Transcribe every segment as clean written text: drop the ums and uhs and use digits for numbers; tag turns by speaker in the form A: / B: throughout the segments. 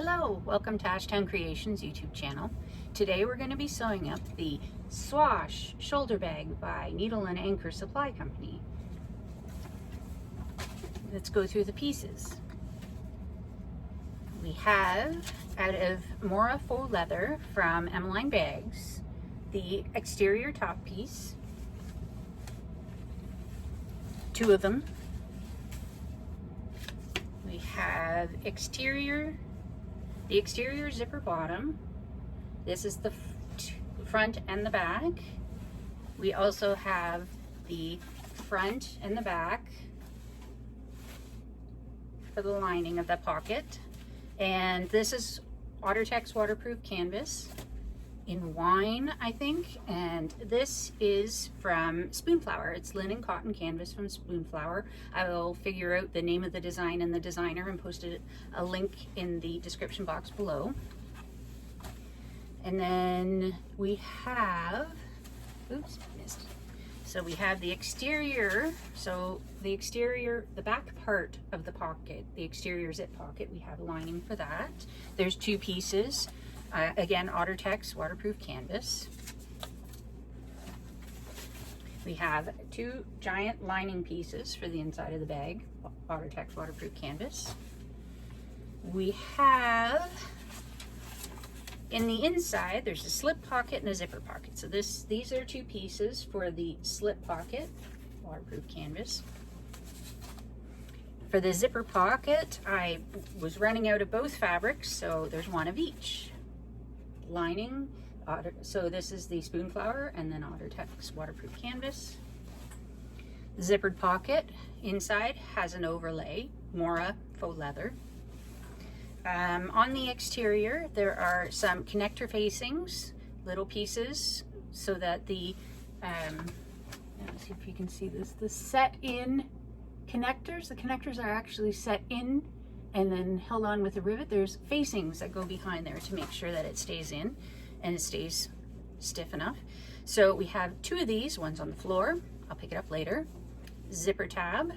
A: Hello, welcome to Ashtown Creations YouTube channel. Today we're going to be sewing up the Swash shoulder bag by Needle and Anchor Supply Company. Let's go through the pieces. We have, out of Mora faux leather from Emmeline Bags, the exterior top piece, two of them. We have the exterior zipper bottom. This is the front and the back. We also have the front and the back for the lining of the pocket. And this is Techsew waterproof canvas in wine, I think. And this is from Spoonflower. It's linen cotton canvas from Spoonflower. I will figure out the name of the design and the designer and post a link in the description box below. And then we have, oops, missed. So we have the exterior, the back part of the pocket, the exterior zip pocket, we have lining for that. There's two pieces. Again, Techsew waterproof canvas. We have two giant lining pieces for the inside of the bag, Techsew waterproof canvas. We have, in the inside, there's a slip pocket and a zipper pocket. So these are two pieces for the slip pocket, waterproof canvas. For the zipper pocket, I was running out of both fabrics, so there's one of each. Lining, so this is the Spoonflower and then Techsew waterproof canvas. The zippered pocket inside has an overlay, Mora faux leather. On the exterior, there are some connector facings, little pieces, so that the, let's see if you can see this, the set in connectors, the connectors are actually set in and then held on with a rivet. There's facings that go behind there to make sure that it stays in and it stays stiff enough. So we have two of these, one's on the floor, I'll pick it up later. Zipper tab.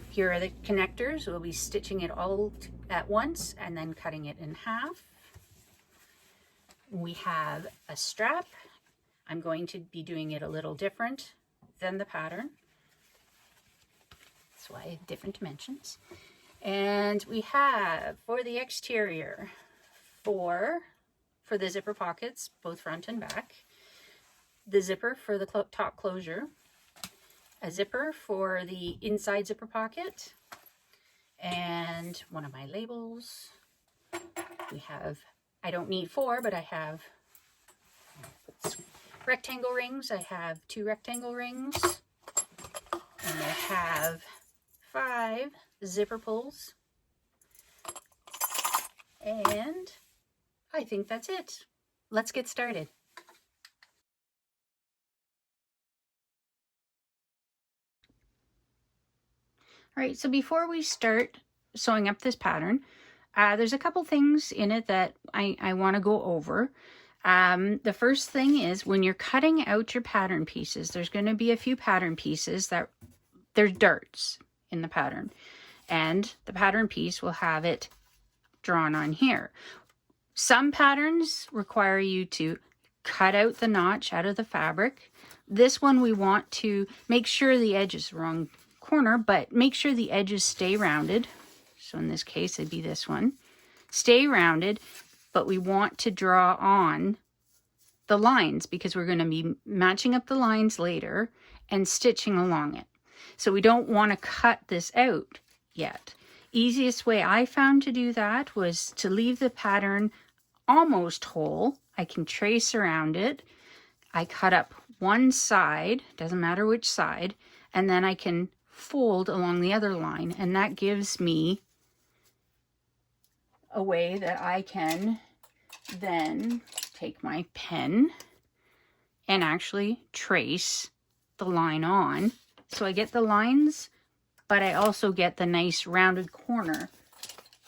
A: Here are the connectors. We'll be stitching it all at once and then cutting it in half. We have a strap. I'm going to be doing it a little different than the pattern. That's why different dimensions. And we have, for the exterior, for the zipper pockets, both front and back, the zipper for the top closure, a zipper for the inside zipper pocket, and one of my labels. We have, I don't need four, but I have rectangle rings. I have two rectangle rings, and I have 5 zipper pulls, and I think that's it. Let's get started. All right, so before we start sewing up this pattern, there's a couple things in it that I want to go over. The first thing is, when you're cutting out your pattern pieces, there's going to be a few pattern pieces that there's darts in the pattern, and the pattern piece will have it drawn on here. Some patterns require you to cut out the notch out of the fabric. This one we want to make sure the edge is the wrong corner, but make sure the edges stay rounded. So in this case, it'd be this one. Stay rounded, but we want to draw on the lines because we're going to be matching up the lines later and stitching along it. So we don't want to cut this out yet. Easiest way I found to do that was to leave the pattern almost whole. I can trace around it. I cut up one side, doesn't matter which side, and then I can fold along the other line, and that gives me a way that I can then take my pen and actually trace the line on. So I get the lines, but I also get the nice rounded corner,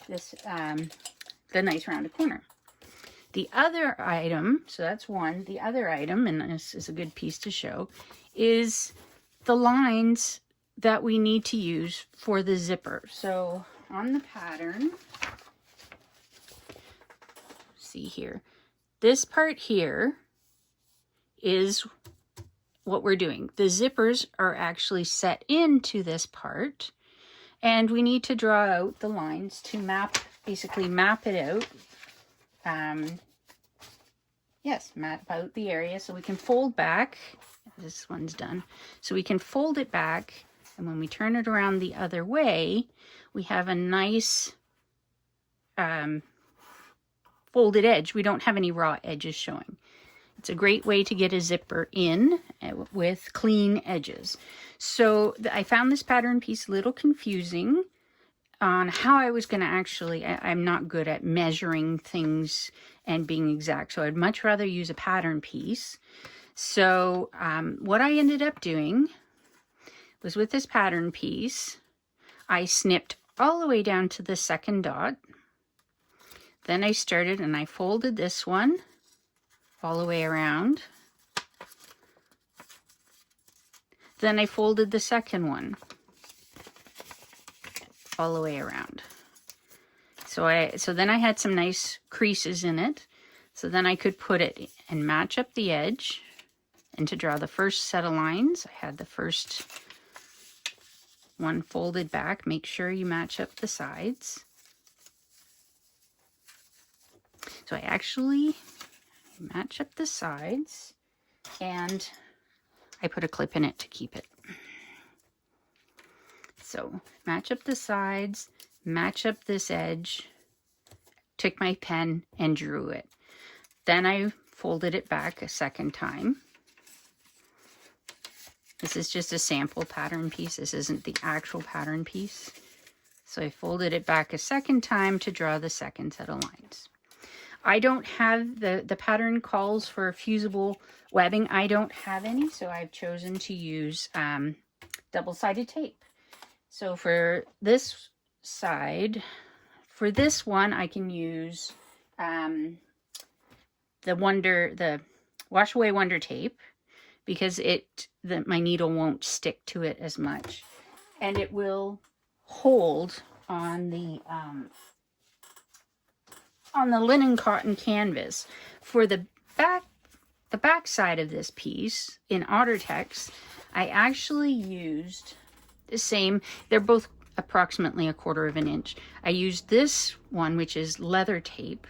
A: the nice rounded corner. The other item, so that's one, the other item, and this is a good piece to show, is the lines that we need to use for the zipper. So on the pattern, see here. This part here is what we're doing. The zippers are actually set into this part, and we need to draw out the lines to basically map it out. Yes, map out the area so we can fold back. This one's done. So we can fold it back, and when we turn it around the other way, we have a nice folded edge. We don't have any raw edges showing. It's a great way to get a zipper in with clean edges. So I found this pattern piece a little confusing on how I was going to actually, I'm not good at measuring things and being exact, so I'd much rather use a pattern piece. So what I ended up doing was, with this pattern piece, I snipped all the way down to the second dot. Then I started and I folded this one all the way around. Then I folded the second one all the way around. So then I had some nice creases in it. So then I could put it and match up the edge. And to draw the first set of lines, I had the first one folded back. Make sure you match up the sides. So I actually match up the sides, and I put a clip in it to keep it. So match up the sides, match up this edge, took my pen and drew it. Then I folded it back a second time. This is just a sample pattern piece. This isn't the actual pattern piece. So I folded it back a second time to draw the second set of lines. I don't have, the pattern calls for fusible webbing. I don't have any, so I've chosen to use double-sided tape. So for this side, for this one, I can use the Wash Away Wonder tape, because my needle won't stick to it as much, and it will hold on the linen cotton canvas. For the back side of this piece in OtterTex, I actually used the same. They're both approximately 1/4 of an inch. I used this one, which is leather tape.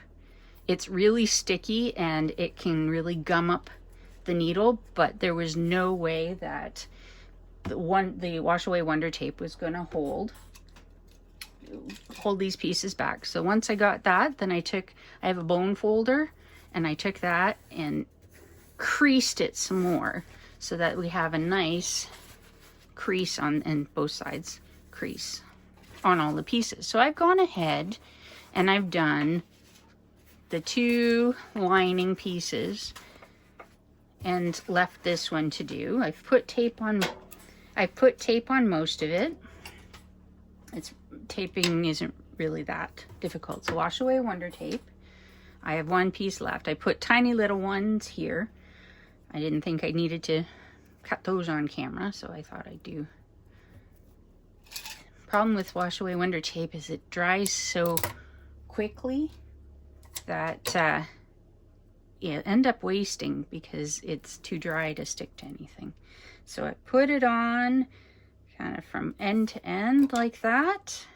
A: It's really sticky and it can really gum up the needle, but there was no way that the Wash Away Wonder tape was going to hold these pieces back. So once I got that, then I have a bone folder, and I took that and creased it some more so that we have a nice crease on both sides, crease on all the pieces. So I've gone ahead and I've done the 2 lining pieces and left this one to do. I've put tape on most of it. Taping isn't really that difficult. So Wash Away Wonder tape. I have 1 piece left. I put tiny little ones here. I didn't think I needed to cut those on camera, so I thought I'd do. Problem with Wash Away Wonder tape is it dries so quickly that you end up wasting because it's too dry to stick to anything. So I put it on kind of from end to end like that.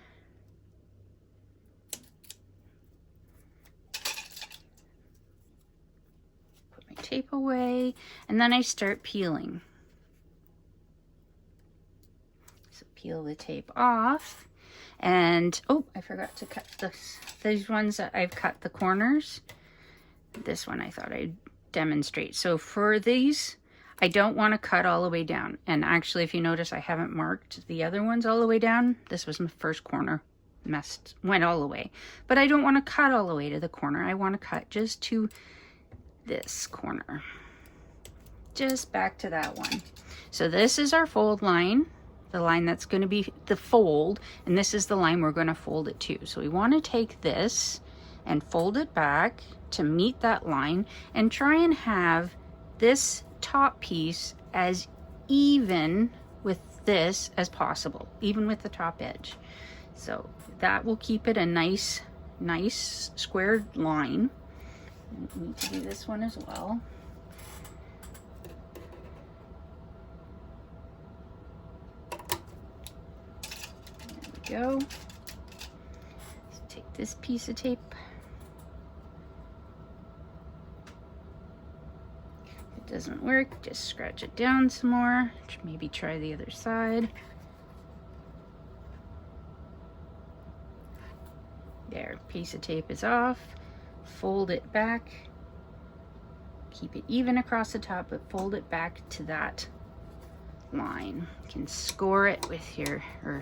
A: Put my tape away, and then I start peeling. So peel the tape off, and oh, I forgot to cut these ones that I've cut the corners. This one I thought I'd demonstrate. So for these, I don't want to cut all the way down. And actually, if you notice, I haven't marked the other ones all the way down. This was my first corner, went all the way. But I don't want to cut all the way to the corner. I want to cut just to this corner. Just back to that one. So this is our fold line, the line that's going to be the fold. And this is the line we're going to fold it to. So we want to take this and fold it back to meet that line and try and have this top piece as even with this as possible, even with the top edge. So that will keep it a nice squared line. We need to do this one as well. There we go. Let's take this piece of tape. If it doesn't work, just scratch it down some more. Maybe try the other side. There, piece of tape is off. Fold it back. Keep it even across the top, but fold it back to that line. You can score it with your, or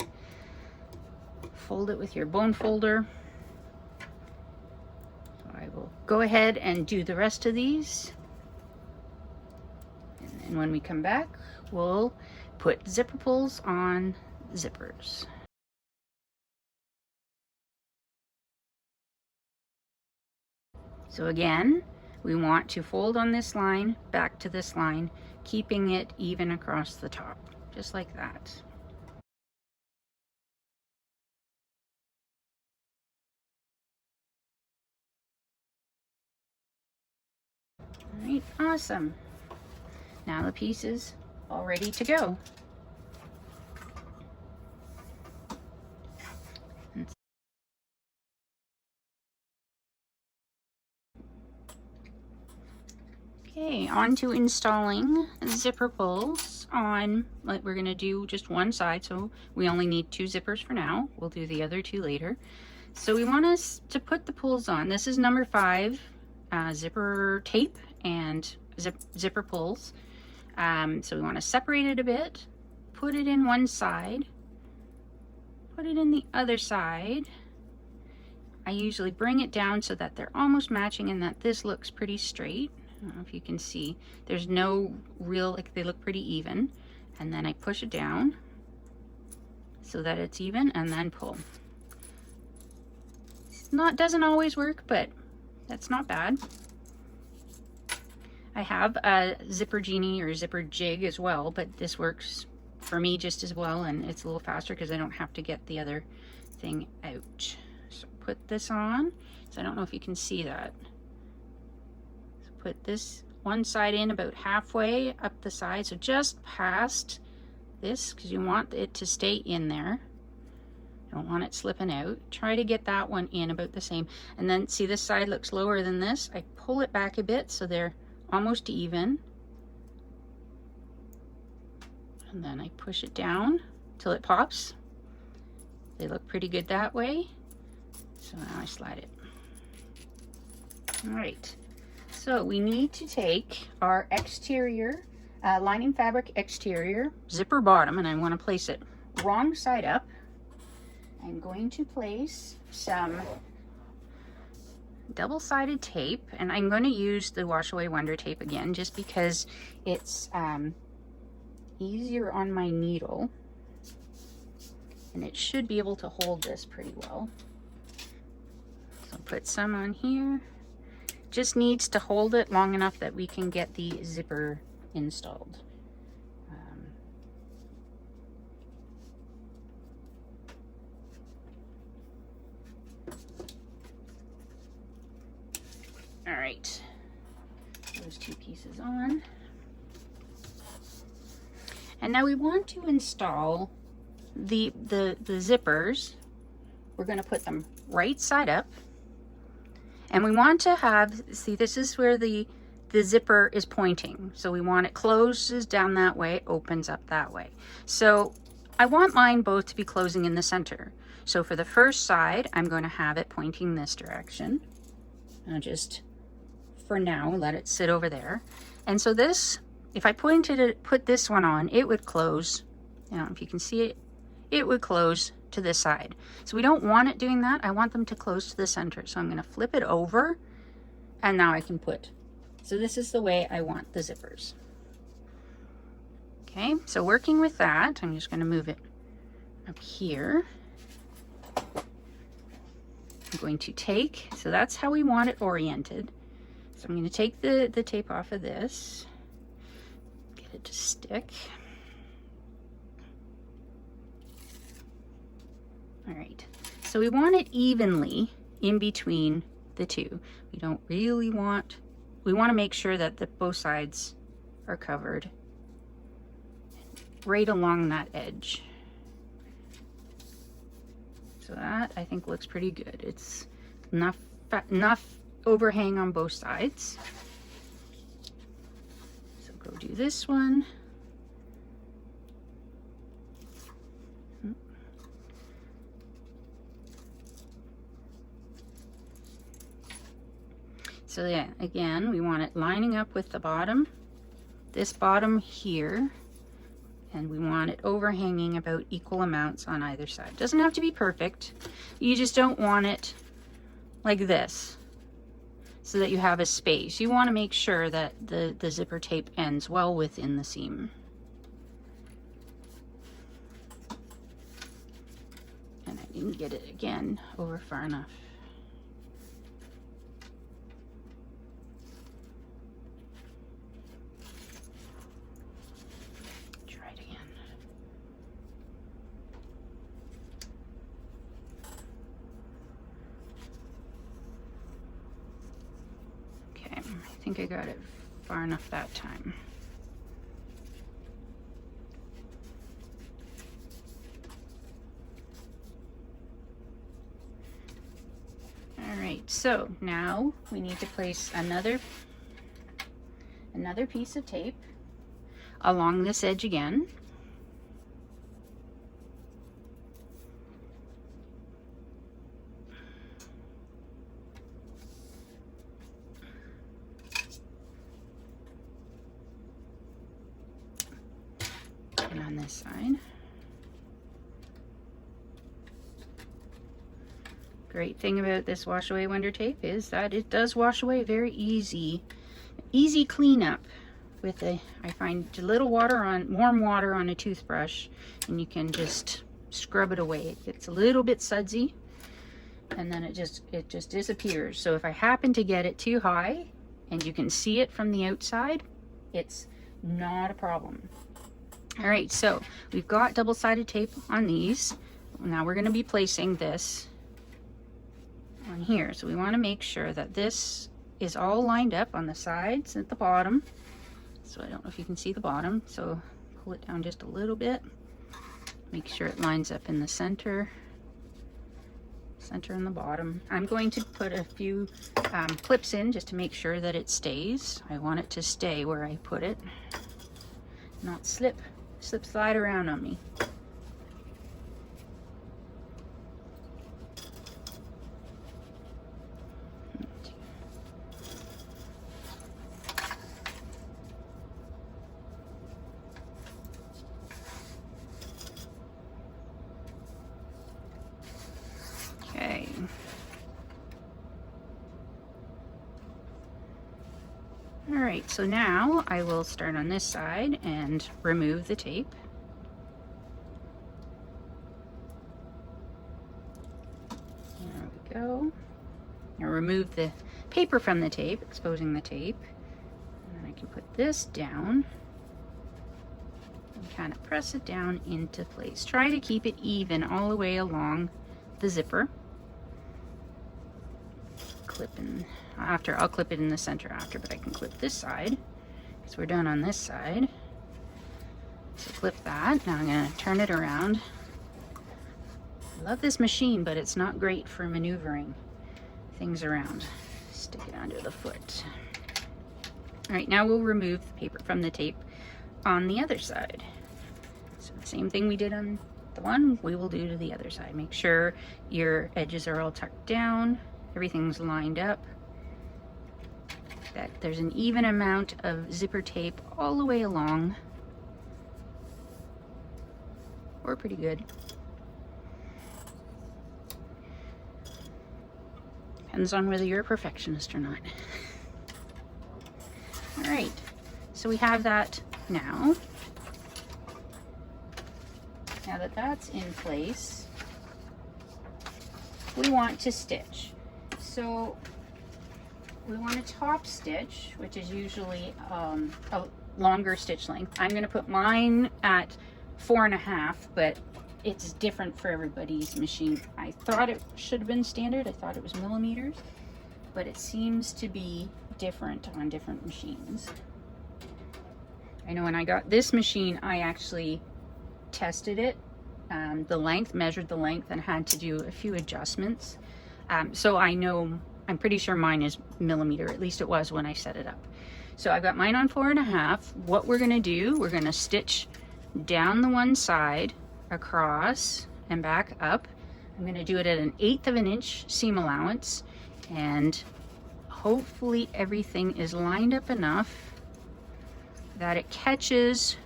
A: fold it with your bone folder. So I will go ahead and do the rest of these. And then when we come back, we'll put zipper pulls on zippers. So again, we want to fold on this line, back to this line, keeping it even across the top, just like that. All right, awesome. Now the piece is all ready to go. Okay, on to installing zipper pulls on, like, we're gonna do just one side, so we only need 2 zippers for now. We'll do the other 2 later. So we want us to put the pulls on. This is number 5, zipper tape and zipper pulls. So we want to separate it a bit, put it in one side, put it in the other side. I usually bring it down so that they're almost matching and that this looks pretty straight. I don't know if you can see, there's no real, like, they look pretty even. And then I push it down so that it's even, and then pull. Doesn't always work, but that's not bad. I have a zipper genie or zipper jig as well, but this works for me just as well, and it's a little faster because I don't have to get the other thing out. So put this on. So I don't know if you can see that. So put this one side in about halfway up the side, so just past this, because you want it to stay in there. You don't want it slipping out. Try to get that one in about the same. And then see, this side looks lower than this. I pull it back a bit so they're almost even. And then I push it down till it pops. They look pretty good that way. So now I slide it. All right. So we need to take our exterior, lining fabric exterior, zipper bottom, and I want to place it wrong side up. I'm going to place some double-sided tape, and I'm going to use the Wash Away Wonder tape again just because it's easier on my needle, and it should be able to hold this pretty well. So put some on here. Just needs to hold it long enough that we can get the zipper installed. All right, those 2 pieces on. And now we want to install the zippers. We're going to put them right side up. And we want to have, see, this is where the zipper is pointing. So we want it closes down that way, opens up that way. So I want mine both to be closing in the center. So for the first side, I'm going to have it pointing this direction. I'll just, for now, let it sit over there. And so this, if I put this one on, it would close. You know, if you can see it, it would close to this side. So we don't want it doing that. I want them to close to the center. So I'm going to flip it over, and now I can put. So this is the way I want the zippers. Okay, so working with that, I'm just going to move it up here. I'm going to take, so that's how we want it oriented. So I'm going to take the tape off of this, get it to stick. All right, so we want it evenly in between the two. We don't really want, we want to make sure that both sides are covered right along that edge. So that I think looks pretty good. It's enough overhang on both sides. So go do this one. So yeah, again, we want it lining up with the bottom, this bottom here, and we want it overhanging about equal amounts on either side. Doesn't have to be perfect. You just don't want it like this so that you have a space. You want to make sure that the zipper tape ends well within the seam. And I didn't get it again over far enough. I think I got it far enough that time. All right, so now we need to place another piece of tape along this edge again. On this side. Great thing about this wash away wonder tape is that it does wash away very easy cleanup with I find a little warm water on a toothbrush, and you can just scrub it away. It gets a little bit sudsy and then it just disappears. So if I happen to get it too high and you can see it from the outside, it's not a problem. All right, so we've got double-sided tape on these. Now we're going to be placing this on here. So we want to make sure that this is all lined up on the sides at the bottom. So I don't know if you can see the bottom, so pull it down just a little bit. Make sure it lines up in the center and the bottom. I'm going to put a few clips in just to make sure that it stays. I want it to stay where I put it, not slide around on me. Okay. All right, so now I will start on this side and remove the tape. There we go. Now remove the paper from the tape, exposing the tape. And then I can put this down and kind of press it down into place. Try to keep it even all the way along the zipper. I'll clip it in the center after, but I can clip this side because we're done on this side. So clip that. Now I'm going to turn it around. I love this machine, but it's not great for maneuvering things around. Stick it under the foot. All right, now we'll remove the paper from the tape on the other side. So the same thing we did on the one, we will do to the other side. Make sure your edges are all tucked down. Everything's lined up, that there's an even amount of zipper tape all the way along. We're pretty good. Depends on whether you're a perfectionist or not. All right, so we have that now. Now that that's in place, we want to stitch. So we want a top stitch, which is usually a longer stitch length. I'm going to put mine at 4.5, but it's different for everybody's machine. I thought it should have been standard. I thought it was millimeters, but it seems to be different on different machines. I know when I got this machine, I actually tested it, the length, measured the length, and had to do a few adjustments. So I know, I'm pretty sure mine is millimeter, at least it was when I set it up. So I've got mine on 4.5. What we're gonna do, we're gonna stitch down the one side, across, and back up. I'm gonna do it at 1/8 of an inch seam allowance, and hopefully everything is lined up enough that it catches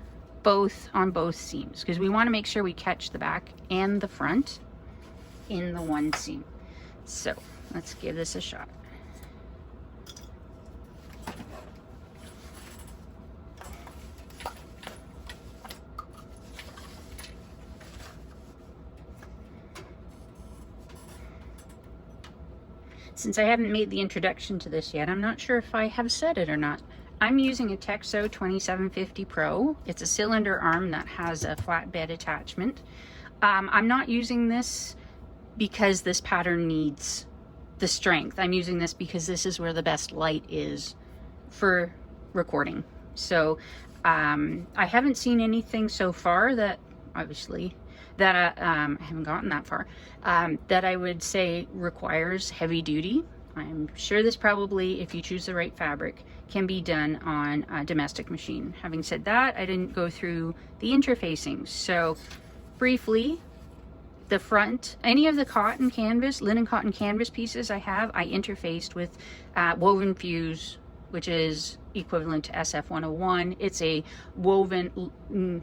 A: both on both seams, because we want to make sure we catch the back and the front in the one seam. So let's give this a shot. Since I haven't made the introduction to this yet, I'm not sure if I have said it or not. I'm using a Techsew 2750 Pro. It's a cylinder arm that has a flatbed attachment. I'm not using this because this pattern needs the strength. I'm using this because this is where the best light is for recording. So I haven't seen anything so far that, obviously, that I haven't gotten that far, that I would say requires heavy duty. I'm sure this probably, if you choose the right fabric, can be done on a domestic machine. Having said that, I didn't go through the interfacing. So briefly, the front, any of the cotton canvas, linen cotton canvas pieces I have, I interfaced with woven fuse, which is equivalent to SF101. It's a woven,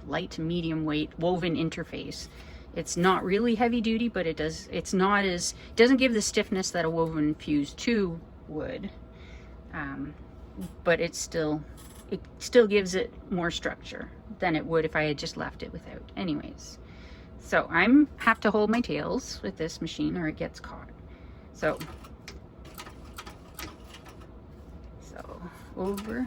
A: light to medium weight woven interface. It's not really heavy duty, but it's not as, it doesn't give the stiffness that a woven fuse 2 would. But it still gives it more structure than it would if I had just left it without. Anyways, so I'm have to hold my tails with this machine or it gets caught. So over.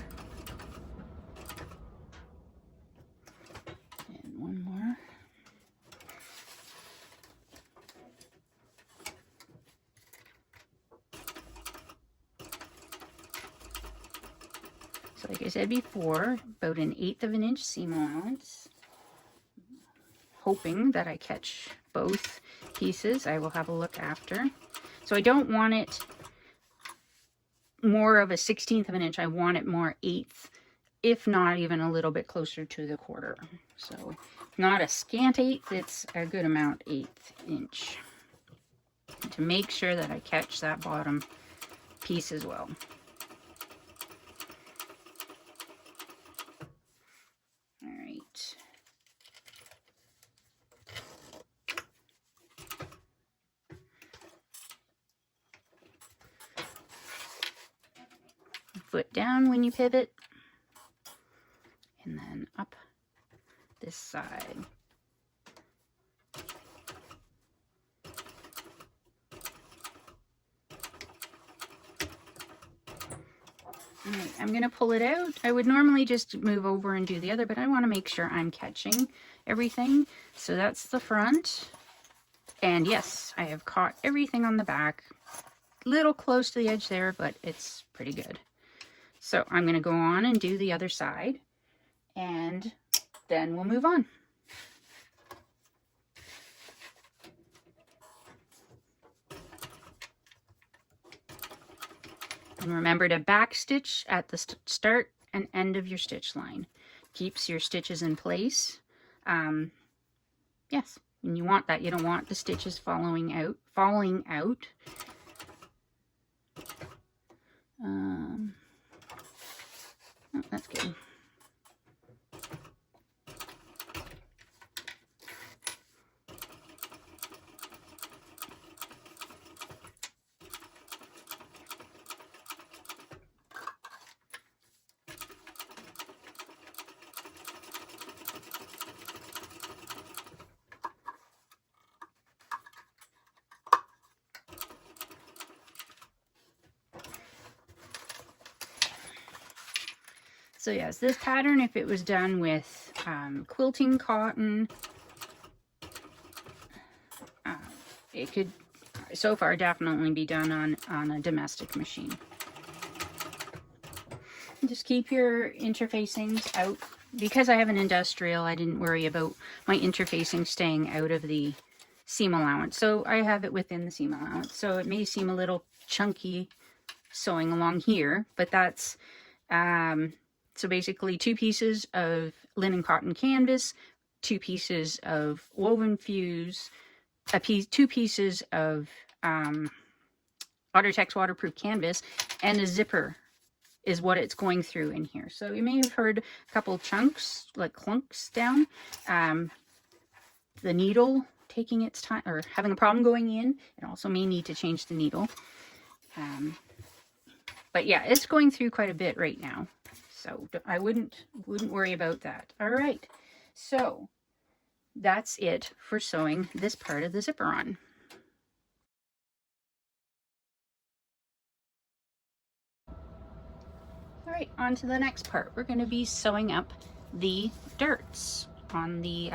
A: And one more. So like I said before, about 1/8 of an inch seam allowance. Hoping that I catch both pieces. I will have a look after. So I don't want it more of a 1/16 of an inch. I want it more 1/8, if not even a little bit closer to the 1/4. So not a scant 1/8, it's a good amount 1/8 inch. To make sure that I catch that bottom piece as well. All right. Foot down when you pivot, and then up this side. All right, I'm gonna pull it out. I would normally just move over and do the other, but I want to make sure I'm catching everything. So that's the front, and yes, I have caught everything on the back. Little close to the edge there, but it's pretty good. So I'm going to go on and do the other side, and then we'll move on. And remember to back stitch at the start and end of your stitch line. Keeps your stitches in place. Yes, and you want that. You don't want the stitches falling out. Oh, that's good. So yes, this pattern, if it was done with quilting cotton, it could so far definitely be done on a domestic machine. Just keep your interfacings out. Because I have an industrial, I didn't worry about my interfacing staying out of the seam allowance. So I have it within the seam allowance. So it may seem a little chunky sewing along here, but that's, so basically 2 pieces of linen cotton canvas, 2 pieces of woven fuse, 2 pieces of Watertex waterproof canvas, and a zipper is what it's going through in here. So you may have heard a couple chunks, like clunks down. The needle taking its time, or having a problem going in. It also may need to change the needle. But yeah, it's going through quite a bit right now. So I wouldn't worry about that. All right, so that's it for sewing this part of the zipper on. All right, on to the next part. We're going to be sewing up the darts on the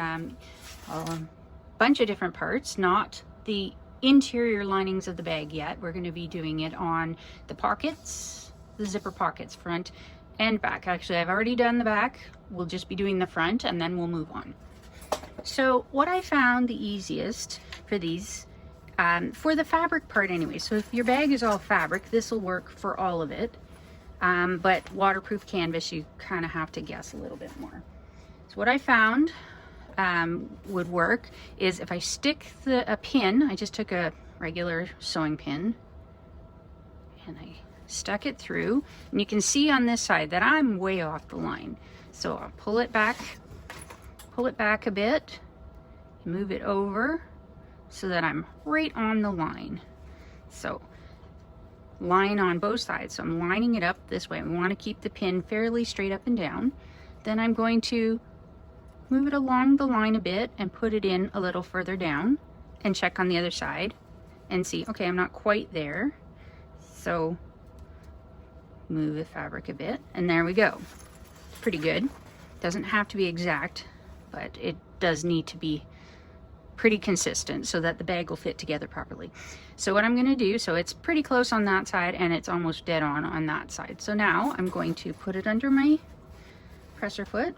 A: bunch of different parts, not the interior linings of the bag yet. We're going to be doing it on the pockets, the zipper pockets, front and back. Actually, I've already done the back. We'll just be doing the front and then we'll move on. So what I found the easiest for these, for the fabric part anyway, so if your bag is all fabric, this will work for all of it. But waterproof canvas, you kind of have to guess a little bit more. So what I found would work is if I stick a pin, I just took a regular sewing pin and I stuck it through, and you can see on this side that I'm way off the line. So I'll pull it back a bit, move it over so that I'm right on the line. So line on both sides. So I'm lining it up this way. I want to keep the pin fairly straight up and down. Then I'm going to move it along the line a bit and put it in a little further down and check on the other side and see, okay, I'm not quite there. So move the fabric a bit and there we go. Pretty good. Doesn't have to be exact, but it does need to be pretty consistent so that the bag will fit together properly. So what I'm going to do, so it's pretty close on that side and it's almost dead on that side. So now I'm going to put it under my presser foot,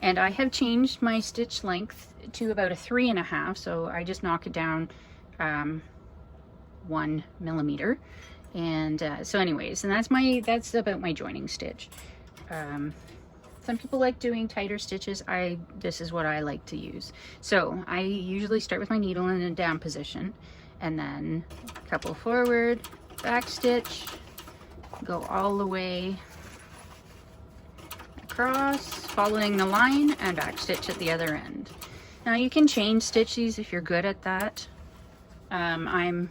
A: and I have changed my stitch length to about a 3.5, so I just knock it down 1 millimeter. And so anyways, and that's about my joining stitch. Some people like doing tighter stitches. This is what I like to use. So I usually start with my needle in a down position and then a couple forward, back stitch, go all the way across, following the line, and back stitch at the other end. Now you can chain stitch these if you're good at that. I'm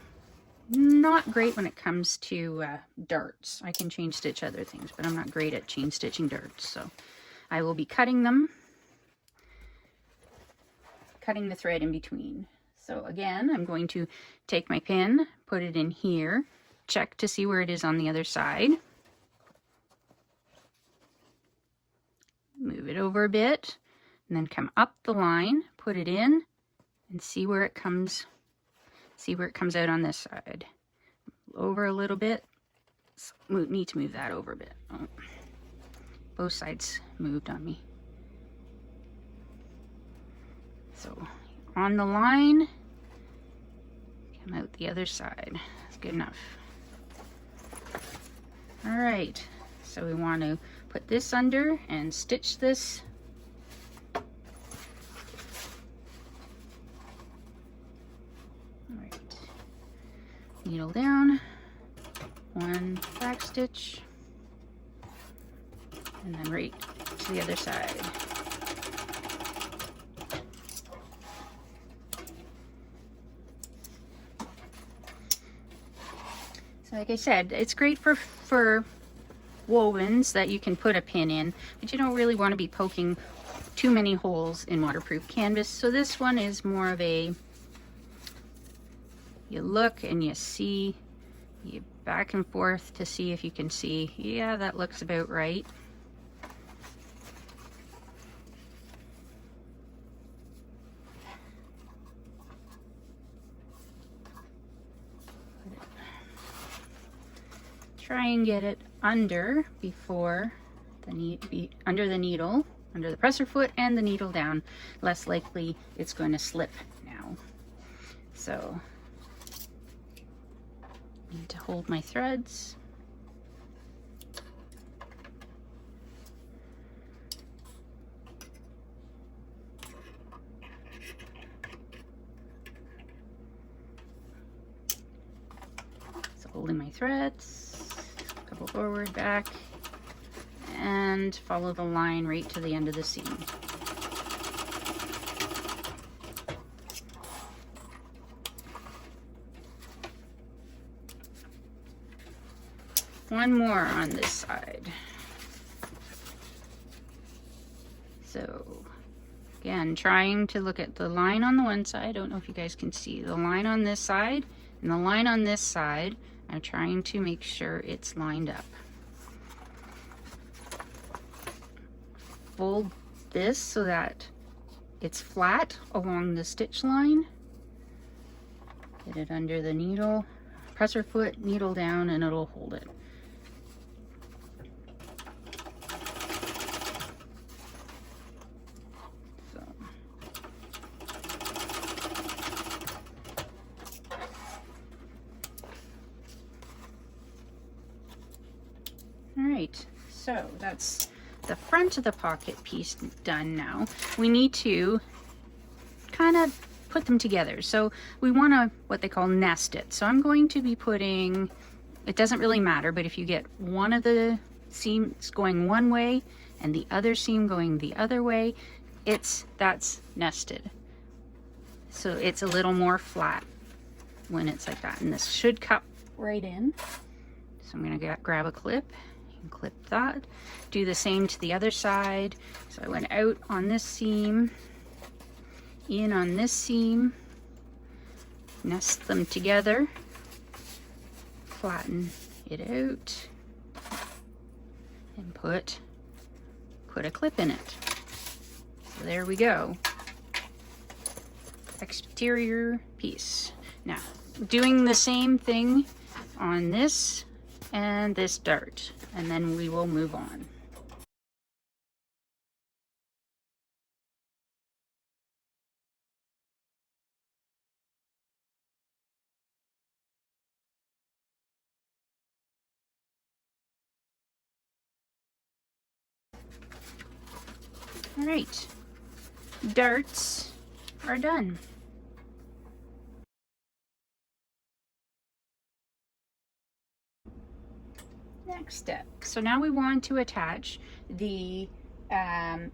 A: not great when it comes to darts. I can chain stitch other things, but I'm not great at chain stitching darts. So I will be cutting the thread in between. So again, I'm going to take my pin, put it in here, check to see where it is on the other side, move it over a bit, and then come up the line, put it in, and see where it comes out on this side. Over a little bit. So need to move that over a bit. Oh. Both sides moved on me. So on the line, come out the other side. That's good enough. All right, so we want to put this under and stitch this. All right, needle down, 1 back stitch, and then right to the other side. So like I said, it's great for wovens that you can put a pin in, but you don't really want to be poking too many holes in waterproof canvas. So this one is more of a, you look and you see, you back and forth to see if you can see, yeah, that looks about right. try and get it under before the under the needle, under the presser foot and the needle down. Less likely it's going to slip now. So need to hold my threads. So holding my threads, couple forward, back, and follow the line right to the end of the seam. One more on this side. So again, trying to look at the line on the one side. I don't know if you guys can see the line on this side and the line on this side. I'm trying to make sure it's lined up. Fold this so that it's flat along the stitch line. Get it under the needle, presser foot, needle down, and it'll hold it. Alright, so that's the front of the pocket piece done now. We need to kind of put them together. So we want to, what they call, nest it. So I'm going to be putting, it doesn't really matter, but if you get one of the seams going one way and the other seam going the other way, that's nested. So it's a little more flat when it's like that. And this should cup right in. So I'm going to grab a clip and clip that. Do the same to the other side. So I went out on this seam, in on this seam, nest them together, flatten it out, and put a clip in it. So there we go. Exterior piece. Now, doing the same thing on this and this dart, and then we will move on. All right, darts are done. Next step. So now we want to attach the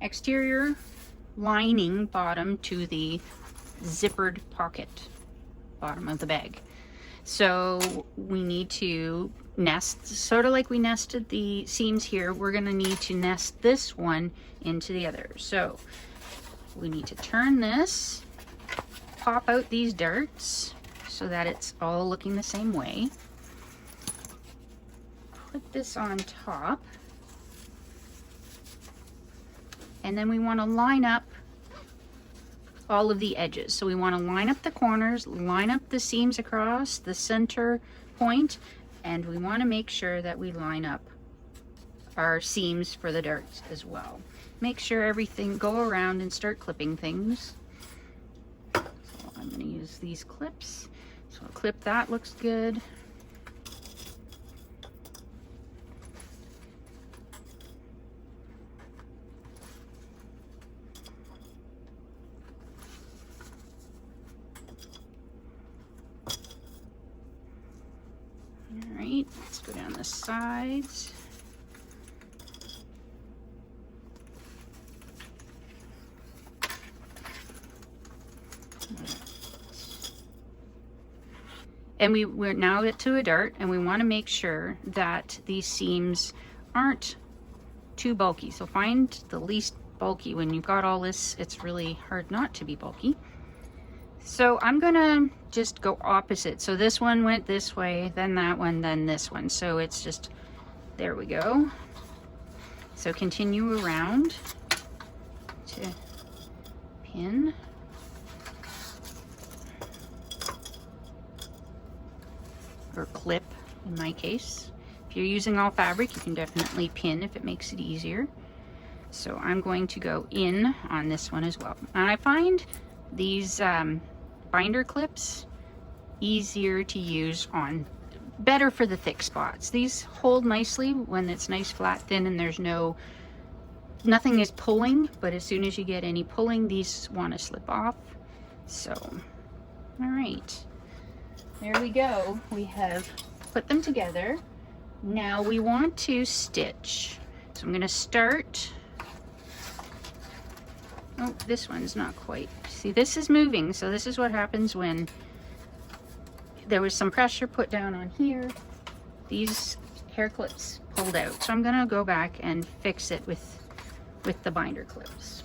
A: exterior lining bottom to the zippered pocket bottom of the bag. So we need to nest, sort of like we nested the seams here, we're going to need to nest this one into the other. So we need to turn this, pop out these darts so that it's all looking the same way. Put this on top, and then we want to line up all of the edges. So we want to line up the corners, line up the seams across the center point, and we want to make sure that we line up our seams for the darts as well. Make sure everything, go around and start clipping things. So I'm going to use these clips. So I'll clip that, looks good. Alright, let's go down the sides. And we're now to a dart, and we want to make sure that these seams aren't too bulky. So find the least bulky. When you've got all this, it's really hard not to be bulky. So I'm gonna just go opposite. So this one went this way, then that one, then this one. So it's just, there we go. So continue around to pin. Or clip in my case. If you're using all fabric, you can definitely pin if it makes it easier. So I'm going to go in on this one as well. And I find these binder clips easier to use on, better for the thick spots. These hold nicely when it's nice, flat, thin, and there's nothing is pulling, but as soon as you get any pulling, these want to slip off. So, all right, there we go. We have put them together. Now we want to stitch. So I'm going to start. Oh, this one's not quite. See, this is moving. So this is what happens when there was some pressure put down on here. These hair clips pulled out. So I'm going to go back and fix it with the binder clips.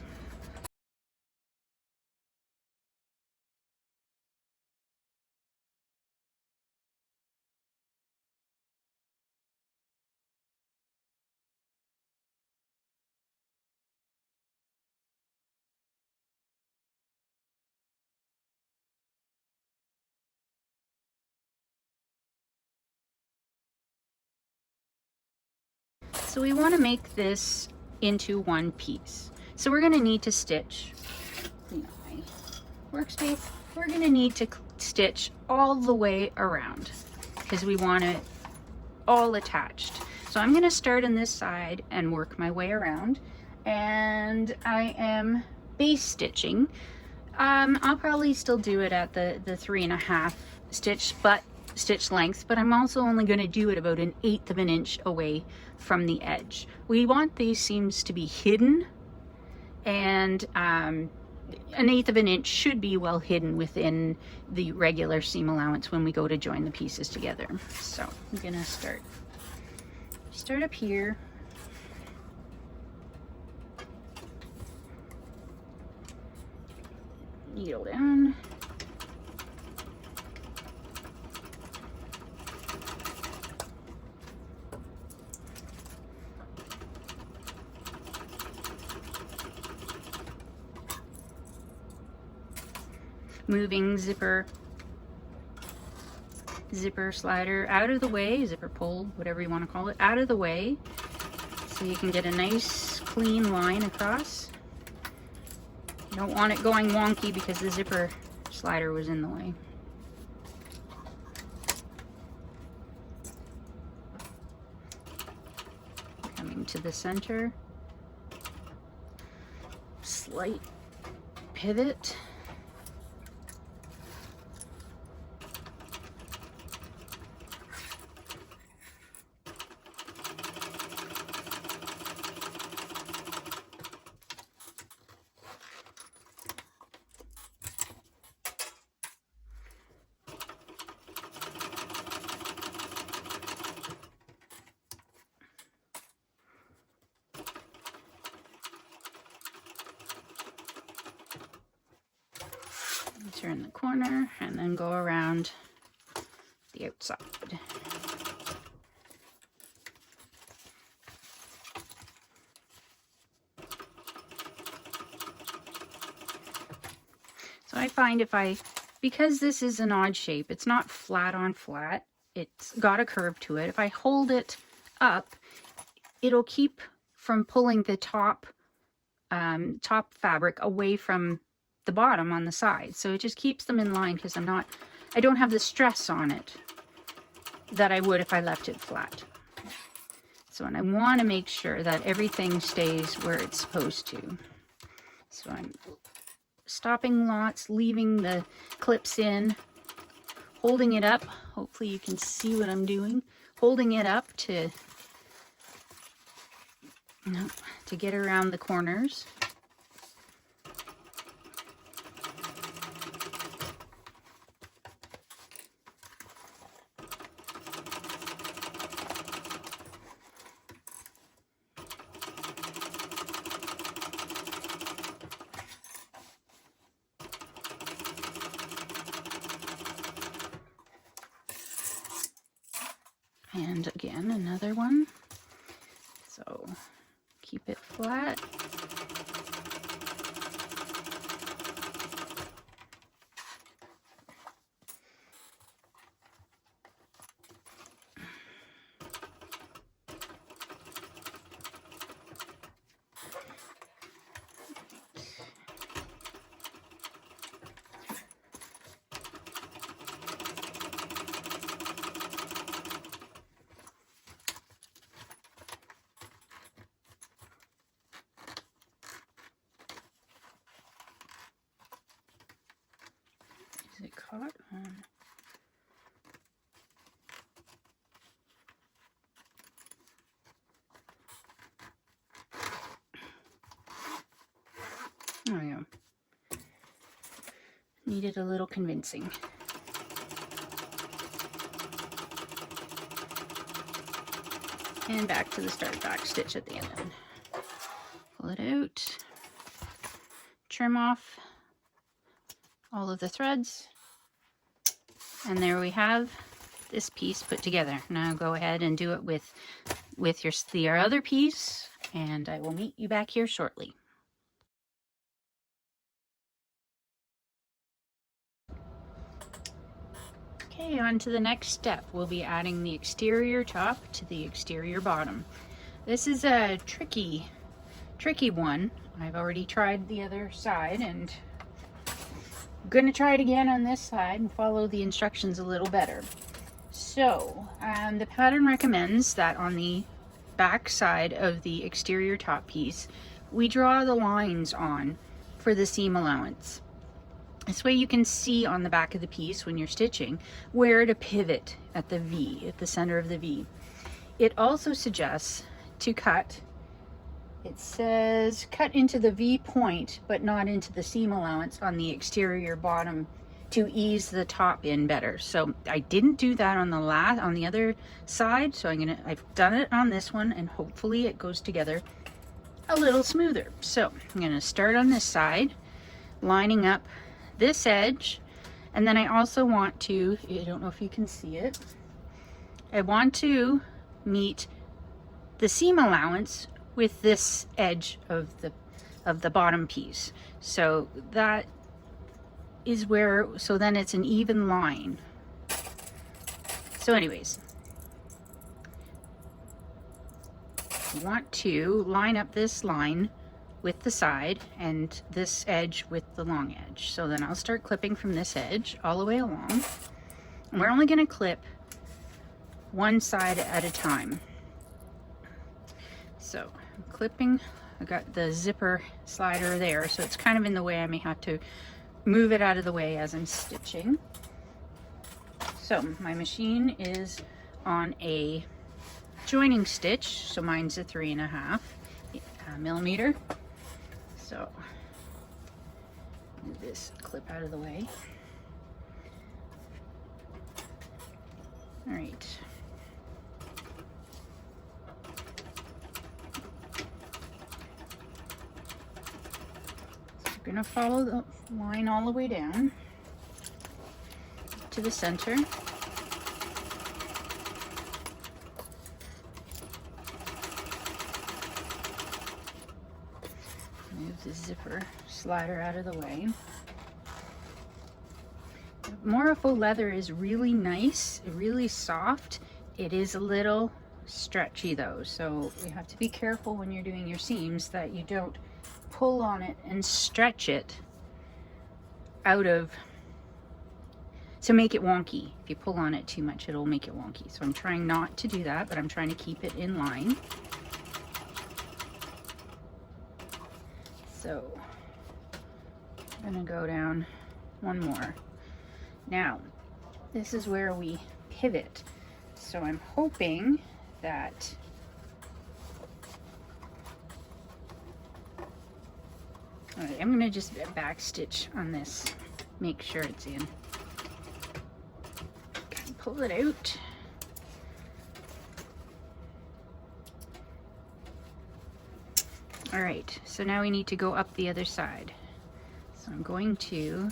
A: So we want to make this into one piece. So we're going to need to stitch, clean up my workspace. We're going to need to stitch all the way around because we want it all attached. So I'm going to start on this side and work my way around, and I am base stitching. I'll probably still do it at the 3.5 stitch length, but I'm also only going to do it about 1/8 of an inch away from the edge. We want these seams to be hidden, and 1/8 of an inch should be well hidden within the regular seam allowance when we go to join the pieces together. So I'm gonna start up here. Needle down. Moving zipper slider out of the way, zipper pull, whatever you want to call it, out of the way, so you can get a nice clean line across. You don't want it going wonky because the zipper slider was in the way. Coming to the center, slight pivot. Turn the corner and then go around the outside. So I find because this is an odd shape, it's not flat on flat, it's got a curve to it. If I hold it up, it'll keep from pulling the top fabric away from the bottom on the side. So it just keeps them in line because I don't have the stress on it that I would if I left it flat. So, and I want to make sure that everything stays where it's supposed to. So I'm stopping lots, leaving the clips in, holding it up. Hopefully you can see what I'm doing. Holding it up to get around the corners. And again, another one. So keep it flat. caught on. Oh yeah. Needed a little convincing. And back to the start back stitch at the end. Pull it out. Trim off all of the threads. And there we have this piece put together. Now go ahead and do it with your other piece, and I will meet you back here shortly. Okay, on to the next step. We'll be adding the exterior top to the exterior bottom. This is a tricky one. I've already tried the other side, and I'm gonna try it again on this side and follow the instructions a little better. So the pattern recommends that on the back side of the exterior top piece, we draw the lines on for the seam allowance. This way you can see on the back of the piece when you're stitching where to pivot at the V, at the center of the V. It also suggests to cut, it says cut into the V point but not into the seam allowance on the exterior bottom to ease the top in better. So I didn't do that on the other side, so I've done it on this one, and hopefully it goes together a little smoother. So I'm gonna start on this side, lining up this edge, and then I also want to, I don't know if you can see it, I want to meet the seam allowance with this edge of the bottom piece. So that is where, so then it's an even line. So anyways, you want to line up this line with the side and this edge with the long edge. So then I'll start clipping from this edge all the way along. And we're only going to clip one side at a time. So I'm clipping, I got the zipper slider there, so it's kind of in the way. I may have to move it out of the way as I'm stitching. So my machine is on a joining stitch, so mine's a 3.5 millimeter. So move this clip out of the way. All right. So we're gonna follow the line all the way down to the center. Move the zipper slider out of the way. More faux leather is really nice, really soft. It is a little stretchy though, so you have to be careful when you're doing your seams that you don't pull on it and stretch it out of, to make it wonky. If you pull on it too much, it'll make it wonky. So I'm trying not to do that, but I'm trying to keep it in line. So I'm gonna go down one more. Now, this is where we pivot. So I'm hoping that all right, I'm gonna just back stitch on this, make sure it's in. Okay, pull it out. All right, so now we need to go up the other side. So I'm going to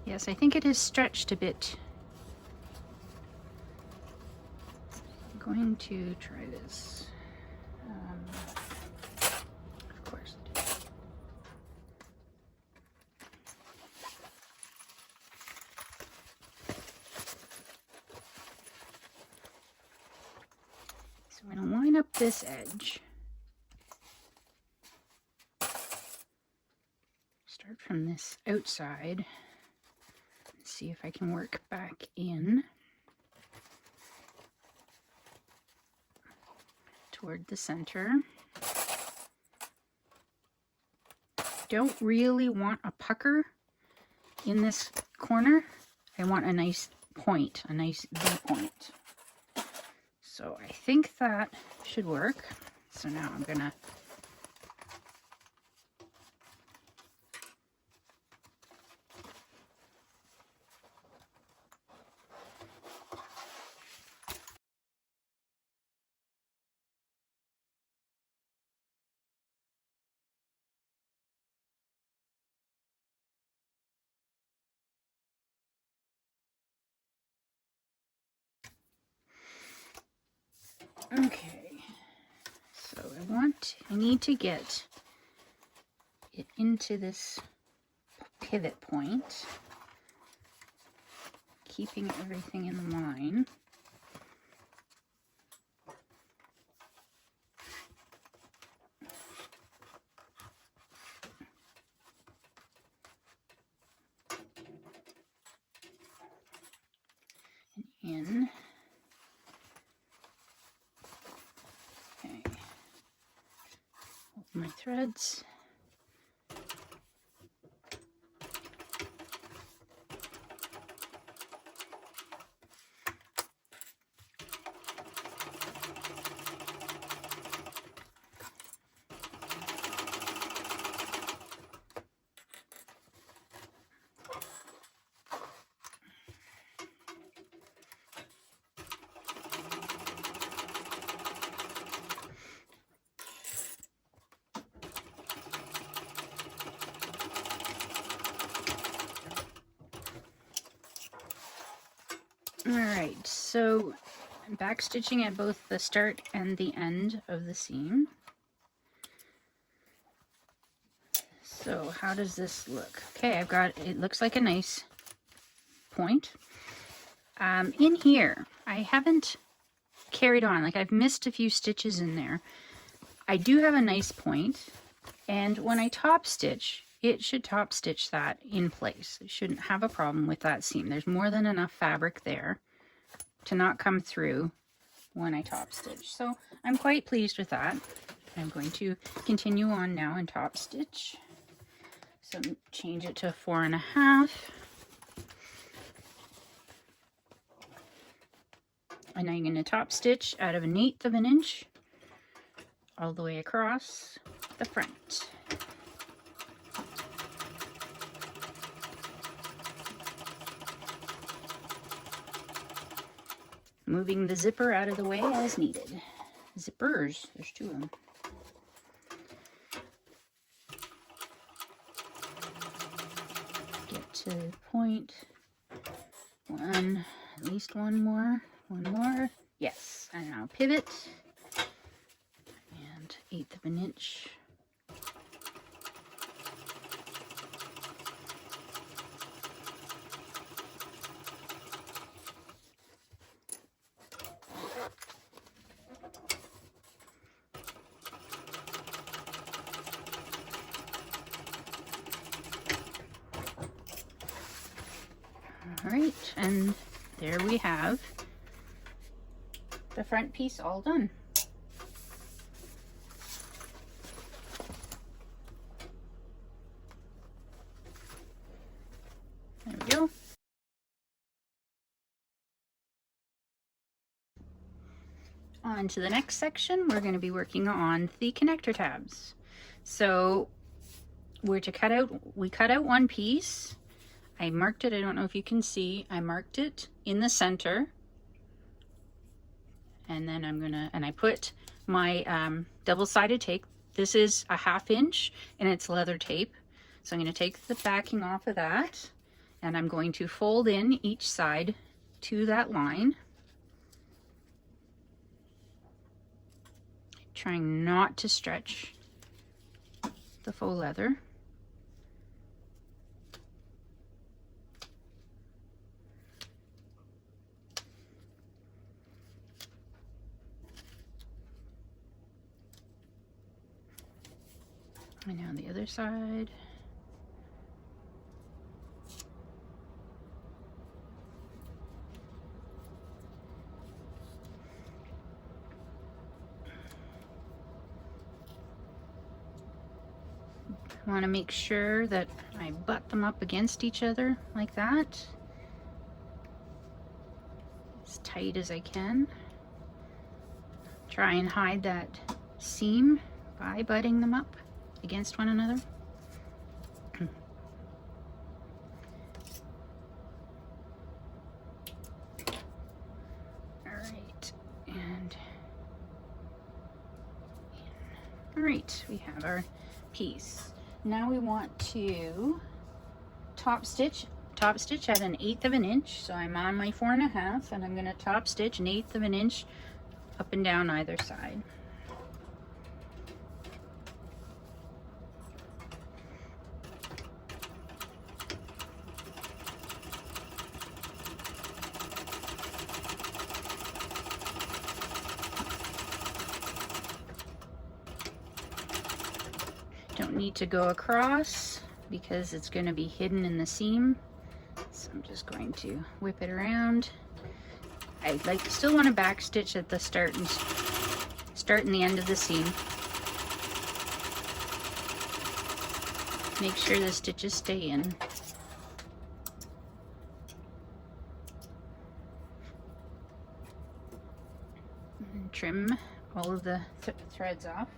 A: yes, I think it is stretched a bit. I'm going to try this. Of course I do. So I'm going to line up this edge. Start from this outside. See if I can work back in. toward the center. Don't really want a pucker in this corner. I want a nice point, a nice V-point. So I think that should work. So now I'm gonna okay, so I need to get it into this pivot point, keeping everything in line. And in. Okay. Hold my threads. Alright, so I'm back stitching at both the start and the end of the seam. So how does this look? Okay, I've got, it looks like a nice point. In here, I haven't carried on, like I've missed a few stitches in there. I do have a nice point, and when I top stitch, it should top stitch that in place. It shouldn't have a problem with that seam. There's more than enough fabric there to not come through when I top stitch. So I'm quite pleased with that. I'm going to continue on now and top stitch. So change it to 4.5. And I'm going to top stitch out of 1/8 of an inch all the way across the front. Moving the zipper out of the way as needed. Zippers, there's 2 of them. Get to point 1, at least one more. Yes, and now pivot. And 1/8 of an inch. All right, and there we have the front piece all done. There we go. On to the next section, we're going to be working on the connector tabs. So we're to cut out, we cut out one piece. I marked it, I don't know if you can see, I marked it in the center. And then I'm gonna, and I put my double-sided tape. This is a 1/2 inch and it's leather tape. So I'm gonna take the backing off of that and I'm going to fold in each side to that line. Trying not to stretch the faux leather. And now the other side. Want to make sure that I butt them up against each other like that, as tight as I can. Try and hide that seam by butting them up against one another. Alright, and alright, we have our piece. Now we want to top stitch at 1/8 of an inch. So I'm on my 4.5 and I'm going to top stitch 1/8 of an inch up and down either side. Don't need to go across because it's going to be hidden in the seam. So I'm just going to whip it around. I still want to back stitch at the start and the end of the seam. Make sure the stitches stay in. And trim all of the threads off.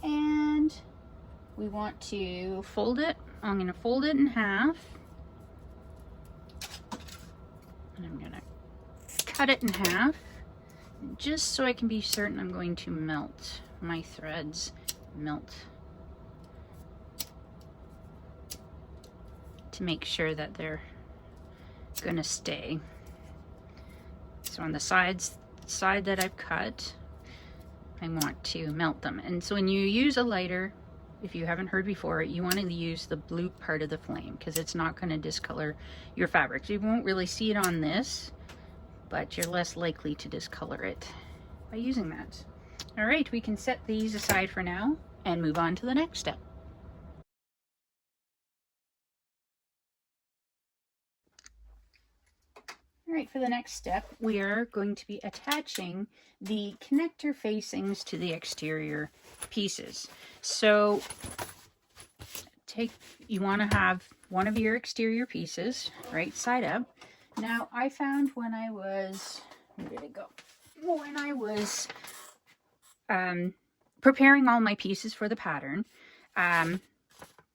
A: And we want to fold it. I'm going to fold it in half. And I'm going to cut it in half. Just so I can be certain I'm going to melt my threads. To make sure that they're going to stay. So on the side that I've cut, I want to melt them. And so when you use a lighter, if you haven't heard before, you want to use the blue part of the flame because it's not going to discolor your fabrics. You won't really see it on this, but you're less likely to discolor it by using that. All right, we can set these aside for now and move on to the next step. All right, for the next step, we are going to be attaching the connector facings to the exterior pieces. So you want to have one of your exterior pieces right side up. Now I found when I was, where did it go? When I was preparing all my pieces for the pattern,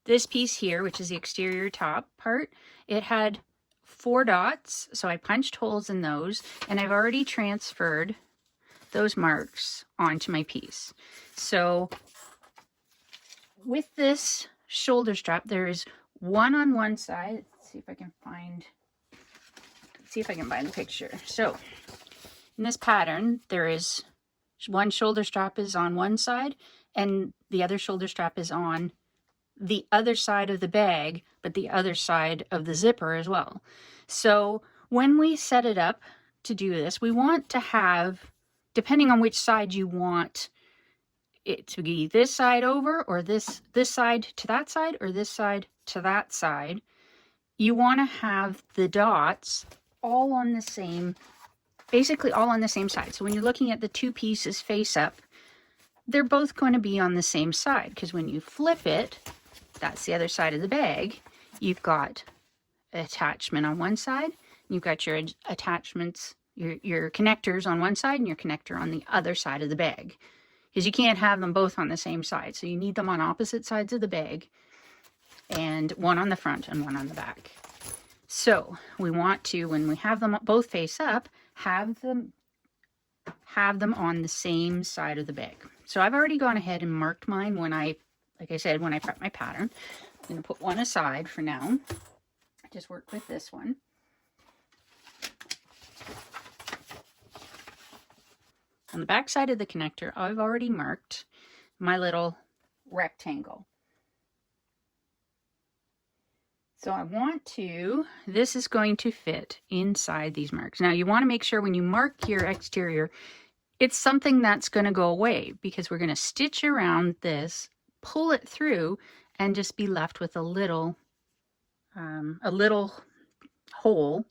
A: this piece here, which is the exterior top part, it had 4 dots, so I punched holes in those, and I've already transferred those marks onto my piece. So with this shoulder strap, there is one on one side. Let's see if I can find the picture. So in this pattern, there is one shoulder strap is on one side, and the other shoulder strap is on the other side of the bag, but the other side of the zipper as well. So when we set it up to do this, we want to have, depending on which side you want it to be, this side over, or this side to that side, or this side to that side, you want to have the dots all on the same, basically all on the same side. So when you're looking at the two pieces face up, they're both going to be on the same side, because when you flip it, that's the other side of the bag, you've got attachment on one side, you've got your attachments, your connectors on one side and your connector on the other side of the bag, because you can't have them both on the same side. So you need them on opposite sides of the bag, and one on the front and one on the back. So we want to, when we have them both face up, have them on the same side of the bag. So I've already gone ahead and marked mine when I prep my pattern. I'm going to put one aside for now. Just work with this one. On the back side of the connector, I've already marked my little rectangle. So I want to, this is going to fit inside these marks. Now you want to make sure when you mark your exterior, it's something that's going to go away, because we're going to stitch around this, pull it through, and just be left with a little hole,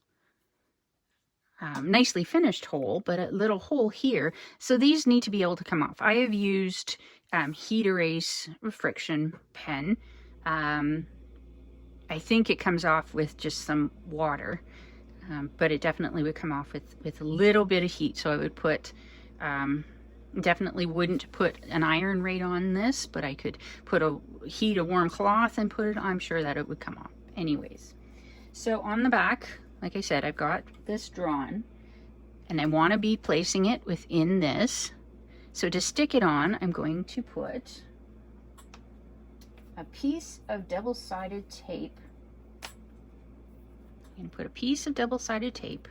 A: nicely finished hole, but a little hole here. So these need to be able to come off. I have used heat erase friction pen. I think it comes off with just some water, but it definitely would come off with a little bit of heat. So I would put, definitely wouldn't put an iron rate on this, but I could put a warm cloth and put it, I'm sure that it would come off anyways. So on the back, like I said, I've got this drawn and I want to be placing it within this. So to stick it on, I'm going to put a piece of double-sided tape. I'm going to put a piece of double-sided tape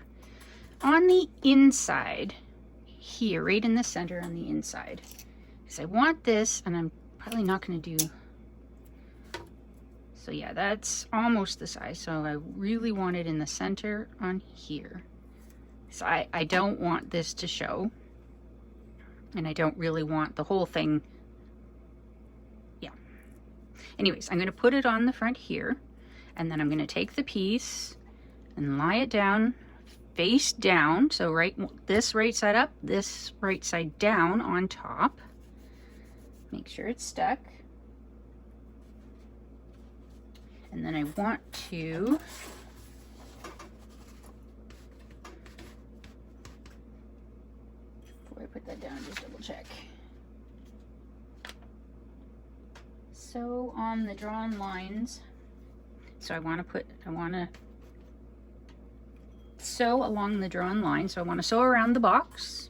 A: on the inside here, right in the center on the inside. Because I want this, and I'm probably not going to do... So yeah, that's almost the size. So I really want it in the center on here. So I don't want this to show. And I don't really want the whole thing. Yeah. Anyways, I'm going to put it on the front here. And then I'm going to take the piece and lie it down, face down. So this right side up, this right side down on top. Make sure it's stuck. And then I want to before I put that down, just double check. Sew on the drawn lines. So I want to sew along the drawn line. So I want to sew around the box.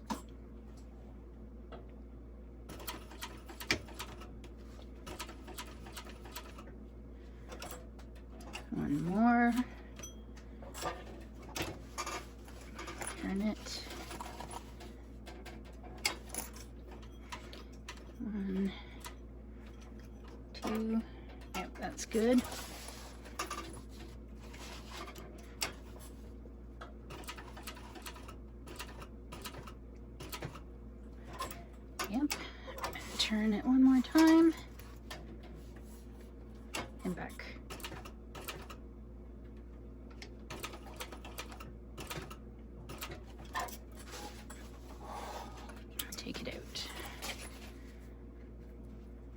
A: One more. Turn it. One, two. Yep, that's good. Yep. Turn it one more time. And back. Take it out.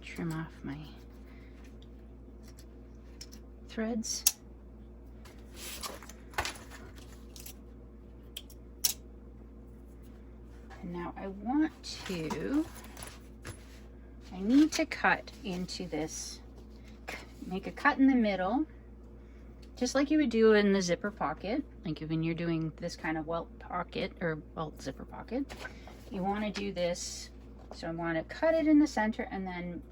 A: Trim off my threads. And now I need to cut into this, make a cut in the middle, just like you would do in the zipper pocket, like when you're doing this kind of welt pocket or welt zipper pocket. You want to do this, so I want to cut it in the center and then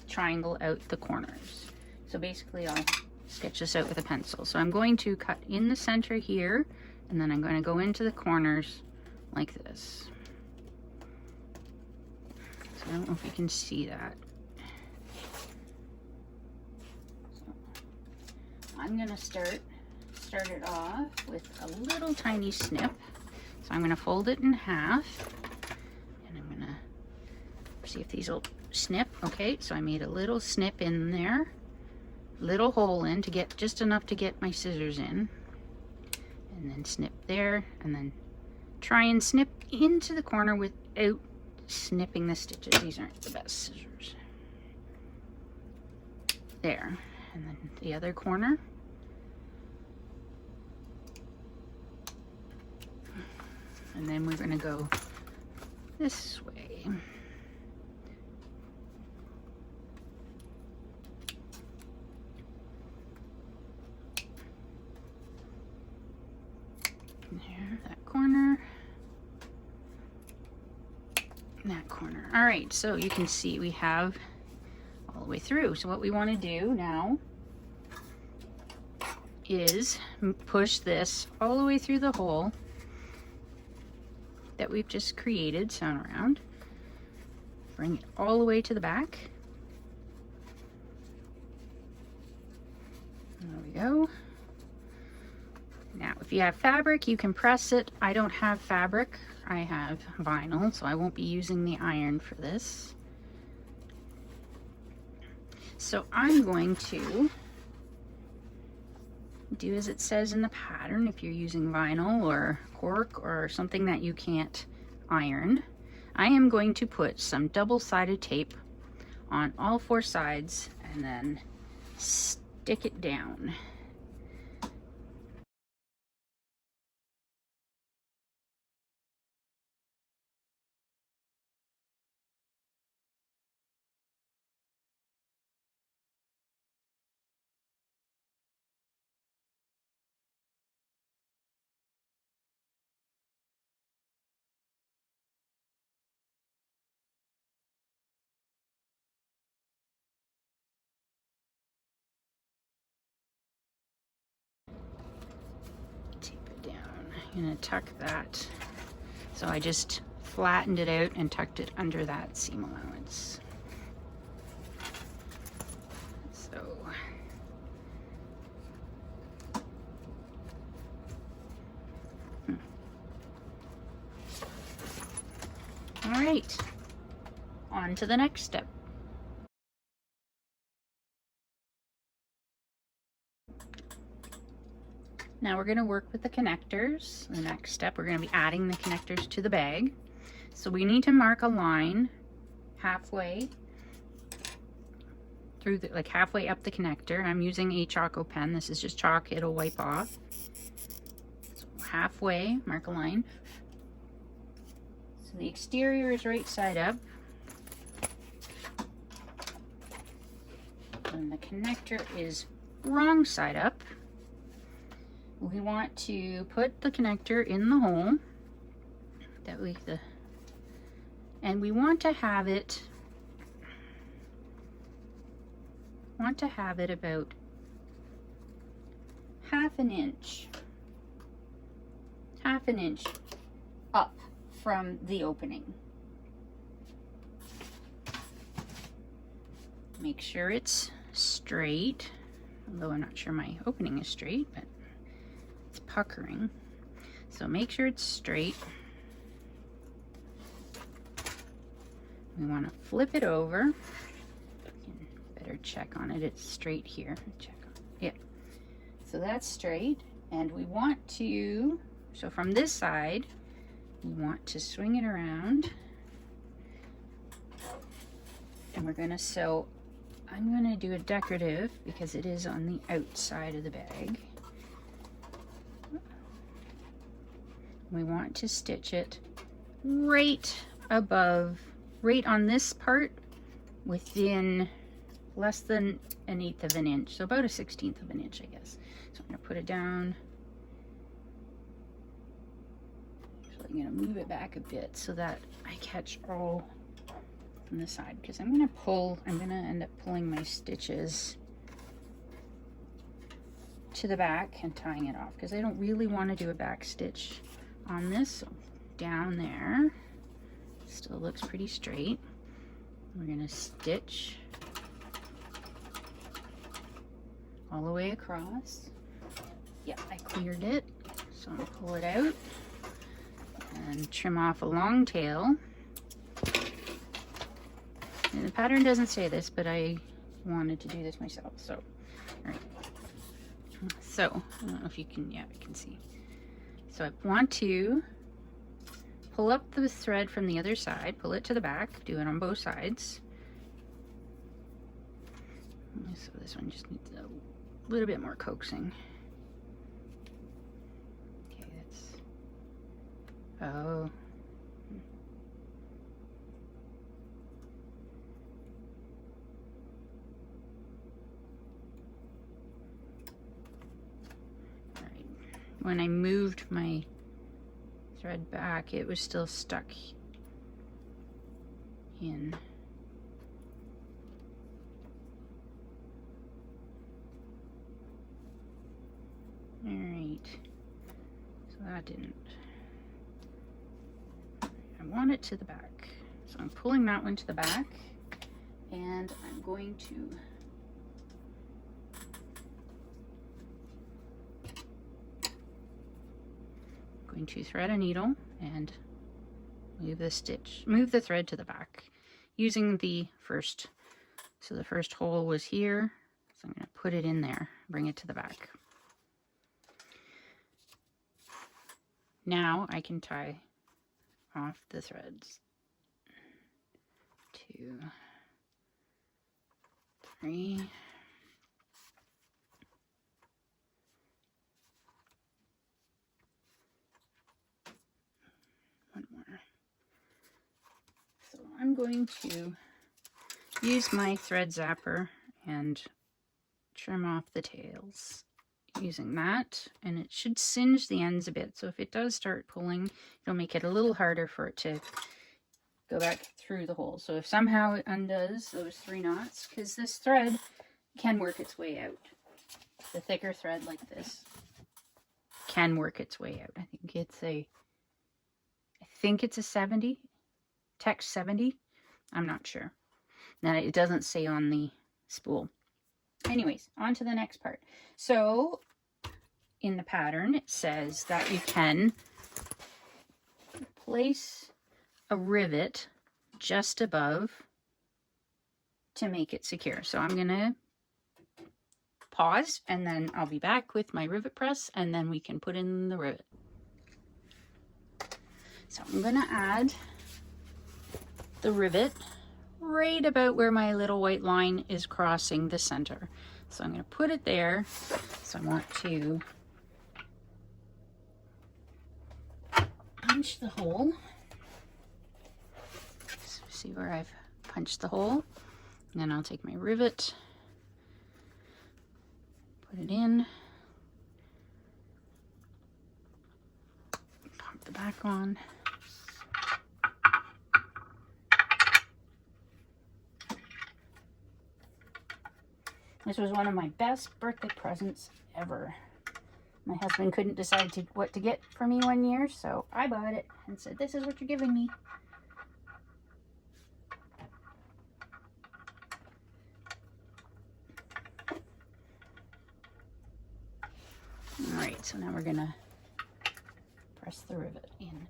A: triangle out the corners. So basically I'll sketch this out with a pencil. So I'm going to cut in the center here, and then I'm going to go into the corners like this. So I don't know if you can see that. So I'm going to start it off with a little tiny snip. So I'm going to fold it in half. See if these will snip. Okay, so I made a little snip in there, little hole in to get just enough to get my scissors in, and then snip there, and then try and snip into the corner without snipping the stitches. These aren't the best scissors. There, and then the other corner. And then we're going to go this way. There, that corner, that corner. All right, so you can see we have all the way through. So what we want to do now is push this all the way through the hole that we've just created, sewn around. Bring it all the way to the back. There we go. Now, if you have fabric, you can press it. I don't have fabric. I have vinyl, so I won't be using the iron for this. So I'm going to do as it says in the pattern. If you're using vinyl or cork or something that you can't iron, I am going to put some double-sided tape on all 4 sides and then stick it down. I'm gonna tuck that. So I just flattened it out and tucked it under that seam allowance. So all right, on to the next step. Now we're going to work with the connectors. The next step, we're going to be adding the connectors to the bag. So we need to mark a line halfway through the, like halfway up the connector. I'm using a Choco pen. This is just chalk, it'll wipe off. So halfway, mark a line. So the exterior is right side up. And the connector is wrong side up. We want to put the connector in the hole that and we want to have it about half an inch up from the opening. Make sure it's straight, although I'm not sure my opening is straight, but it's puckering. So make sure it's straight. We want to flip it over. Better check on it. It's straight here. Check on it. Yeah. So that's straight. And we want to, so from this side, we want to swing it around. And we're going to sew, I'm going to do a decorative because it is on the outside of the bag. We want to stitch it right above, right on this part, within less than 1/8 of an inch, so about 1/16 of an inch, I guess. So I'm going to put it down. So I'm going to move it back a bit so that I catch all from the side, because I'm going to end up pulling my stitches to the back and tying it off, because I don't really want to do a back stitch on this. So down there, still looks pretty straight. We're going to stitch all the way across. Yeah, I cleared it, so I'm going to pull it out and trim off a long tail. And the pattern doesn't say this, but I wanted to do this myself, so all right. So I don't know if you can, yeah, I can see. So I want to pull up the thread from the other side, pull it to the back, do it on both sides. So this one just needs a little bit more coaxing. Okay, that's, oh. When I moved my thread back, it was still stuck in. All right, so that didn't. I want it to the back. So I'm pulling that one to the back, and I'm going to thread a needle and move the thread to the back using the first. So the first hole was here, so I'm going to put it in there, bring it to the back. Now I can tie off the threads to 3. One more. So I'm going to use my thread zapper and trim off the tails using that, and it should singe the ends a bit, so if it does start pulling, it'll make it a little harder for it to go back through the hole. So if somehow it undoes those 3 knots, because this thread can work its way out, the thicker thread like this can work its way out. I think it's a 70, Tech 70. I'm not sure. Now it doesn't say on the spool. Anyways, on to the next part. So in the pattern, it says that you can place a rivet just above to make it secure. So I'm going to pause and then I'll be back with my rivet press and then we can put in the rivet. So I'm going to add the rivet right about where my little white line is crossing the center. So I'm going to put it there. So I want to punch the hole. So see where I've punched the hole. And then I'll take my rivet, put it in, pop the back on. This was one of my best birthday presents ever. My husband couldn't decide what to get for me one year, so I bought it and said, "This is what you're giving me." Alright, so now we're gonna press the rivet in.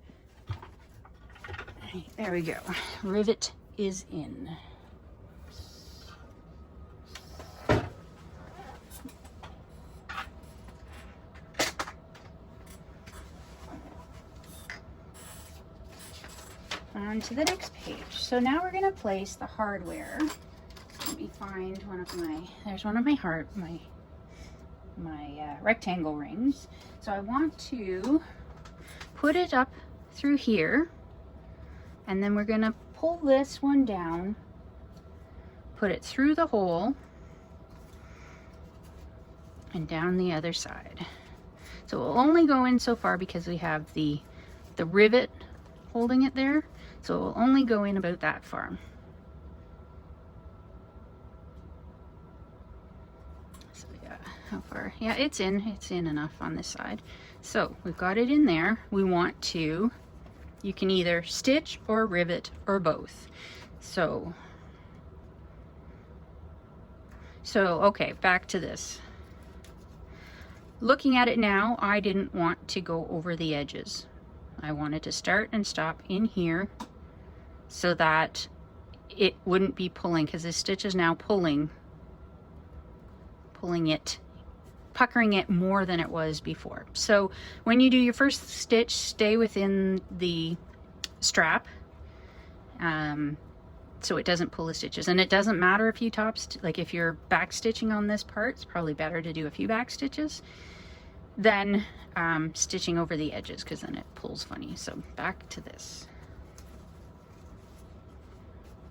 A: Right, there we go. Rivet is in. On to the next page. So now we're going to place the hardware. Let me find one of my, there's one of my rectangle rings. So I want to put it up through here, and then we're going to pull this one down, put it through the hole, and down the other side. So we'll only go in so far because we have the rivet holding it there. So it will only go in about that far. So yeah, how far? Yeah, it's in enough on this side. So we've got it in there. We want to, you can either stitch or rivet or both. So okay, back to this. Looking at it now, I didn't want to go over the edges. I wanted to start and stop in here so that it wouldn't be pulling, because this stitch is now pulling it, puckering it more than it was before. So when you do your first stitch, stay within the strap so it doesn't pull the stitches. And it doesn't matter if you like if you're back stitching on this part, it's probably better to do a few back stitches than stitching over the edges, because then it pulls funny. So back to this.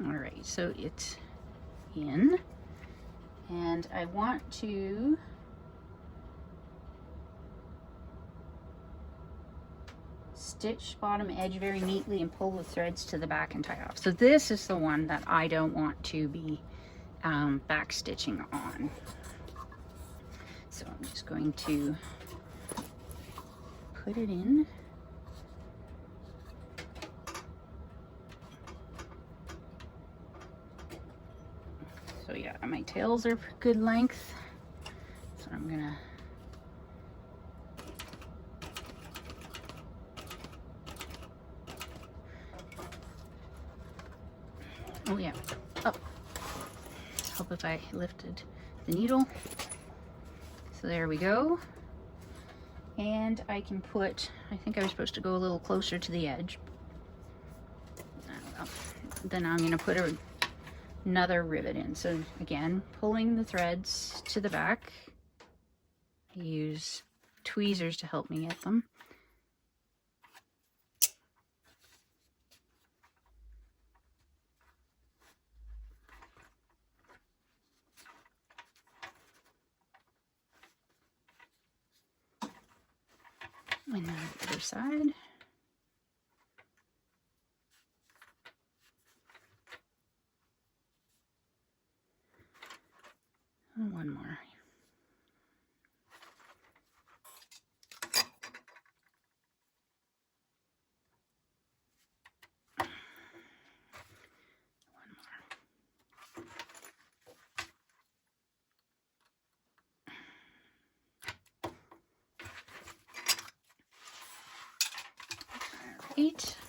A: All right, so it's in, and I want to stitch bottom edge very neatly and pull the threads to the back and tie off. So this is the one that I don't want to be back stitching on. So I'm just going to put it in. So yeah, my tails are good length. So I'm gonna oh yeah, up. Help if I lifted the needle. So there we go. And I can put, I think I was supposed to go a little closer to the edge. Then I'm gonna put a another rivet in. So again, pulling the threads to the back. I use tweezers to help me get them. And then the other side. And one more.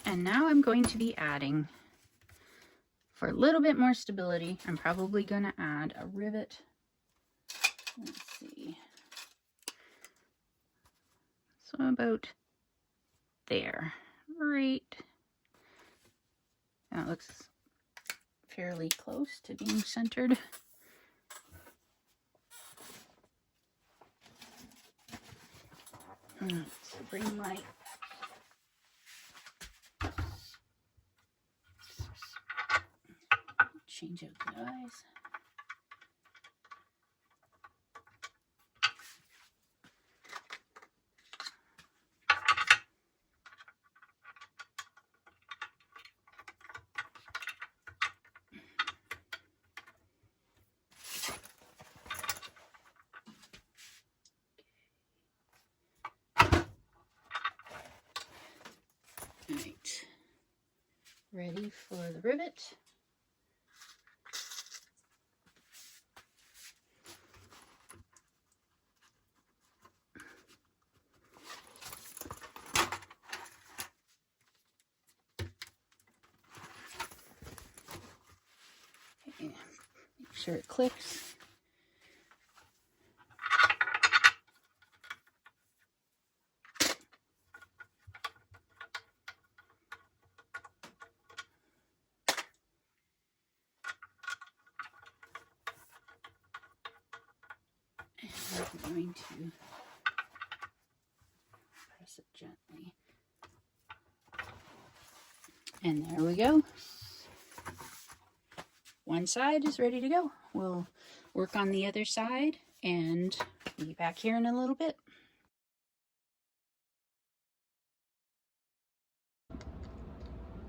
A: And now I'm going to be adding, for a little bit more stability, I'm probably going to add a rivet. Let's see. So about there, right. That looks fairly close to being centered. Let's bring my change out the eyes. Right, ready for the rivet. Okay, make sure it clicks. I'm going to press it gently. And there we go. One side is ready to go. We'll work on the other side and be back here in a little bit.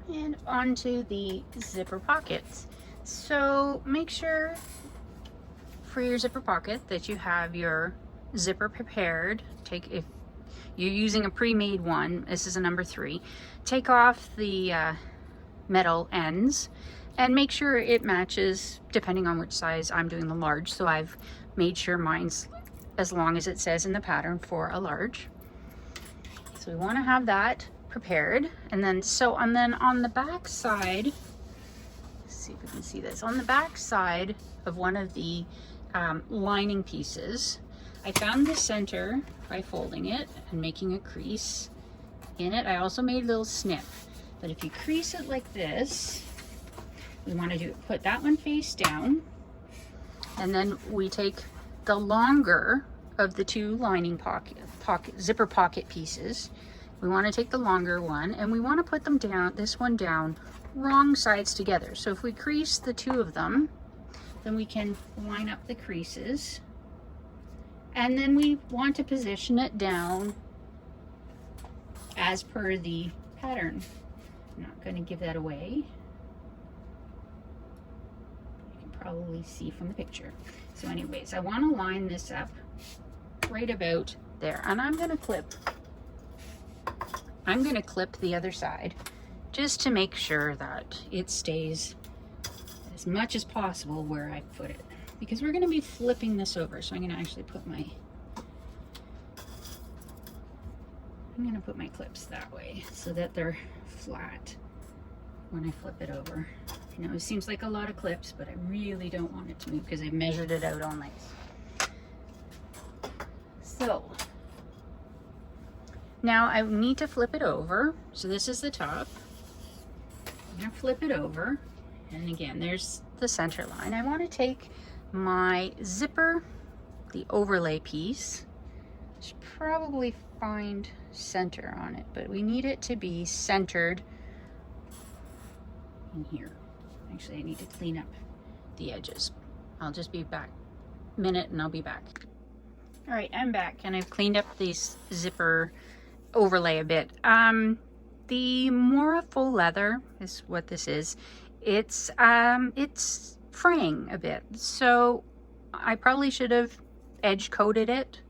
A: And onto the zipper pockets. So make sure for your zipper pocket that you have your zipper prepared. If you're using a pre-made one, this is a number 3, take off the metal ends and make sure it matches depending on which size. I'm doing the large, so I've made sure mine's as long as it says in the pattern for a large. So we want to have that prepared. And then on the back side, let's see if we can see this, on the back side of one of the lining pieces, I found the center by folding it and making a crease in it. I also made a little snip, but if you crease it like this, we want to put that one face down, and then we take the longer of the two lining zipper pocket pieces. We want to take the longer one and we want to put them down, this one down, wrong sides together. So if we crease the two of them, then we can line up the creases, and then we want to position it down as per the pattern. I'm not going to give that away. You can probably see from the picture. So anyways, I want to line this up right about there, and I'm going to clip the other side just to make sure that it stays as much as possible where I put it, because we're going to be flipping this over. So I'm going to actually put my clips that way so that they're flat when I flip it over. You know, it seems like a lot of clips, but I really don't want it to move because I measured it out all nice. So now I need to flip it over. So this is the top. I'm going to flip it over. And again, there's the center line, I want to take my zipper, the overlay piece, should probably find center on it, but we need it to be centered in here. Actually, I need to clean up the edges. I'll just be back a minute and I'll be back. All right, I'm back and I've cleaned up this zipper overlay a bit. The Mora full leather is what this is. It's fraying a bit, so I probably should have edge coated it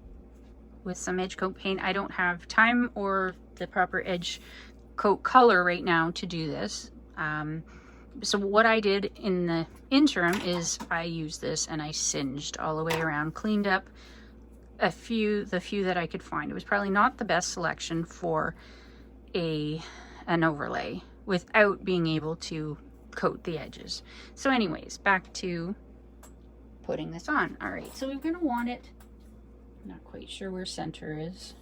A: with some edge coat paint. I don't have time or the proper edge coat color right now to do this. So what I did in the interim is I used this and I singed all the way around, cleaned up the few that I could find. It was probably not the best selection for an overlay without being able to coat the edges. So anyways, back to putting this on. All right, so we're gonna want it, I'm not quite sure where center is.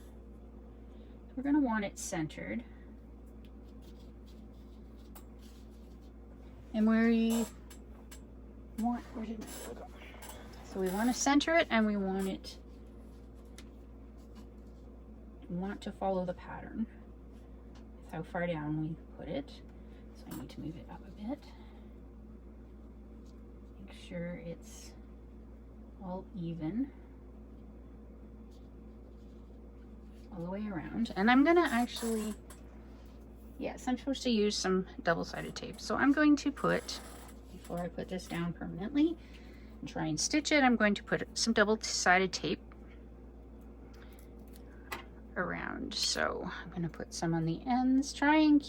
A: We're gonna want it centered. And where do where did it go? So we want to center it and we want to follow the pattern with how far down we put it. So I need to move it up a bit. Make sure it's all even all the way around. And I'm gonna actually, yes, I'm supposed to use some double-sided tape. So I'm going to put, before I put this down permanently and try and stitch it, I'm going to put some double-sided tape around. So I'm going to put some on the ends, I'm trying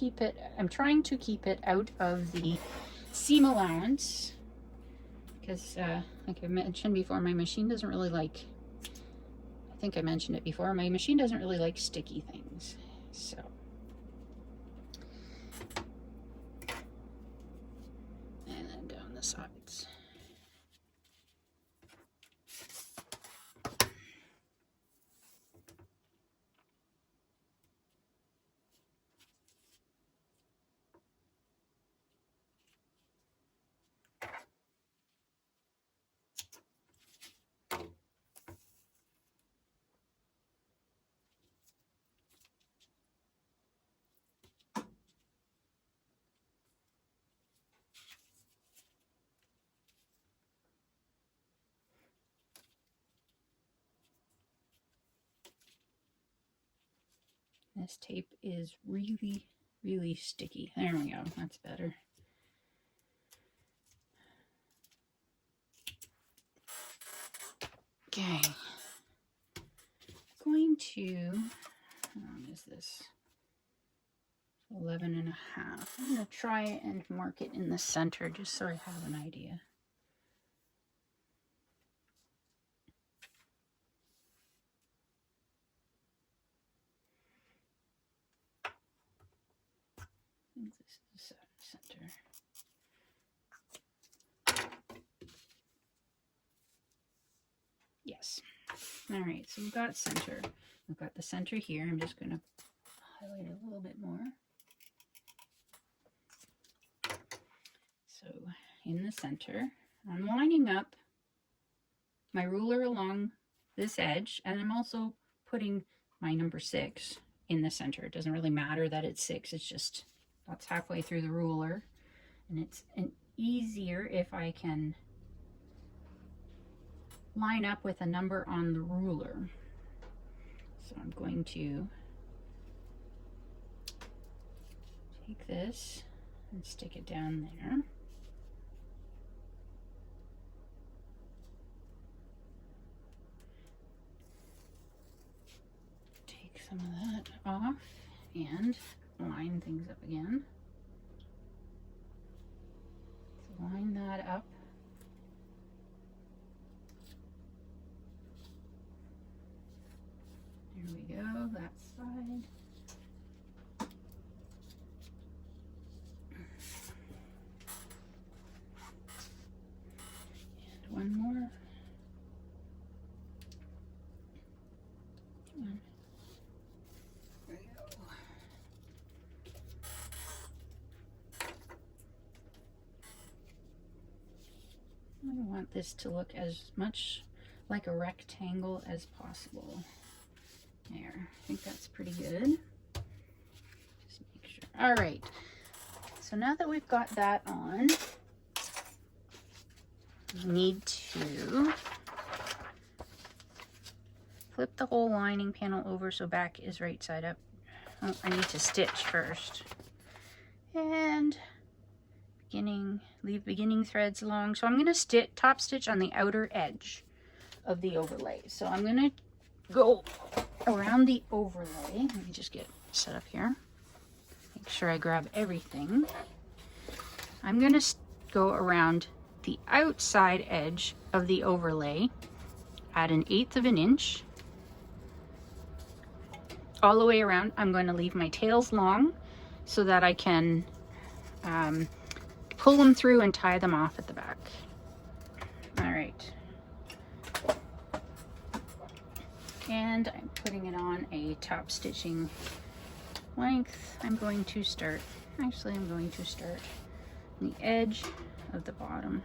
A: to keep it out of the seam allowance because like I mentioned before, my machine doesn't really like, I think I mentioned it before, my machine doesn't really like sticky things. So and then down the sides. This tape is really, really sticky. There we go, that's better. Okay, going to, how long is this? 11 and a half. I'm going to try and mark it in the center just so I have an idea. I think this is the center. Yes. All right, so we've got center. We've got the center here. I'm just going to highlight it a little bit more. So in the center, I'm lining up my ruler along this edge, and I'm also putting my number 6 in the center. It doesn't really matter that it's 6, it's just that's halfway through the ruler, and it's easier if I can line up with a number on the ruler. So I'm going to take this and stick it down there. Take some of that off and line things up again. So line that up. There we go, that side. And one more. Come on. There we go. want this to look as much like a rectangle as possible. There, I think that's pretty good. Just make sure. All right, so now that we've got that on, we need to flip the whole lining panel over so back is right side up. Oh, I need to stitch first. And leave beginning threads along. So I'm going to top stitch on the outer edge of the overlay. So I'm going to go around the overlay. Let me just get set up here. Make sure I grab everything. I'm going to go around the outside edge of the overlay at 1/8 of an inch. All the way around. I'm going to leave my tails long so that I can pull them through and tie them off at the back. All right. And I'm putting it on a top stitching length. I'm going to start on the edge of the bottom.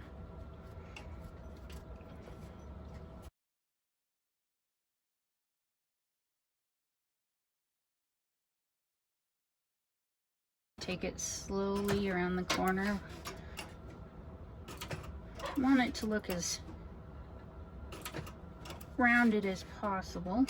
A: Take it slowly around the corner. I want it to look as rounded as possible.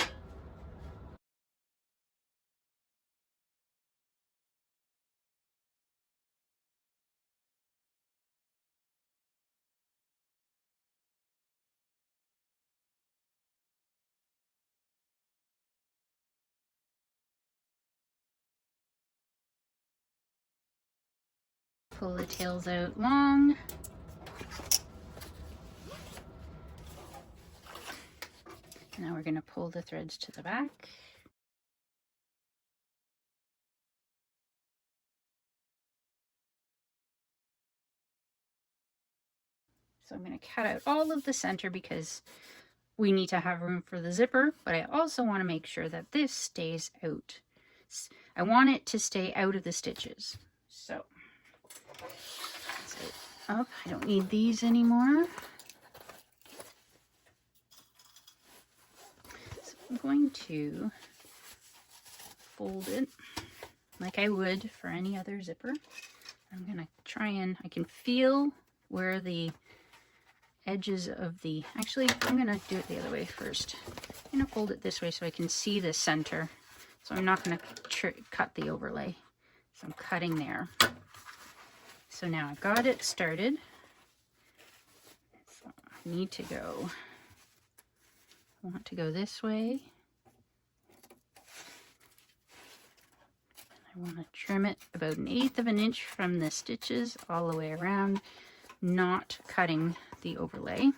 A: Pull the tails out long. Now we're going to pull the threads to the back. So I'm going to cut out all of the center because we need to have room for the zipper, but I also want to make sure that this stays out. I want it to stay out of the stitches. So up. I don't need these anymore. So I'm going to fold it like I would for any other zipper. I'm going to try and, I can feel where the edges of the, actually I'm going to do it the other way first. I'm going to fold it this way so I can see the center. So I'm not going to cut the overlay. So I'm cutting there. So now I've got it started. So I need to go, I want to go this way. I want to trim it about 1/8 of an inch from the stitches all the way around, not cutting the overlay.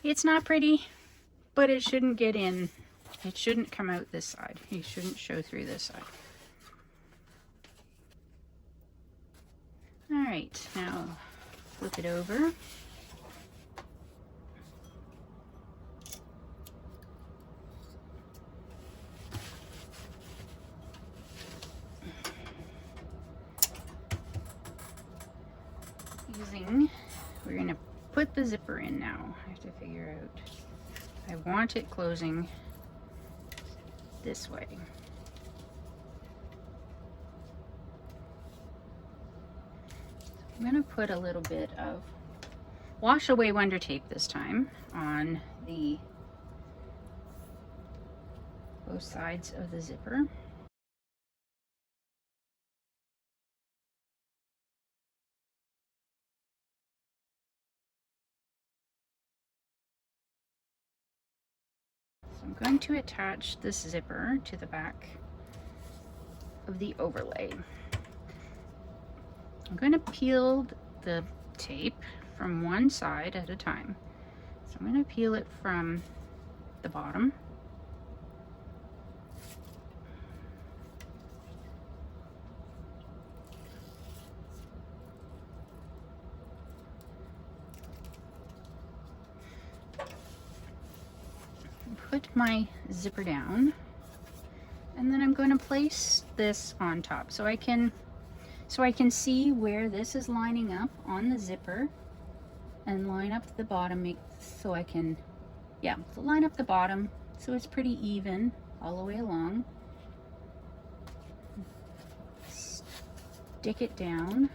A: It's not pretty, but it shouldn't get in. It shouldn't come out this side. It shouldn't show through this side. All right, now flip it over. We're gonna put the zipper in now. I have to figure out, I want it closing this way. I'm gonna put a little bit of wash away wonder tape this time on the both sides of the zipper. I'm going to attach this zipper to the back of the overlay. I'm going to peel the tape from one side at a time. So I'm going to peel it from the bottom. Put my zipper down, and then I'm going to place this on top so I can see where this is lining up on the zipper, and line up the bottom so I can line up the bottom so it's pretty even all the way along. Stick it down,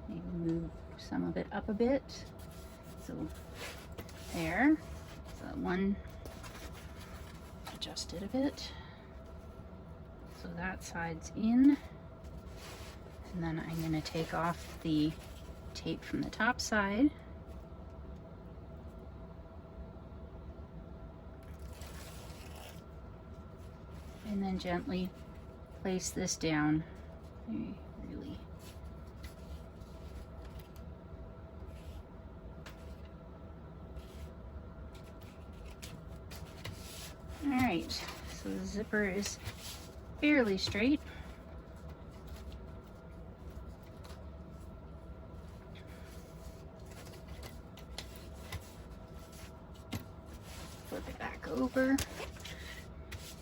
A: maybe move some of it up a bit, so there. So one, adjust it a bit so that side's in, and then I'm going to take off the tape from the top side, and then gently place this down. Really Alright, so the zipper is fairly straight. Flip it back over.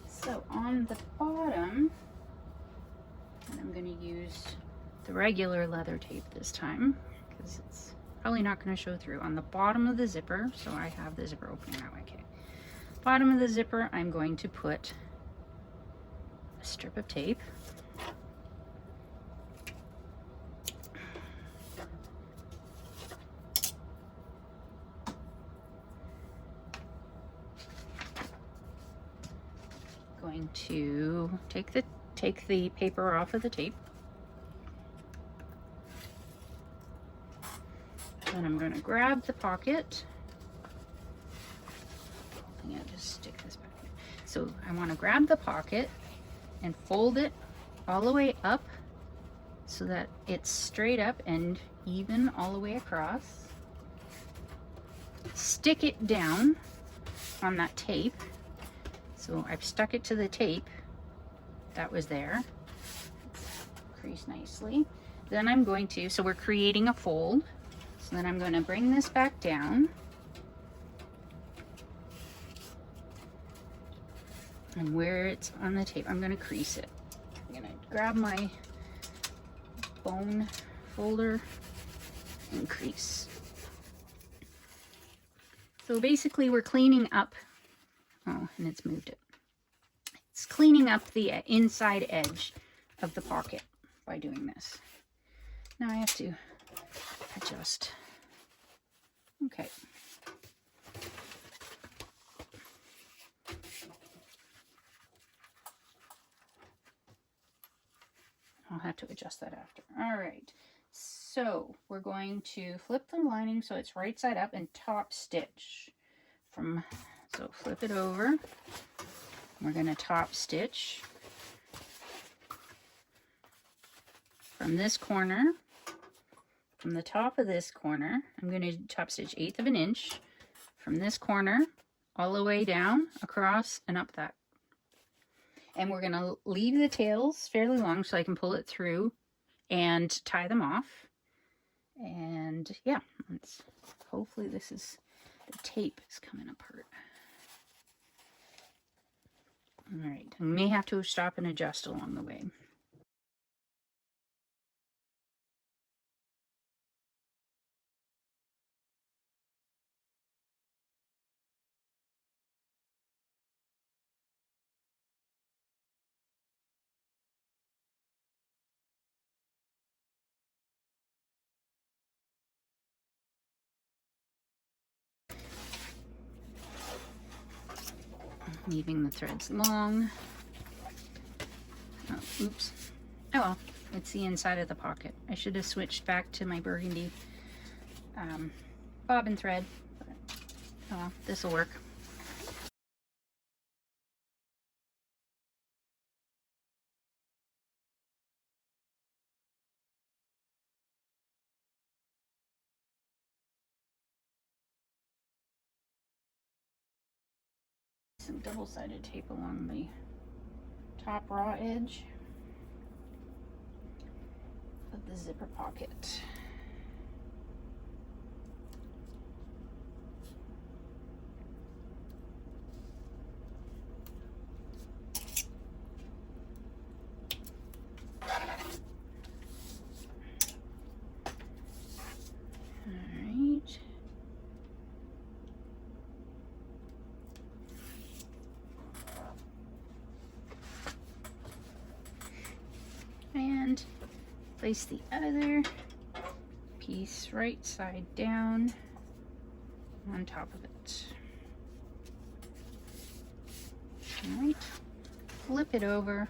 A: So on the bottom, and I'm going to use the regular leather tape this time because it's probably not going to show through. On the bottom of the zipper, so I have the zipper opening that way. Okay. Bottom of the zipper, I'm going to put a strip of tape. Going to take the paper off of the tape. Then I'm going to grab the pocket. Yeah, just stick this back in. So I want to grab the pocket and fold it all the way up so that it's straight up and even all the way across. Stick it down on that tape. So I've stuck it to the tape that was there. Crease nicely. Then I'm going to, so we're creating a fold. So then I'm going to bring this back down. And where it's on the tape, I'm going to crease it. I'm going to grab my bone folder and crease. So basically we're cleaning up, oh, and it's moved it. It's cleaning up the inside edge of the pocket by doing this. Now I have to adjust. Okay. I'll have to adjust that after. All right, so we're going to flip the lining so it's right side up and top stitch from, so flip it over. We're going to top stitch from this corner, from the top of this corner. I'm going to top stitch 1/8 of an inch from this corner all the way down, across, and up that. And we're going to leave the tails fairly long so I can pull it through and tie them off. And yeah, hopefully this is, the tape is coming apart. All right, I may have to stop and adjust along the way. Leaving the threads long. Oh, oops. Oh well, it's the inside of the pocket. I should have switched back to my burgundy bobbin thread, but oh well, this will work. Some double-sided tape along the top raw edge of the zipper pocket. Alright. And place the other piece right side down on top of it. All right, flip it over.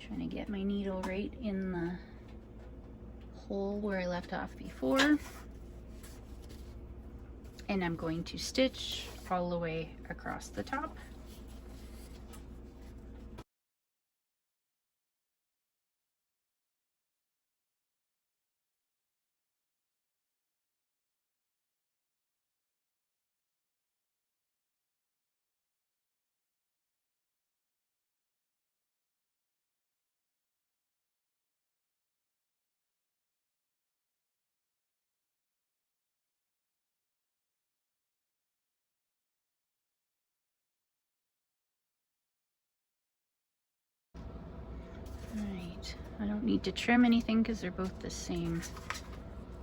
A: Trying to get my needle right in the hole where I left off before. And I'm going to stitch all the way across the top. Alright, I don't need to trim anything because they're both the same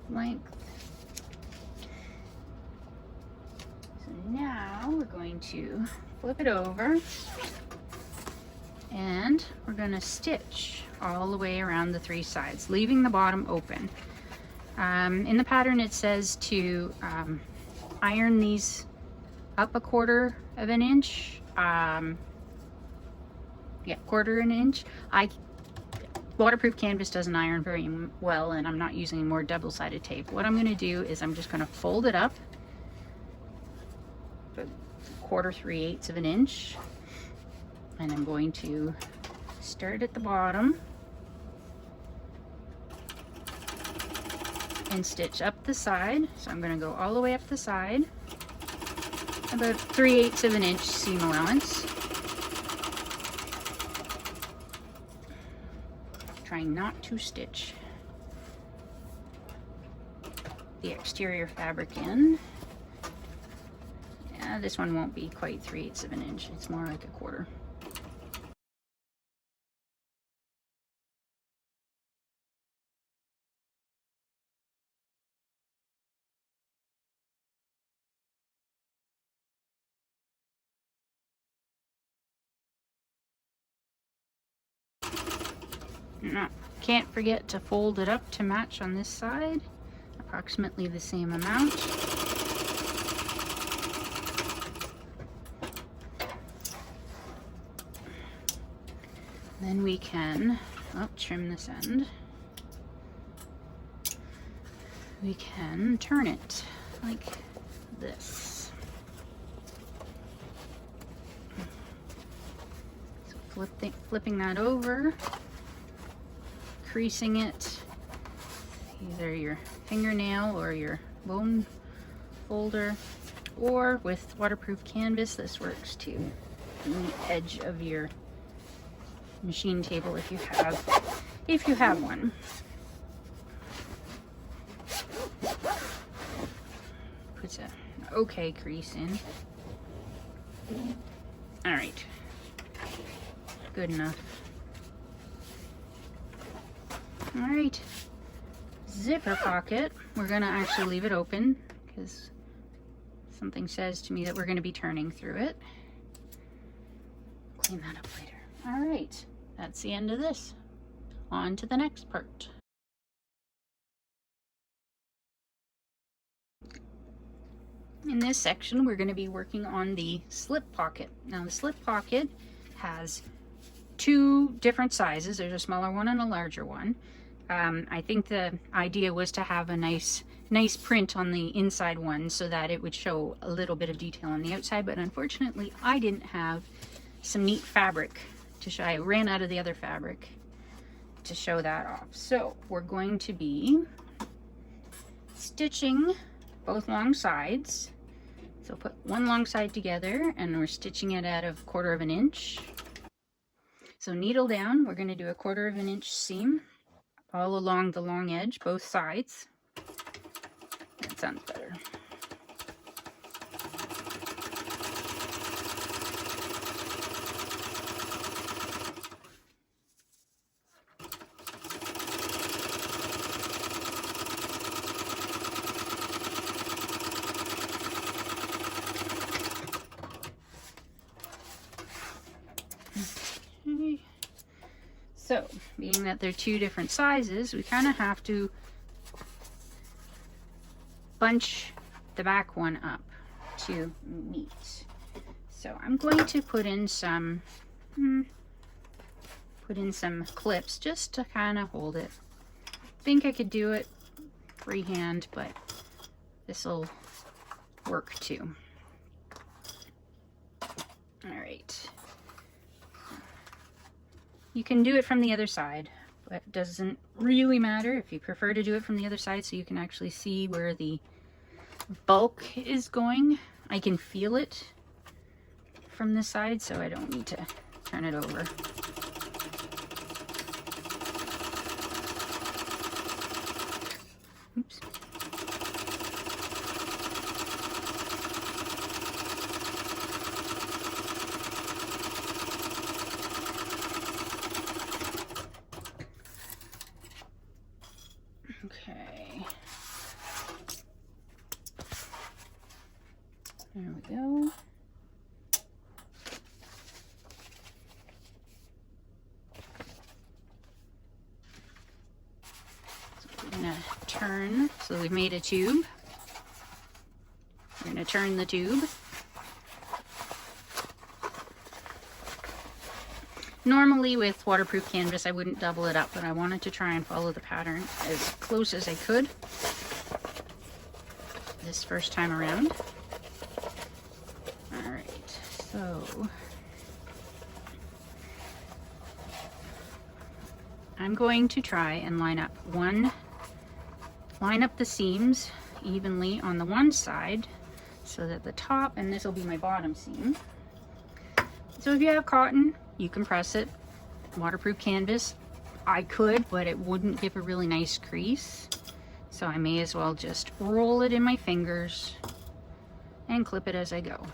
A: length. So now we're going to flip it over and we're going to stitch all the way around the three sides, leaving the bottom open. In the pattern it says to iron these up 1/4 of an inch. Yeah, 1/4 an inch. Waterproof canvas doesn't iron very well, and I'm not using more double-sided tape. What I'm going to do is I'm just going to fold it up 1/4 3/8 of an inch, and I'm going to start at the bottom and stitch up the side. So I'm going to go all the way up the side, about 3/8 of an inch seam allowance. Trying not to stitch the exterior fabric in. Yeah, this one won't be quite 3/8 of an inch. It's more like 1/4. Can't forget to fold it up to match on this side, approximately the same amount. Then we can trim this end. We can turn it like this. So flipping that over, creasing it, either your fingernail or your bone folder, or with waterproof canvas. This works too. On the edge of your machine table if you have one. Puts an okay crease in. All right, good enough. All right, zipper pocket. We're gonna actually leave it open because something says to me that we're gonna be turning through it. Clean that up later. All right, that's the end of this. On to the next part. In this section, we're going to be working on the slip pocket. Now, the slip pocket has two different sizes. There's a smaller one and a larger one. I think the idea was to have a nice print on the inside one so that it would show a little bit of detail on the outside, but unfortunately, I didn't have some neat fabric to show. I ran out of the other fabric to show that off. So we're going to be stitching both long sides. So put one long side together and we're stitching it at 1/4 of an inch. So needle down, we're going to do 1/4 of an inch seam all along the long edge, both sides. That sounds better. So, being that they're two different sizes, we kind of have to bunch the back one up to meet. So I'm going to put in some clips just to kind of hold it. I think I could do it freehand, but this will work too. All right. You can do it from the other side, but it doesn't really matter if you prefer to do it from the other side so you can actually see where the bulk is going. I can feel it from this side, so I don't need to turn it over. Oops. Okay, there we go. So we're gonna turn, so we've made a tube. We're gonna turn the tube. Normally with waterproof canvas I wouldn't double it up, but I wanted to try and follow the pattern as close as I could this first time around. Alright, so I'm going to try and line up the seams evenly on the one side so that the top, and this will be my bottom seam. So if you have cotton, you can press it. Waterproof canvas, I could, but it wouldn't give a really nice crease. So I may as well just roll it in my fingers and clip it as I go.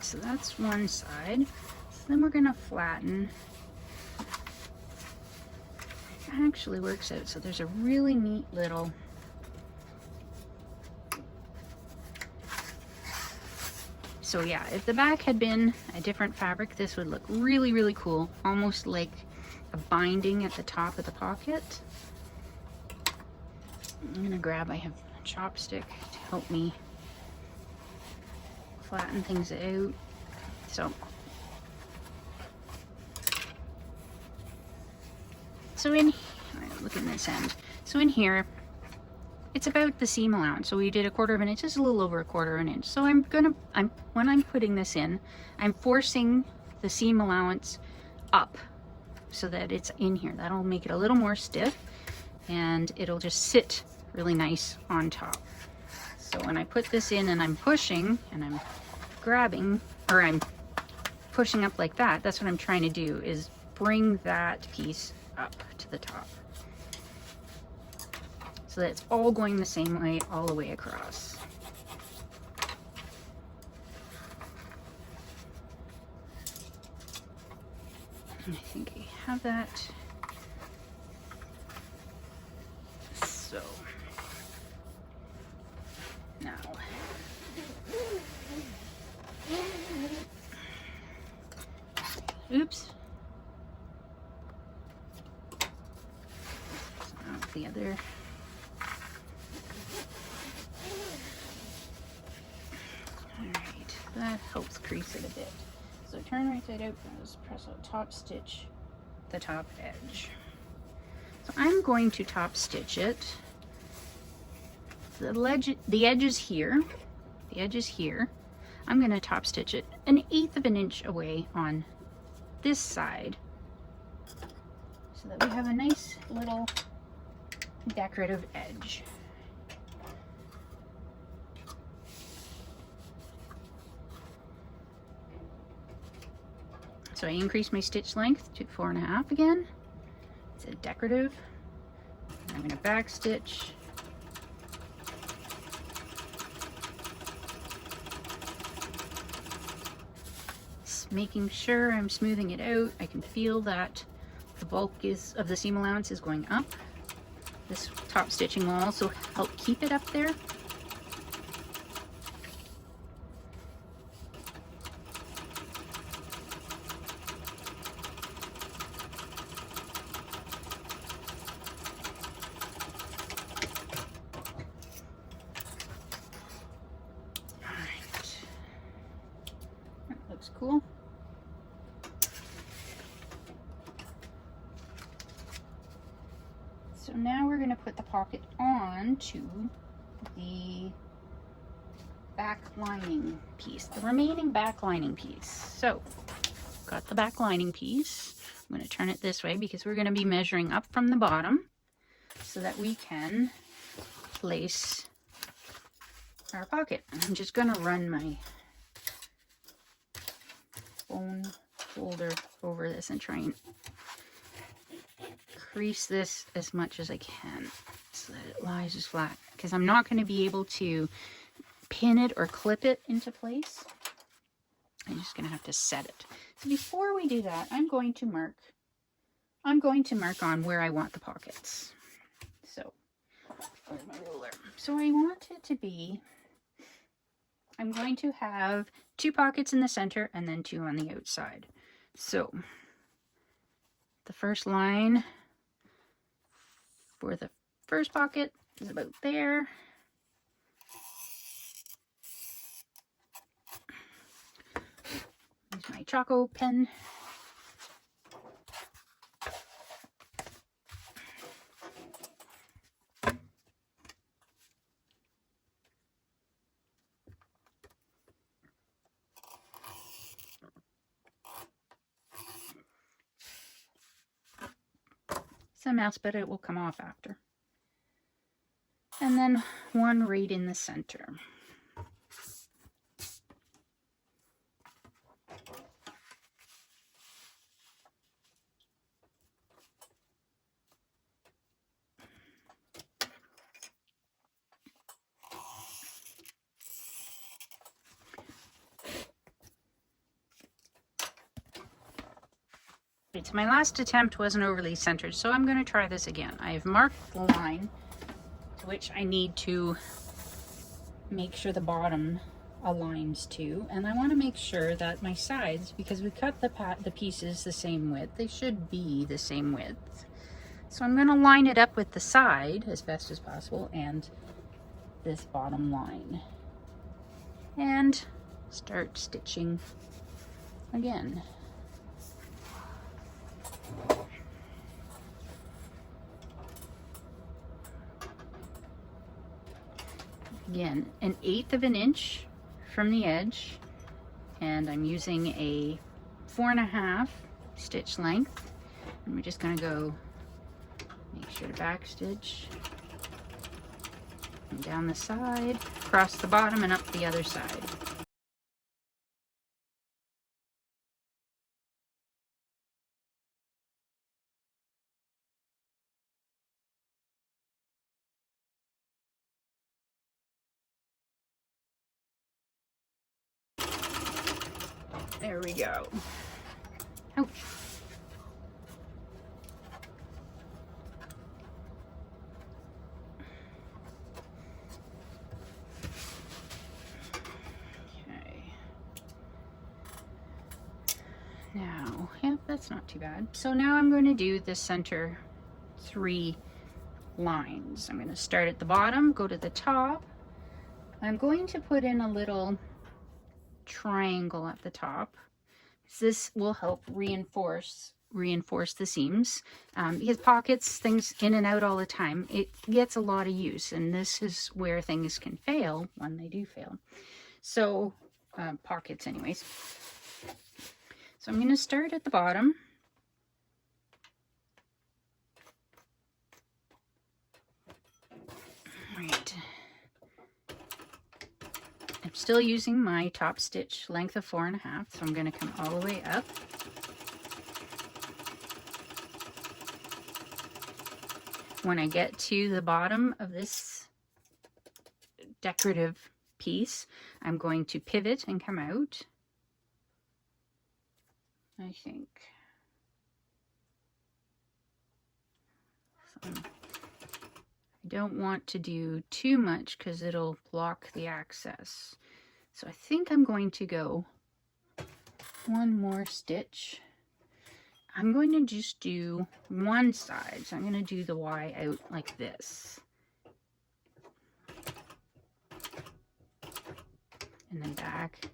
A: So that's one side. So then we're gonna flatten. It actually works out. So there's a really neat little so yeah, if the back had been a different fabric, this would look really, really cool. Almost like a binding at the top of the pocket. I'm gonna grab, I have chopstick to help me flatten things out. So in, look at this end. So in here, it's about the seam allowance. So we did 1/4 inch, just a little over 1/4 inch. So when I'm putting this in, I'm forcing the seam allowance up so that it's in here. That'll make it a little more stiff and it'll just sit really nice on top. So when I put this in and I'm pushing and I'm grabbing, or I'm pushing up like that, that's what I'm trying to do, is bring that piece up to the top. So that it's all going the same way all the way across. And I think I have that. So now oops. So now the other. Alright, that helps crease it a bit. So turn right side out, just press out, top stitch the top edge. So I'm going to top stitch it. The edge is here. The edge is here. I'm going to top stitch it 1/8 inch away on this side, so that we have a nice little decorative edge. So I increase my stitch length to 4.5 again. It's a decorative. I'm going to back stitch. Making sure I'm smoothing it out. I can feel that the bulk of the seam allowance is going up. This top stitching will also help keep it up there. Alright. That looks cool. So now we're going to put the pocket on to the back lining piece, the remaining back lining piece. So, got the back lining piece. I'm going to turn it this way because we're going to be measuring up from the bottom so that we can place our pocket. I'm just going to run my bone folder over this and try and crease this as much as I can so that it lies as flat, because I'm not going to be able to pin it or clip it into place. I'm just going to have to set it. So before we do that, I'm going to mark on where I want the pockets. So where's my ruler? So I want it to be, I'm going to have 2 pockets in the center and then 2 on the outside. So the first line for the first pocket is about there. Use my Choco pen. Some else, but it will come off after. And then 1 right in the center. So my last attempt wasn't overly centered, so I'm going to try this again. I have marked the line to which I need to make sure the bottom aligns to, and I want to make sure that my sides, because we cut the pieces the same width, they should be the same width. So I'm going to line it up with the side as best as possible and this bottom line and start stitching again. Again, 1/8 of an inch from the edge, and I'm using a 4.5 stitch length, and we're just going to go make sure to back stitch and down the side, across the bottom, and up the other side. There we go. Ouch. Okay. Now, yeah, that's not too bad. So now I'm going to do the center 3 lines. I'm going to start at the bottom, go to the top. I'm going to put in a little triangle at the top. This will help reinforce the seams, because pockets, things in and out all the time, it gets a lot of use, and this is where things can fail when they do fail. So pockets anyways. So I'm going to start at the bottom. Right. I'm still using my top stitch length of 4.5, so I'm going to come all the way up. When I get to the bottom of this decorative piece, I'm going to pivot and come out. I think. So I don't want to do too much because it'll block the access. So I think I'm going to go one more stitch. I'm going to just do one side. So I'm going to do the Y out like this. And then back.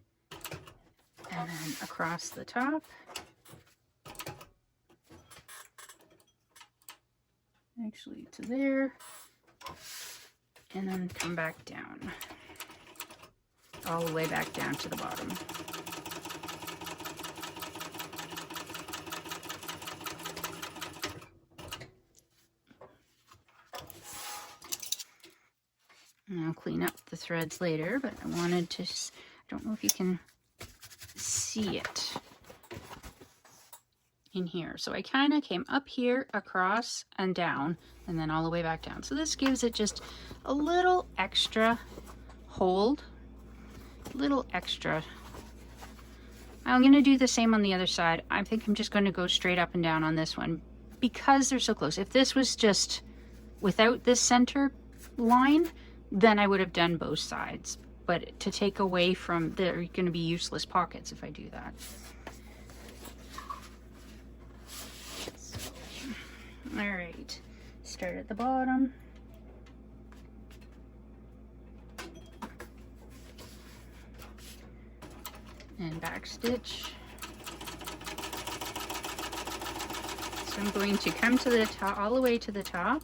A: And then across the top. Actually to there. And then come back down. All the way back down to the bottom. And I'll clean up the threads later, but I wanted to, I don't know if you can see it in here. So I kind of came up here, across, and down, and then all the way back down. So this gives it just a little extra hold, a little extra. I'm going to do the same on the other side. I think I'm just going to go straight up and down on this one because they're so close. If this was just without this center line, then I would have done both sides. But to take away from, there are going to be useless pockets if I do that. So, all right, start at the bottom. And back stitch. So I'm going to come to the top, all the way to the top,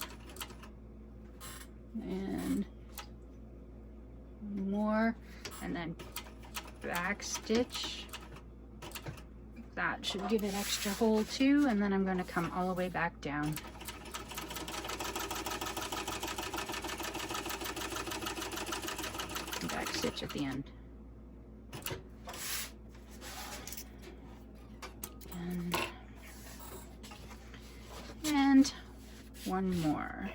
A: and more, and then back stitch. That should give it extra hold too, and then I'm going to come all the way back down. And back stitch at the end. And one more.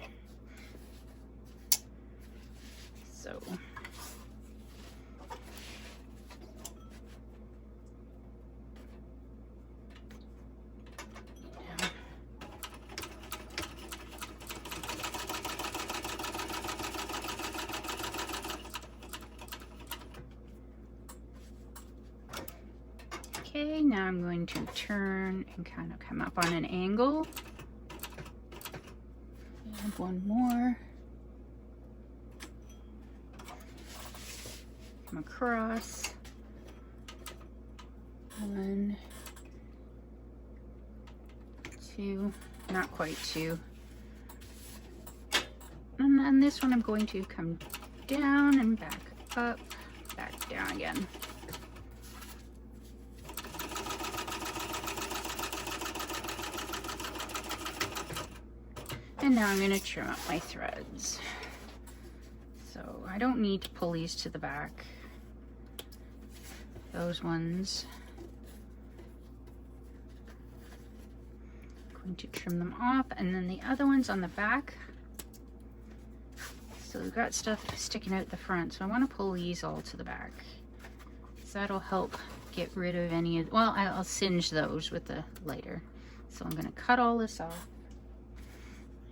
A: So okay, now I'm going to turn and kind of come up on an angle. And one more. come across. 1, 2, not quite 2. And then this one I'm going to come down and back up, back down again. And now I'm going to trim up my threads. So I don't need to pull these to the back. Those ones, I'm going to trim them off, and then the other ones on the back. So we've got stuff sticking out the front, so I want to pull these all to the back. So that'll help get rid of any of, well, I'll singe those with the lighter. So I'm going to cut all this off,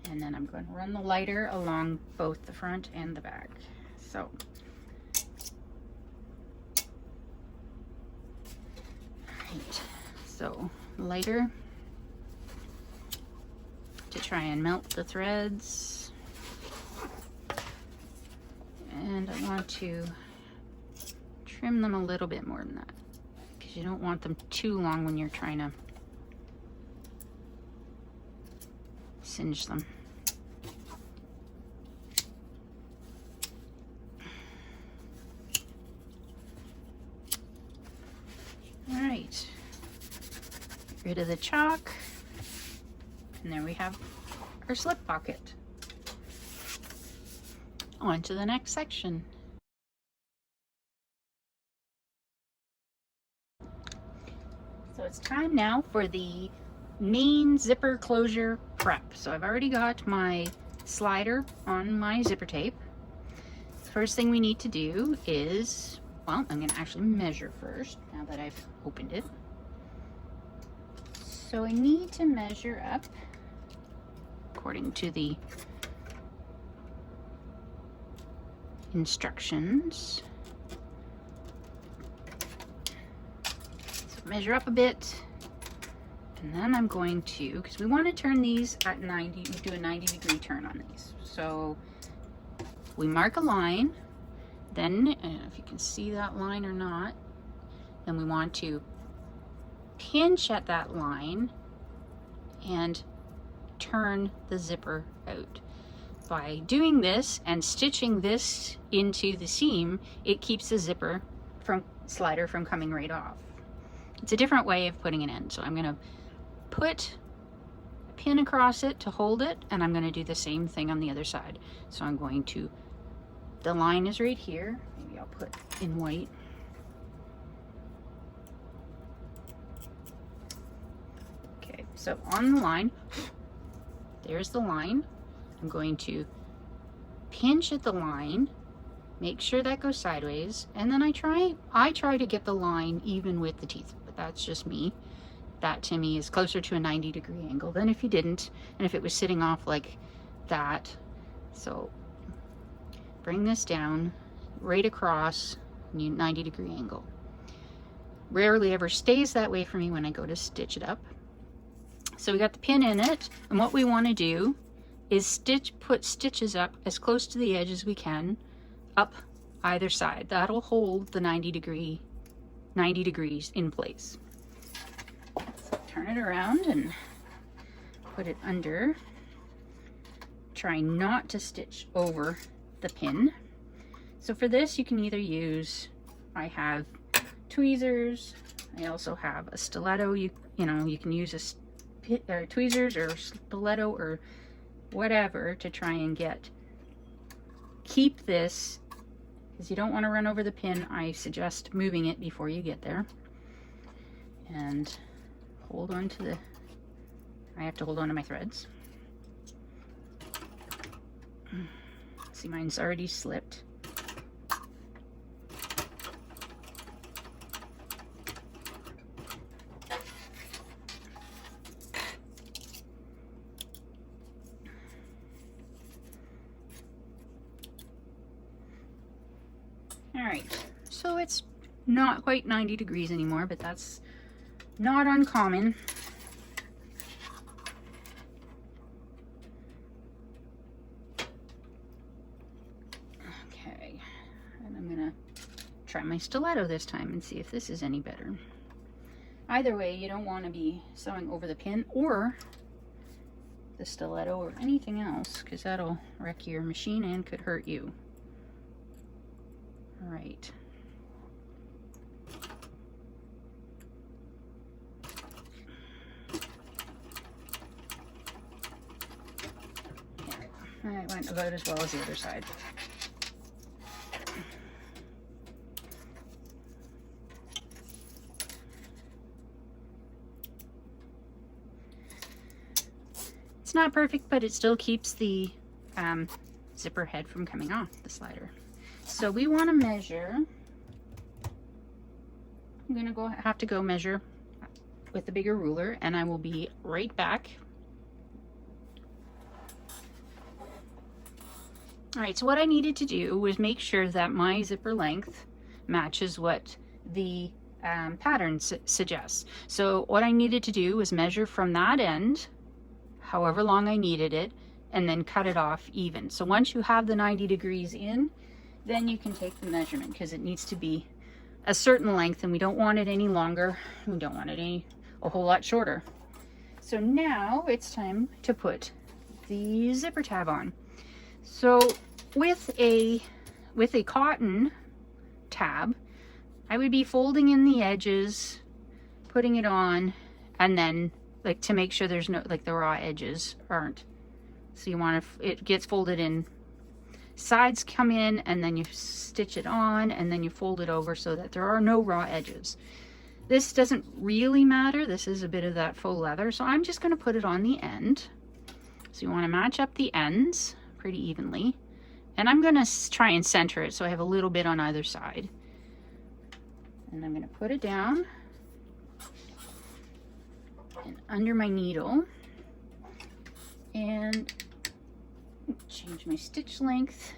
A: and then I'm going to run the lighter along both the front and the back. So right, so lighter to try and melt the threads, and I want to trim them a little bit more than that because you don't want them too long when you're trying to singe them. All right, get rid of the chalk, and there we have our slip pocket. On to the next section. So it's time now for the main zipper closure prep. So I've already got my slider on my zipper tape. First thing we need to do is, well, I'm going to actually measure first now that I've opened it. So I need to measure up according to the instructions. So measure up a bit, and then I'm going to, because we want to turn these at 90, we do a 90-degree turn on these. So we mark a line, then if you can see that line or not, then we want to pinch at that line and turn the zipper out. By doing this and stitching this into the seam, it keeps the zipper slider from coming right off. It's a different way of putting it in. So I'm going to put a pin across it to hold it, and I'm going to do the same thing on the other side. So I'm going to, the line is right here. Maybe I'll put in white. Okay, so on the line, there's the line. I'm going to pinch at the line, make sure that goes sideways, and then I try to get the line even with the teeth, but that's just me. That to me is closer to a 90-degree angle than if you didn't, and if it was sitting off like that. So bring this down right across, 90-degree angle. Rarely ever stays that way for me when I go to stitch it up. So we got the pin in it, and what we want to do is put stitches up as close to the edge as we can, up either side. That'll hold the 90 degrees in place. So turn it around and put it under. Try not to stitch over the pin. So for this, you can either use, I have tweezers, I also have a stiletto. You can use tweezers or stiletto or whatever to try and keep this, because you don't want to run over the pin. I suggest moving it before you get there, and hold on to I have to hold on to my threads. See, mine's already slipped. Alright, so it's not quite 90 degrees anymore, but that's not uncommon. Okay, and I'm gonna try my stiletto this time and see if this is any better. Either way, you don't want to be sewing over the pin or the stiletto or anything else, because that'll wreck your machine and could hurt you. All right. Yeah, it went about as well as the other side. It's not perfect, but it still keeps the zipper head from coming off the slider. So we want to measure. I'm gonna have to go measure with the bigger ruler, and I will be right back. All right, so what I needed to do was make sure that my zipper length matches what the pattern suggests. So what I needed to do was measure from that end, however long I needed it, and then cut it off even. So once you have the 90 degrees in, then you can take the measurement, because it needs to be a certain length, and we don't want it any longer. We don't want it a whole lot shorter. So now it's time to put the zipper tab on. So with a cotton tab, I would be folding in the edges, putting it on, and then like to make sure there's no, like the raw edges aren't. So you want to, it gets folded in, sides come in, and then you stitch it on, and then you fold it over so that there are no raw edges. This doesn't really matter. This is a bit of that faux leather, so I'm just going to put it on the end. So you want to match up the ends pretty evenly, and I'm going to try and center it so I have a little bit on either side. And I'm going to put it down and under my needle and change my stitch length,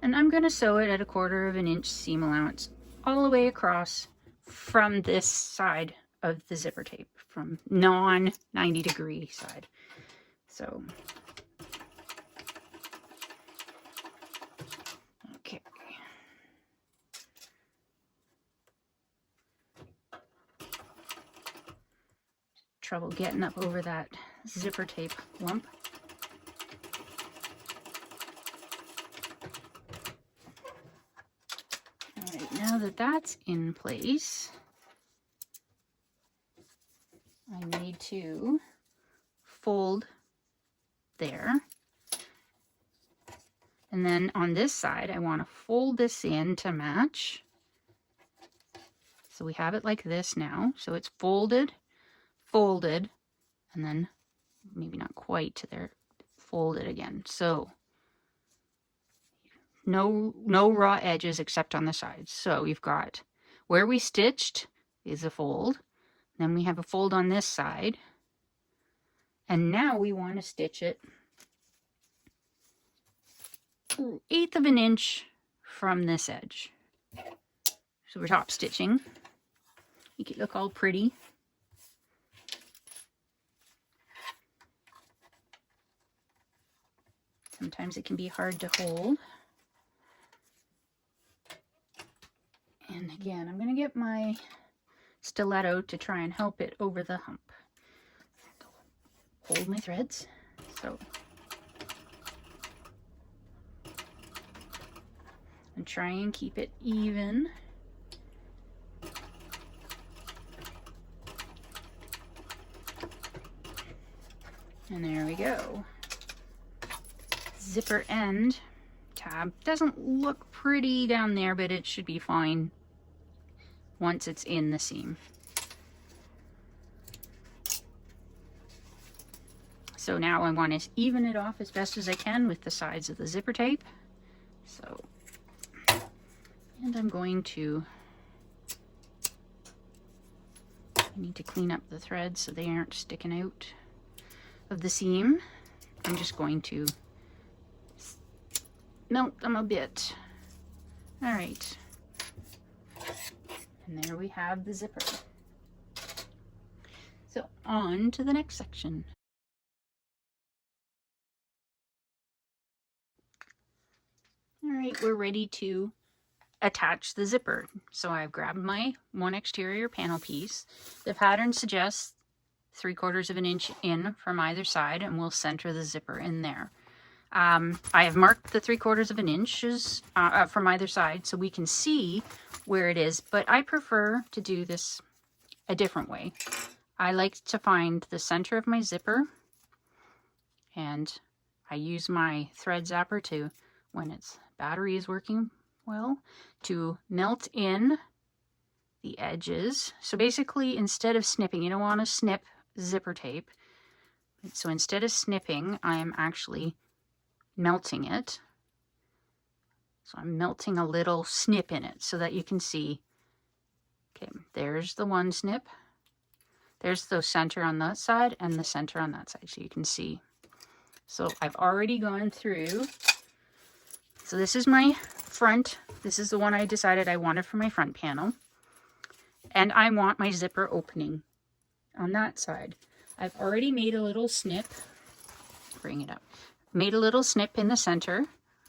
A: and I'm going to sew it at 1/4 inch seam allowance all the way across from this side of the zipper tape, from non 90 degree side. So okay, trouble getting up over that zipper tape lump. All right, now that that's in place, I need to fold there. And then on this side, I want to fold this in to match. So we have it like this now. So it's folded, folded, and then maybe not quite to there, folded again. So no raw edges except on the sides. So we've got where we stitched is a fold. Then we have a fold on this side. And now we want to stitch it 1/8 inch from this edge. So we're top stitching. Make it look all pretty. Sometimes it can be hard to hold. And again, I'm going to get my stiletto to try and help it over the hump. Hold my threads. So, and try and keep it even. And there we go. Zipper end tab. Doesn't look pretty down there, but it should be fine once it's in the seam. So now I want to even it off as best as I can with the sides of the zipper tape. So, and I'm going to, I need to clean up the threads so they aren't sticking out of the seam. I'm just going to melt them a bit. All right. And there we have the zipper. So on to the next section. All right, we're ready to attach the zipper. So I've grabbed my one exterior panel piece. The pattern suggests 3/4 of an inch in from either side, and we'll center the zipper in there. I have marked the 3/4 of an inches from either side so we can see where it is, but I prefer to do this a different way. I like to find the center of my zipper, and I use my thread zapper to, when its battery is working well, to melt in the edges. So basically, instead of snipping, you don't want to snip zipper tape. So instead of snipping, I am actually melting it. So I'm melting a little snip in it so that you can see. Okay, there's the one snip. There's the center on that side and the center on that side, so you can see. So I've already gone through. So this is my front. This is the one I decided I wanted for my front panel. And I want my zipper opening on that side. I've already made a little snip. Bring it up. Made a little snip in the center,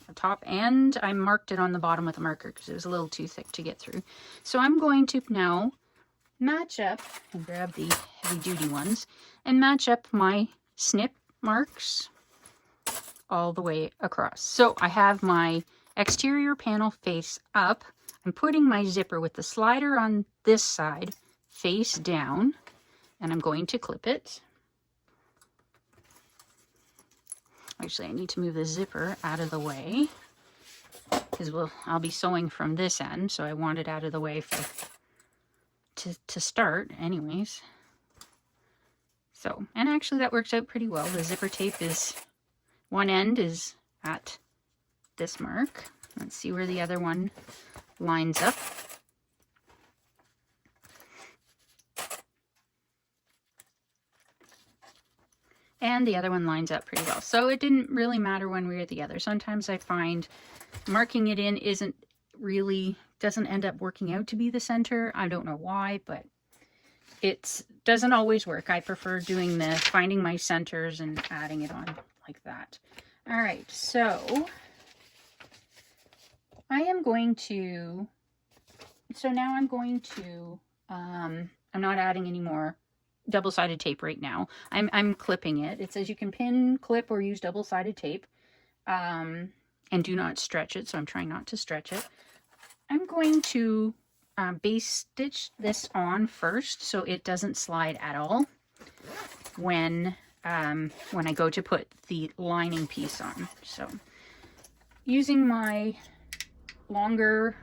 A: the top, and I marked it on the bottom with a marker because it was a little too thick to get through. So I'm going to now match up and grab the heavy duty ones and match up my snip marks all the way across. So I have my exterior panel face up. I'm putting my zipper with the slider on this side face down, and I'm going to clip it. Actually, I need to move the zipper out of the way because I'll be sewing from this end, so I want it out of the way to start anyways. So, and actually that works out pretty well. The zipper tape is, one end is at this mark. Let's see where the other one lines up. And the other one lines up pretty well. So it didn't really matter one way or the other. Sometimes I find marking it in doesn't end up working out to be the center. I don't know why, but it doesn't always work. I prefer doing finding my centers and adding it on like that. All right, so now I'm going to, I'm not adding any more double-sided tape right now. I'm clipping it. It says you can pin, clip, or use double-sided tape, and do not stretch it. So I'm trying not to stretch it. I'm going to base stitch this on first so it doesn't slide at all when I go to put the lining piece on. So using my longer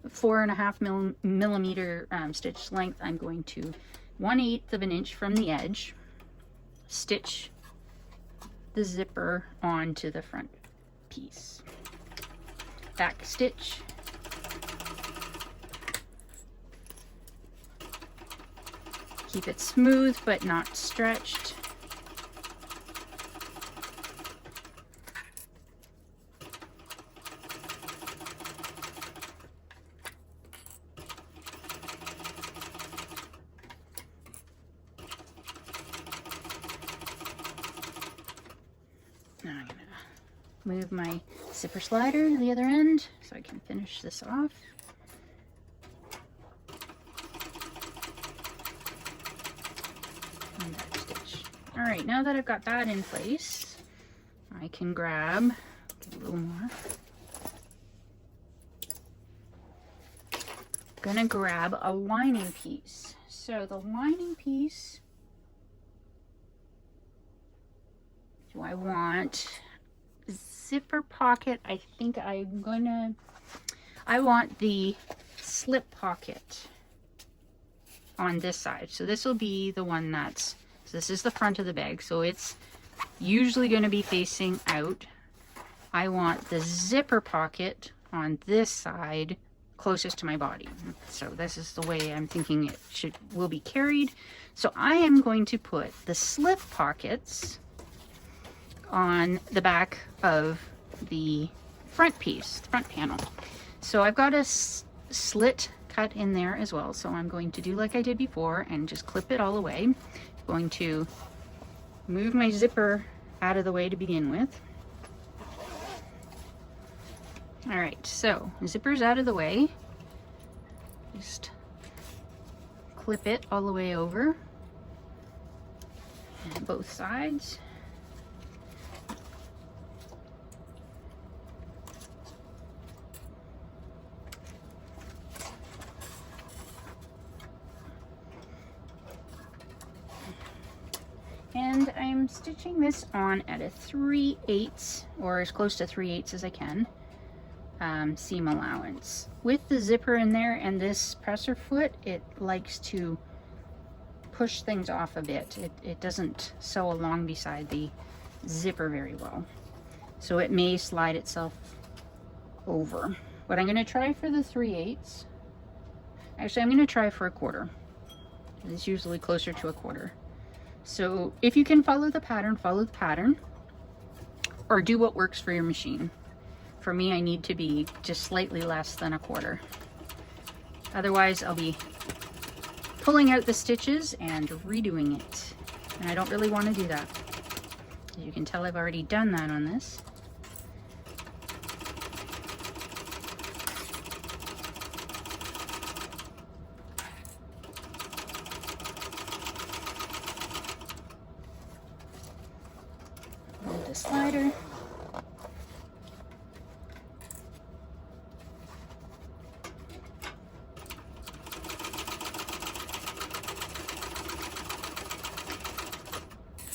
A: 4.5 millimeter stitch length, I'm going to 1/8 of an inch from the edge stitch the zipper onto the front piece. Back stitch. Keep it smooth but not stretched. Now I'm going to move my zipper slider to the other end so I can finish this off. And back stitch. All right, now that I've got that in place, I can grab a little more. Gonna grab a lining piece. So the lining piece, do I want zipper pocket? I think I want the slip pocket on this side. So this will be the one so this is the front of the bag. So it's usually going to be facing out. I want the zipper pocket on this side closest to my body. So this is the way I'm thinking it will be carried. So I am going to put the slip pockets on the back of the front piece, the front panel. So I've got a slit cut in there as well. So I'm going to do like I did before and just clip it all away. I'm going to move my zipper out of the way to begin with. All right, so zipper's out of the way. Just clip it all the way over and both sides. And I'm stitching this on at a 3/8 or as close to 3/8 as I can seam allowance. With the zipper in there and this presser foot, it likes to push things off a bit. It doesn't sew along beside the zipper very well. So it may slide itself over. But I'm going to try for the 3/8. Actually, I'm going to try for a quarter. It's usually closer to a quarter. So if you can follow the pattern, or do what works for your machine. For me, I need to be just slightly less than a quarter. Otherwise, I'll be pulling out the stitches and redoing it. And I don't really want to do that. As you can tell, I've already done that on this. Move the slider.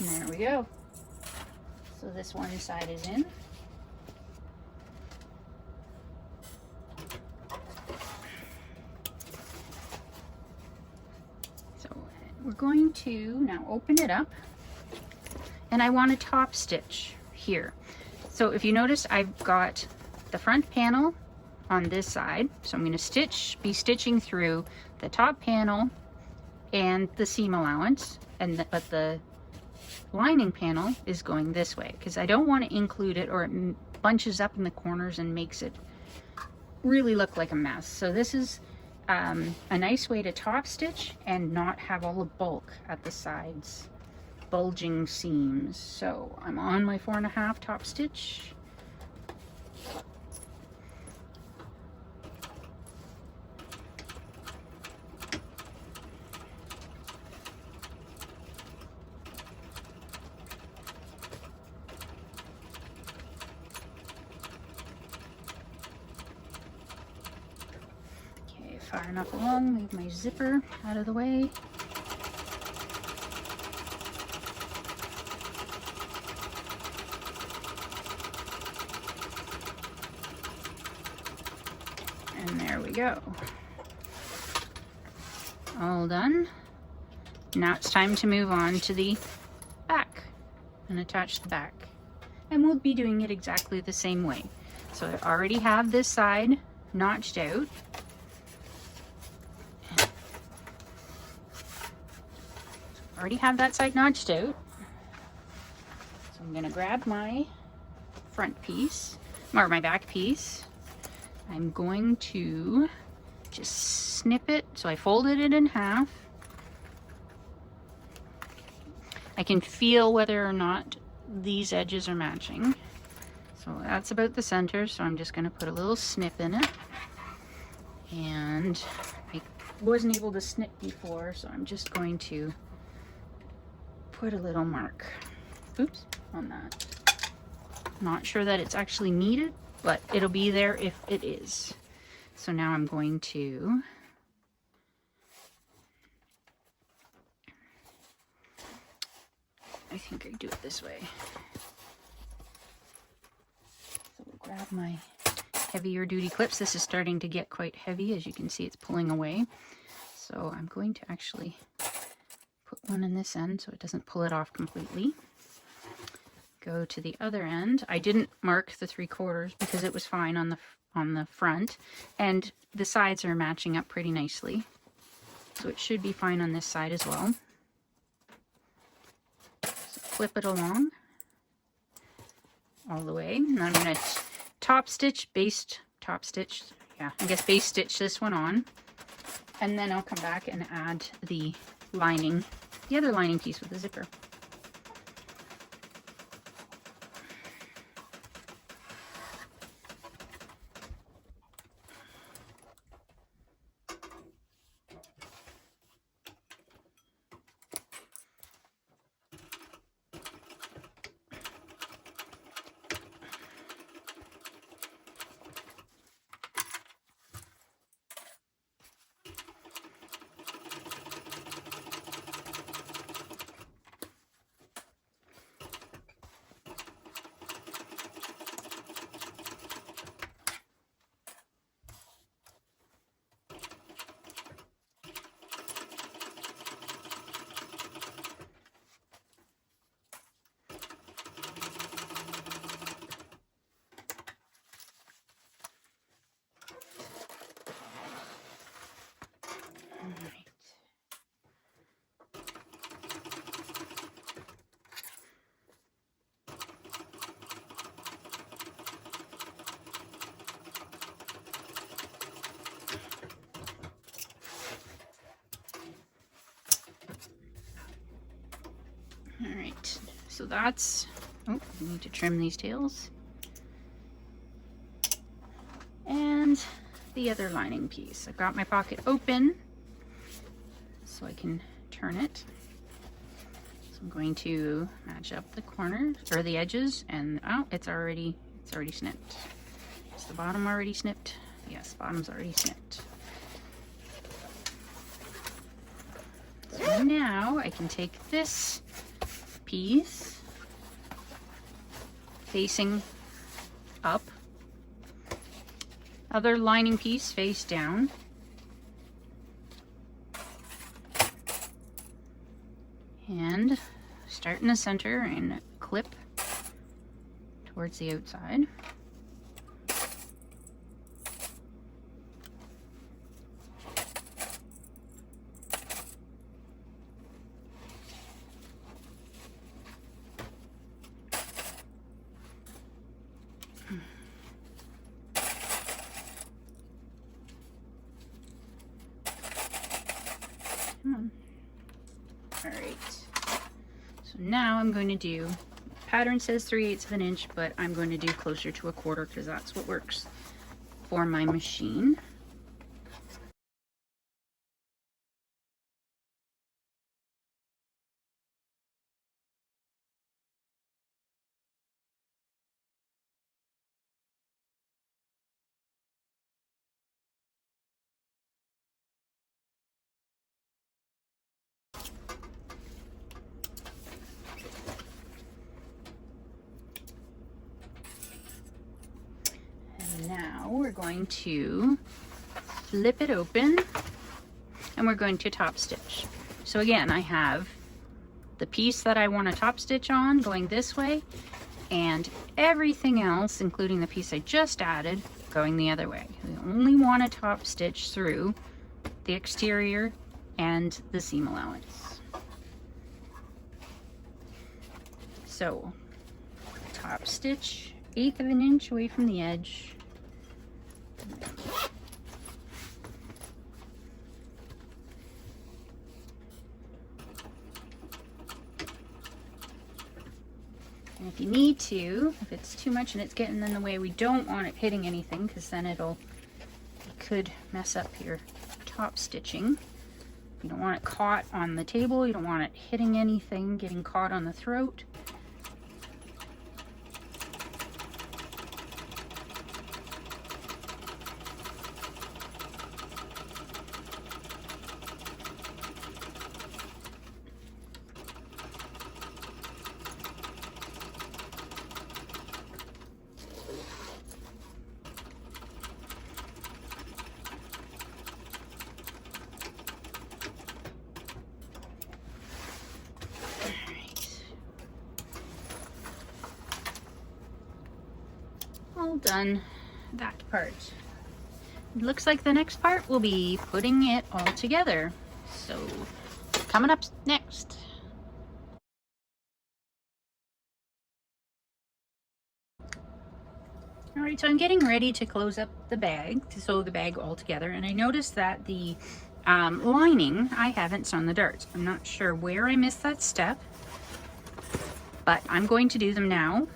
A: And there we go. So this one side is in. So we're going to now open it up, and I want a top stitch here. So if you notice, I've got the front panel on this side. So I'm going to be stitching through the top panel and the seam allowance, but the lining panel is going this way because I don't want to include it, or it bunches up in the corners and makes it really look like a mess. So this is a nice way to top stitch and not have all the bulk at the sides, bulging seams. So I'm on my 4.5 top stitch. Far enough along, move my zipper out of the way. And there we go. All done. Now it's time to move on to the back and attach the back. And we'll be doing it exactly the same way. So I already have this side notched out. Already have that side notched out. So I'm going to grab my front piece, or my back piece. I'm going to just snip it. So I folded it in half. I can feel whether or not these edges are matching. So that's about the center. So I'm just going to put a little snip in it. And I wasn't able to snip before, so I'm just going to put a little mark, oops, on that. Not sure that it's actually needed, but it'll be there if it is. So now I'm going to I think I do it this way. So we'll grab my heavier duty clips. This is starting to get quite heavy. As you can see, it's pulling away. So I'm going to actually put one in this end so it doesn't pull it off completely. Go to the other end. I didn't mark the 3/4 because it was fine on the front, and the sides are matching up pretty nicely. So it should be fine on this side as well. So flip it along all the way. And I'm going to top stitch, top stitch, yeah, I guess base stitch this one on. And then I'll come back and add the lining, the other lining piece with the zipper. so that's, oh, I need to trim these tails. And the other lining piece. I've got my pocket open so I can turn it. So I'm going to match up the corners or the edges, and oh, it's already snipped. Is the bottom already snipped? Yes, bottom's already snipped. So now I can take this piece facing up, other lining piece face down, and start in the center and clip towards the outside. Alright, so now I'm going to do, pattern says 3/8 of an inch, but I'm going to do closer to 1/4 because that's what works for my machine. Now we're going to flip it open and we're going to top stitch. So again, I have the piece that I want to top stitch on going this way, and everything else, including the piece I just added, going the other way. We only want to top stitch through the exterior and the seam allowance. So top stitch 1/8 of an inch away from the edge. And if you need to, if it's too much and it's getting in the way, we don't want it hitting anything because then it could mess up your top stitching. You don't want it caught on the table, you don't want it hitting anything, getting caught on the throat. All done that part. It looks like the next part will be putting it all together. So coming up next. All right, so I'm getting ready to close up the bag, to sew the bag all together, and I noticed that the lining, I haven't sewn the darts. I'm not sure where I missed that step, but I'm going to do them now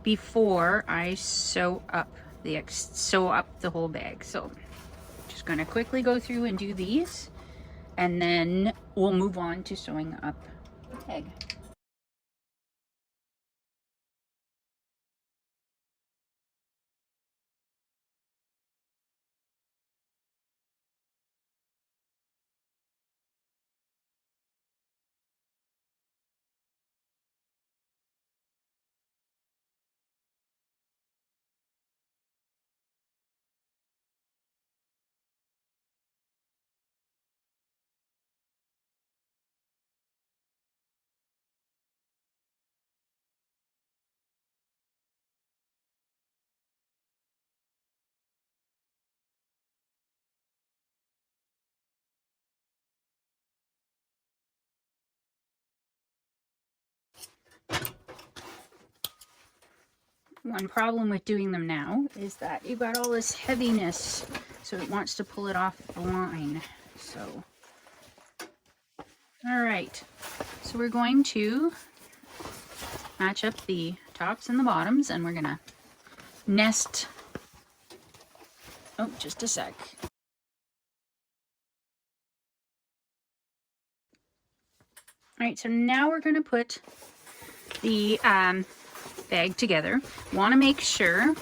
A: before I sew up the whole bag. So just going to quickly go through and do these, and then we'll move on to sewing up the bag. One problem with doing them now is that you've got all this heaviness, so it wants to pull it off the line. So, all right, so we're going to match up the tops and the bottoms, and we're gonna nest. Oh, just a sec. All right, so now we're gonna put the bag together. Want to make sure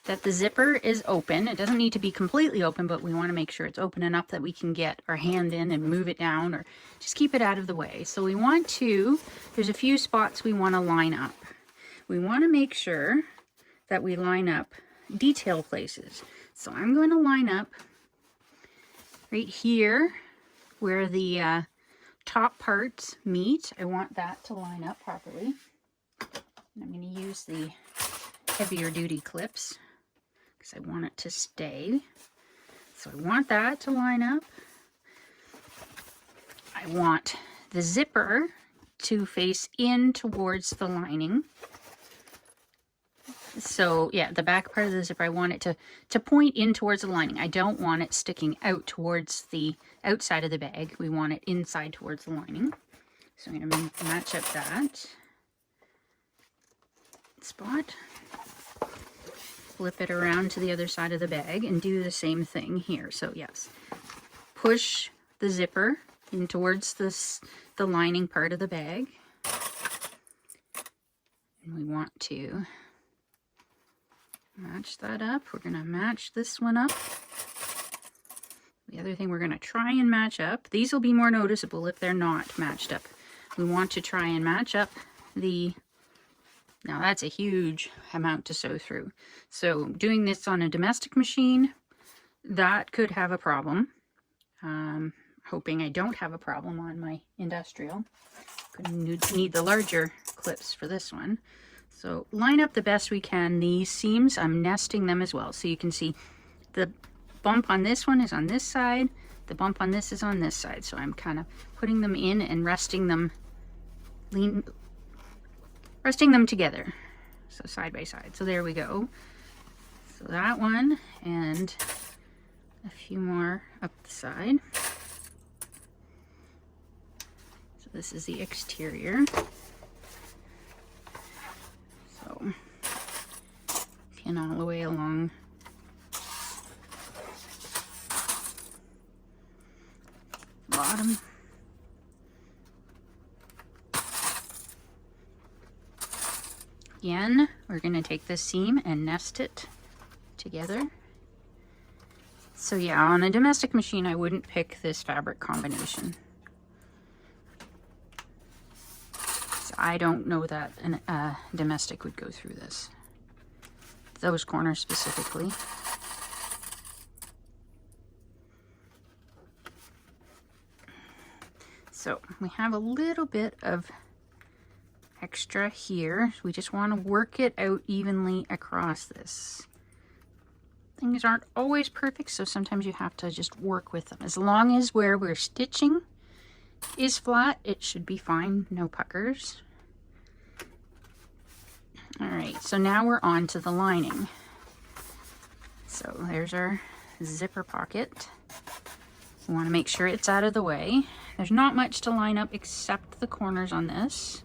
A: that the zipper is open. It doesn't need to be completely open, but we want to make sure it's open enough that we can get our hand in and move it down, or just keep it out of the way. So we want to, there's a few spots we want to line up. We want to make sure that we line up detail places. So I'm going to line up right here where the top parts meet. I want that to line up properly. And I'm going to use the heavier duty clips because I want it to stay. So I want that to line up. I want the zipper to face in towards the lining. So yeah, the back part of the zipper, I want it to point in towards the lining. I don't want it sticking out towards the outside of the bag. We want it inside towards the lining. So I'm going to match up that spot. Flip it around to the other side of the bag and do the same thing here. So yes, push the zipper in towards the lining part of the bag. And we want to match that up. We're going to match this one up. The other thing we're going to try and match up, these will be more noticeable if they're not matched up. We want to try and match up the, now that's a huge amount to sew through. So doing this on a domestic machine, that could have a problem. Hoping I don't have a problem on my industrial. Gonna need the larger clips for this one. So line up the best we can. These seams, I'm nesting them as well. So you can see the bump on this one is on this side. The bump on this is on this side. So I'm kind of putting them in and resting them together. So side by side. So there we go. So that one and a few more up the side. So this is the exterior. So pin all the way along. Bottom. Again, we're going to take this seam and nest it together. So yeah, on a domestic machine, I wouldn't pick this fabric combination. So I don't know that a domestic would go through this. Those corners specifically. So we have a little bit of extra here. We just want to work it out evenly across this. Things aren't always perfect, so sometimes you have to just work with them. As long as where we're stitching is flat, it should be fine. No puckers. All right, so now we're on to the lining. So there's our zipper pocket. We want to make sure it's out of the way. There's not much to line up except the corners on this.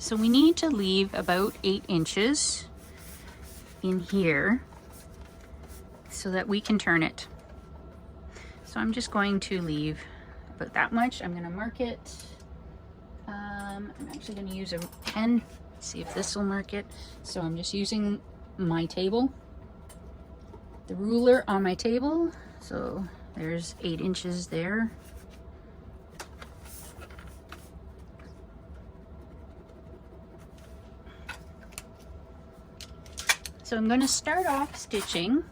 A: So we need to leave about 8 inches in here so that we can turn it. So I'm just going to leave about that much. I'm going to mark it. I'm actually going to use a pen, see if this will mark it. So I'm just using my table, the ruler on my table. So there's 8 inches there. So I'm going to start off stitching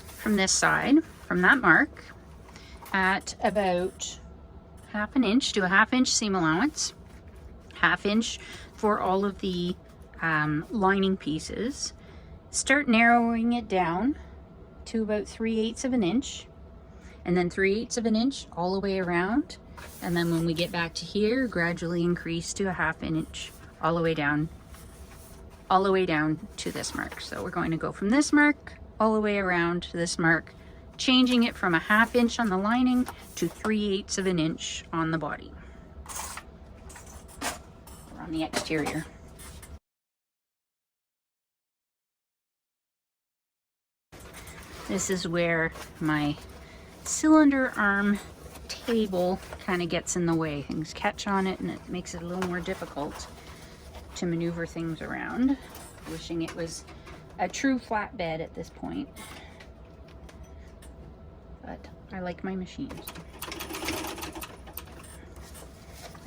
A: from this side, from that mark, at about 1/2 inch, do a 1/2 inch seam allowance, 1/2 inch for all of the lining pieces. Start narrowing it down to about 3/8 of an inch. and then 3/8 of an inch all the way around. And then when we get back to here, gradually increase to a 1/2 inch all the way down to this mark. So we're going to go from this mark all the way around to this mark, changing it from a 1/2 inch on the lining to 3/8 of an inch on the body, or on the exterior. This is where my cylinder arm table kind of gets in the way. Things catch on it and it makes it a little more difficult to maneuver things around. Wishing it was a true flatbed at this point, but I like my machines.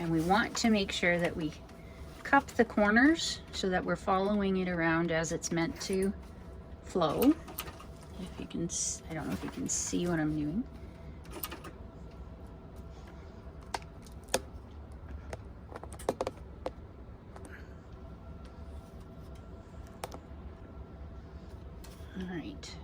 A: And we want to make sure that we cup the corners so that we're following it around as it's meant to flow. If you can, I don't know if you can see what I'm doing. All right.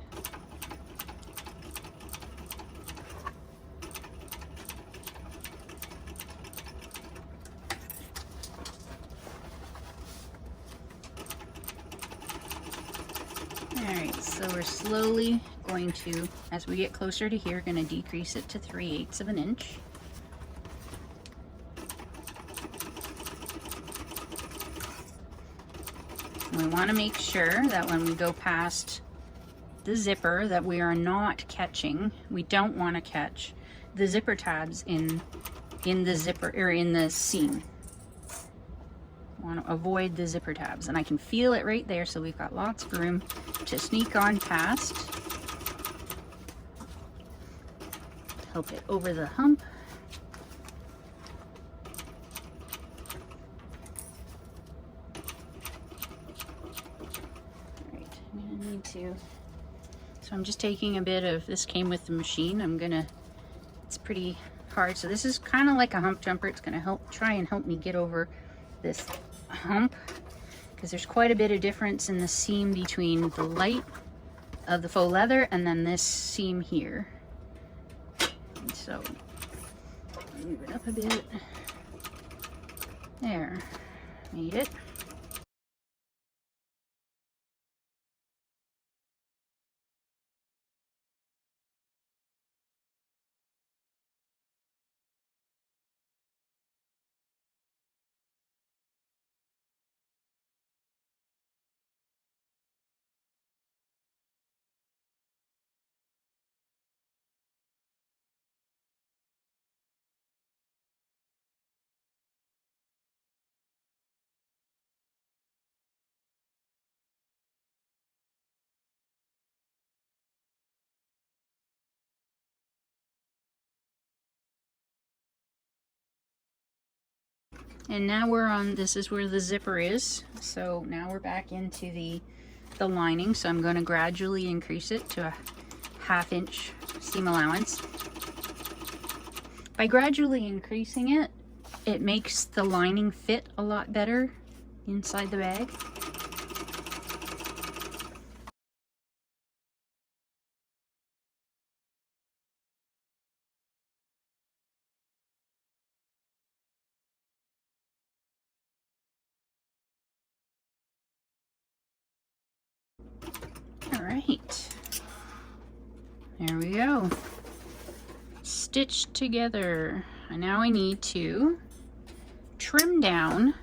A: All right, so we're slowly going to, as we get closer to here, going to decrease it to 3/8 of an inch. We want to make sure that when we go past the zipper that we are not catching, we don't want to catch the zipper tabs in the zipper, or in the seam. Want to avoid the zipper tabs, and I can feel it right there, so we've got lots of room to sneak on past. Help it over the hump. All right, I'm gonna need to, so I'm just taking a bit of, this came with the machine, it's pretty hard, so this is kind of like a hump jumper. It's gonna try and help me get over this hump, because there's quite a bit of difference in the seam between the light of the faux leather and then this seam here. And so move it up a bit. There, made it. And now we're on, this is where the zipper is. So now we're back into the lining. So I'm going to gradually increase it to a 1/2 inch seam allowance. By gradually increasing it, it makes the lining fit a lot better inside the bag. Alright, there we go. Stitched together. And now I need to trim down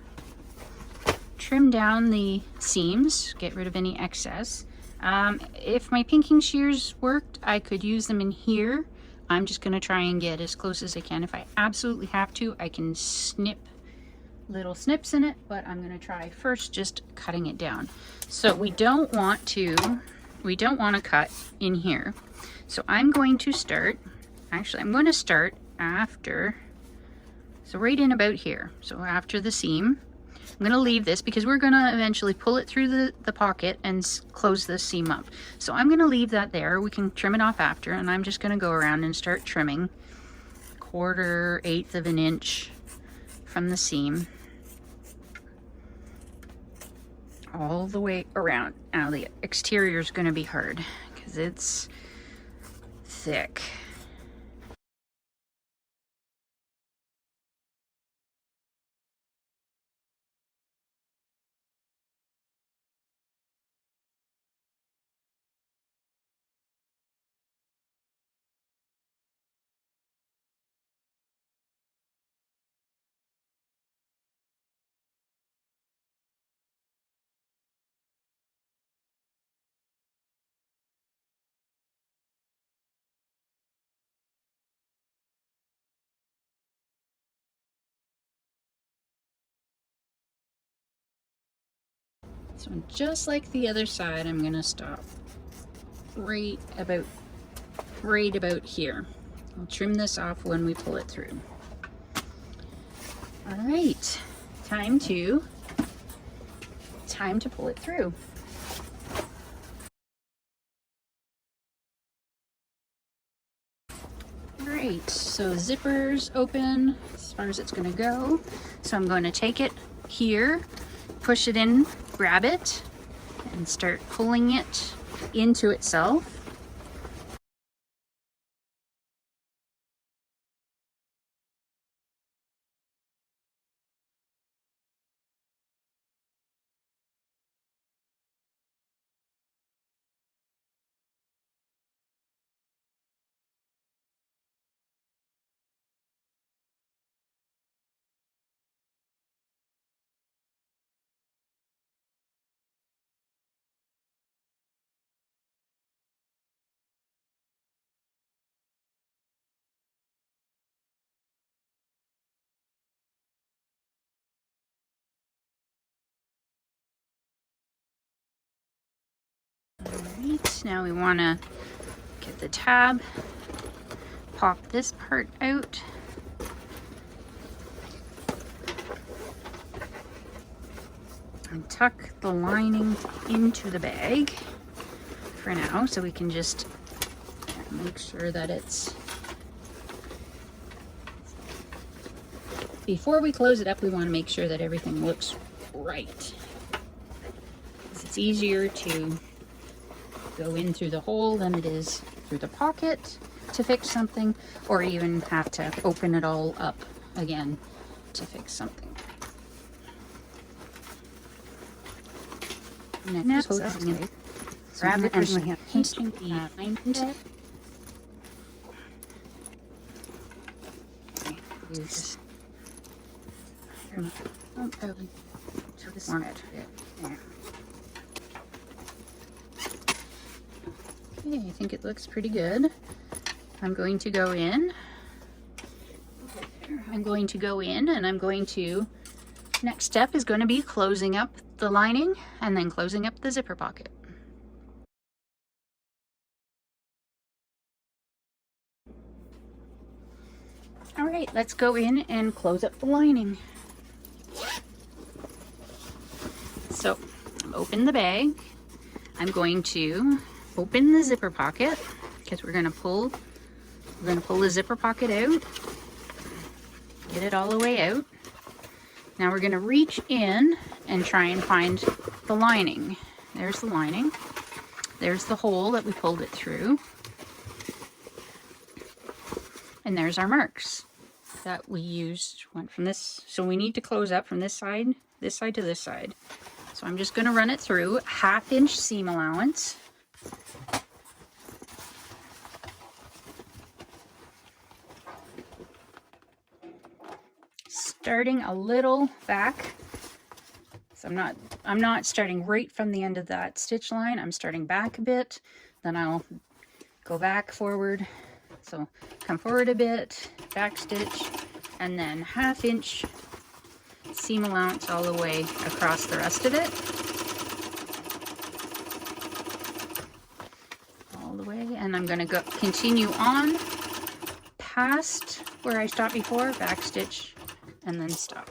A: the seams, get rid of any excess. If my pinking shears worked, I could use them in here. I'm just going to try and get as close as I can. If I absolutely have to, I can snip little snips in it, but I'm going to try first just cutting it down. So we don't want to cut in here. So I'm going to start, actually I'm going to start after, so right in about here. So after the seam, I'm going to leave this because we're going to eventually pull it through the pocket and close the seam up. So I'm going to leave that there. We can trim it off after, and I'm just going to go around and start trimming 1/4, 1/8 of an inch from the seam all the way around. Now the exterior is going to be hard because it's thick. So just like the other side, I'm gonna stop right about here. I'll trim this off when we pull it through. All right, time to pull it through. All right, so zipper's open as far as it's gonna go. So I'm going to take it here, push it in, grab it, and start pulling it into itself. Alright, now we want to get the tab, pop this part out, and tuck the lining into the bag for now, so we can just make sure that it's... Before we close it up, we want to make sure that everything looks right. It's easier to go in through the hole than it is through the pocket to fix something, or even have to open it all up again to fix something. Next, grab it and pinching behind it. Use to this one. Okay, I think it looks pretty good. I'm going to go in. And I'm going to, next step is going to be closing up the lining and then closing up the zipper pocket. All right, let's go in and close up the lining. So, open the bag. I'm going to open the zipper pocket because we're gonna pull the zipper pocket out, get it all the way out. Now we're gonna reach in and try and find the lining. There's the lining. There's the hole that we pulled it through. And there's our marks that we used, went from this. So we need to close up from this side to this side. So I'm just gonna run it through, 1/2 inch seam allowance. Starting a little back. So I'm not starting right from the end of that stitch line. I'm starting back a bit, then I'll go back forward. So come forward a bit, back stitch, and then 1/2 inch seam allowance all the way across the rest of it. All the way, and I'm gonna go continue on past where I stopped before, back stitch, and then stop.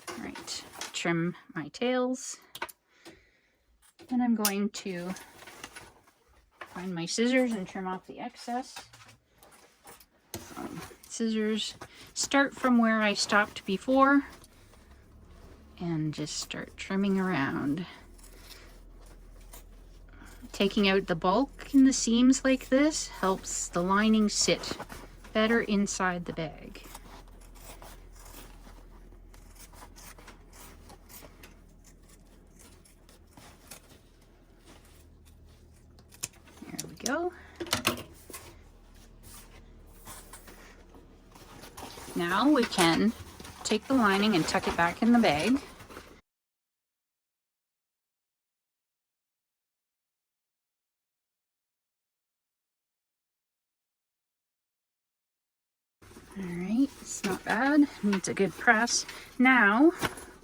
A: All right, trim my tails. And I'm going to find my scissors and trim off the excess. So, scissors, start from where I stopped before and just start trimming around. Taking out the bulk in the seams like this helps the lining sit better inside the bag. There we go. Now we can take the lining and tuck it back in the bag. All right, it's not bad. Needs a good press. Now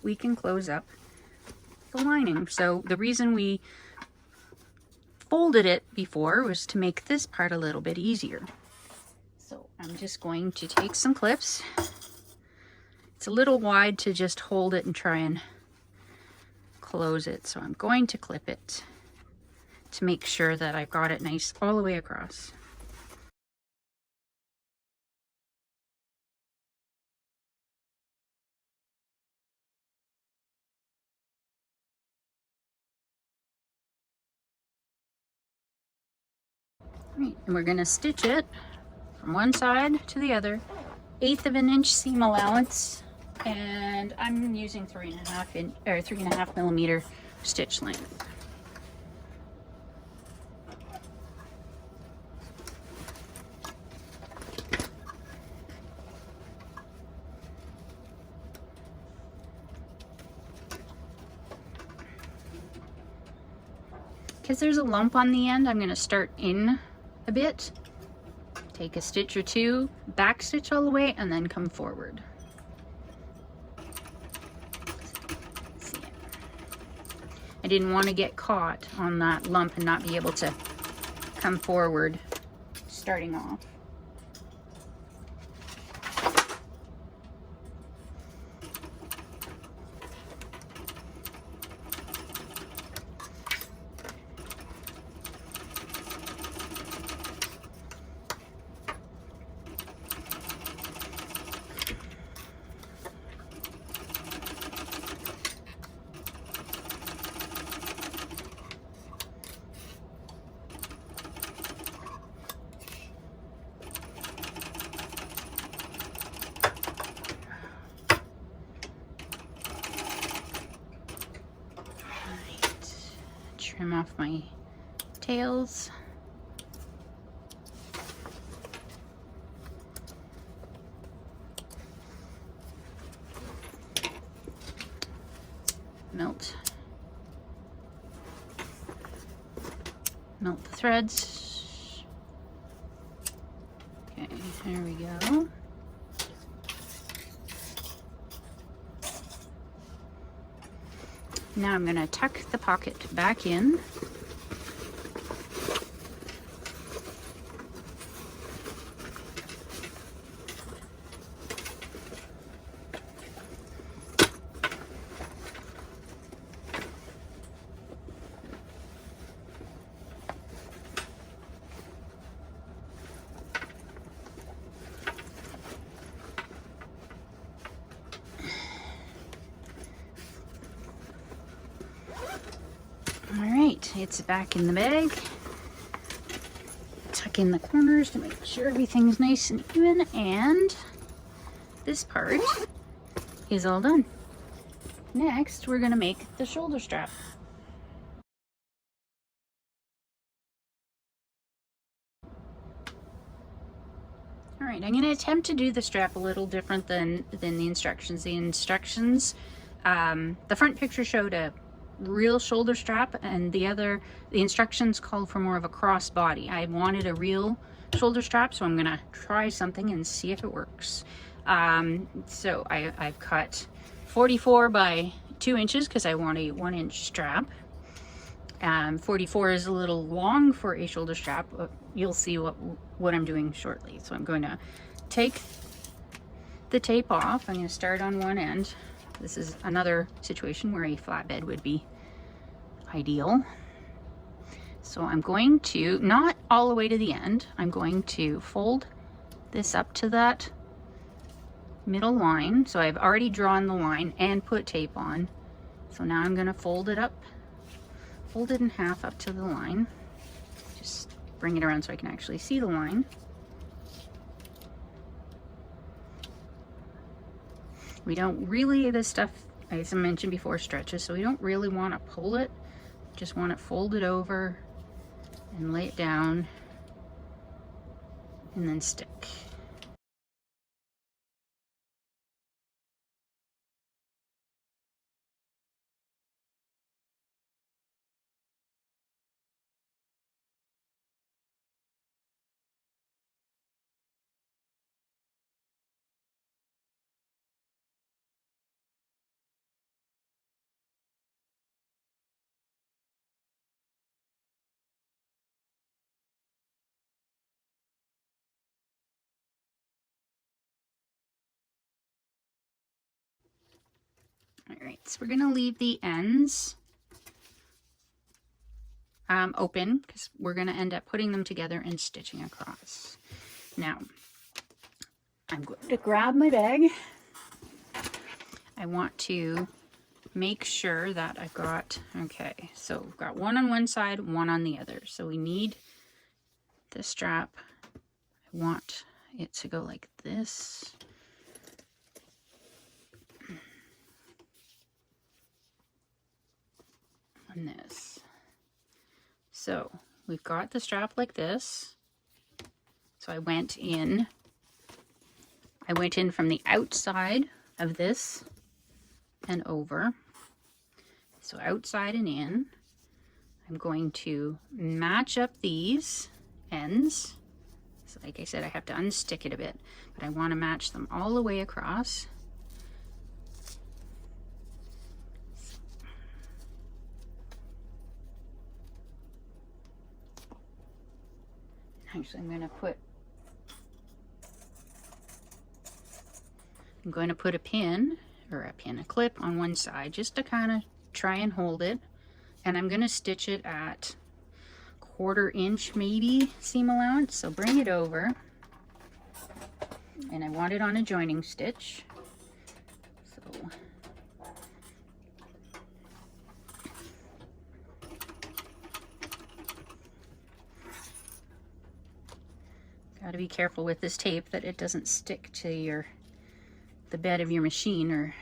A: we can close up the lining. So the reason we folded it before was to make this part a little bit easier. So I'm just going to take some clips. It's a little wide to just hold it and try and close it. So I'm going to clip it to make sure that I've got it nice all the way across. Right, and we're going to stitch it from one side to the other, 1/8 of an inch seam allowance, and I'm using 3.5 millimeter stitch length. Because there's a lump on the end, I'm going to start in a bit, take a stitch or two, back stitch all the way, and then come forward. See it. I didn't want to get caught on that lump and not be able to come forward starting off. Trim off my tails. Melt the threads. Okay, there we go. Now I'm going to tuck the pocket back in. Alright, it's back in the bag. Tuck in the corners to make sure everything's nice and even, and this part is all done. Next, we're going to make the shoulder strap. Alright, I'm going to attempt to do the strap a little different than the instructions. The front picture showed a real shoulder strap, and the instructions called for more of a cross body. I wanted a real shoulder strap, so I'm gonna try something and see if it works. So I've cut 44 by 2 inches because I want a 1-inch strap. 44 is a little long for a shoulder strap. You'll see what I'm doing shortly. So I'm going to take the tape off. I'm going to start on one end. This is another situation where a flatbed would be ideal. So I'm going to, not all the way to the end, I'm going to fold this up to that middle line. So I've already drawn the line and put tape on. So now I'm going to fold it in half up to the line. Just bring it around so I can actually see the line. We don't really, this stuff, as I mentioned before, stretches, so we don't really want to pull it. Just want it folded over and lay it down and then stick. All right, so we're gonna leave the ends open because we're gonna end up putting them together and stitching across. Now, I'm going to grab my bag. I want to make sure that I've got, okay, so we've got one on one side, one on the other. So we need the strap. I want it to go like this. And this. So we've got the strap like this. So I went in from the outside of this and over. So outside and in. I'm going to match up these ends. So like I said, I have to unstick it a bit, but I want to match them all the way across. Actually, I'm going to put a pin, a clip on one side just to kind of try and hold it. And I'm going to stitch it at 1/4 inch maybe seam allowance. So bring it over. And I want it on a joining stitch. So got to be careful with this tape that it doesn't stick to the bed of your machine, or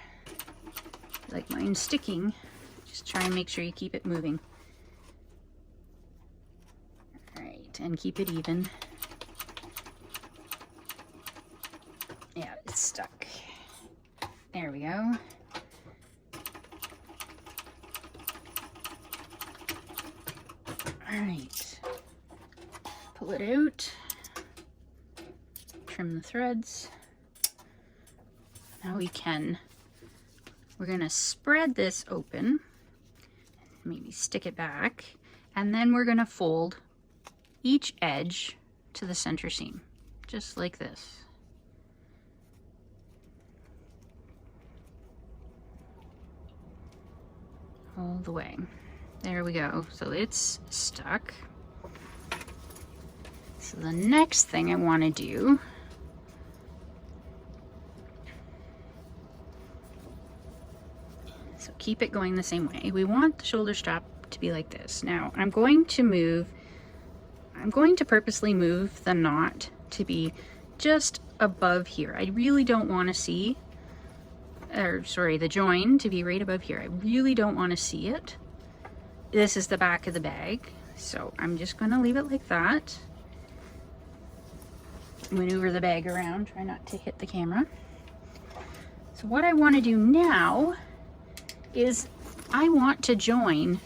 A: like mine sticking. Just try and make sure you keep it moving. All right, and keep it even. Yeah, it's stuck. There we go. All right, pull it out. Trim the threads. Now we're gonna spread this open, maybe stick it back, and then we're gonna fold each edge to the center seam, just like this. All the way. There we go. So it's stuck. So the next thing I want to do keep it going the same way. We want the shoulder strap to be like this. Now I'm going to purposely move the knot to be just above here. I really don't want to see, or sorry, the join to be right above here. I really don't want to see it. This is the back of the bag, so I'm just going to leave it like that. Maneuver the bag around, try not to hit the camera. So what I want to do now is I want to join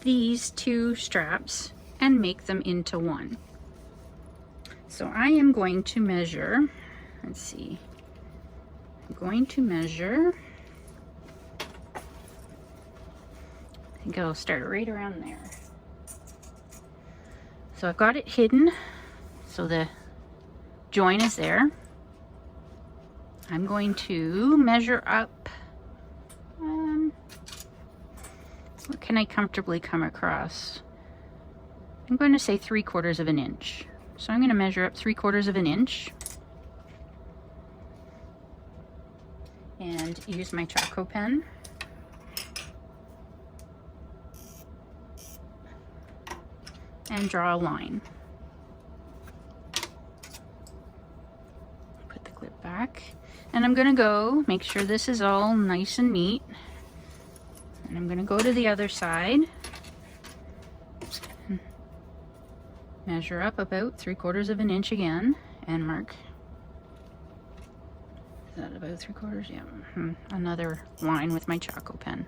A: these two straps and make them into one. So I am going to measure, let's see, I'm going to measure, I think I'll start right around there. So I've got it hidden, so the join is there. I'm going to measure up, what can I comfortably come across? I'm going to say 3/4 of an inch. So I'm going to measure up 3/4 of an inch and use my Choco pen. And draw a line. Put the clip back. And I'm going to go make sure this is all nice and neat. And I'm going to go to the other side. Measure up about 3/4 of an inch again and mark. Is that about 3/4? Yeah. Another line with my Choco pen.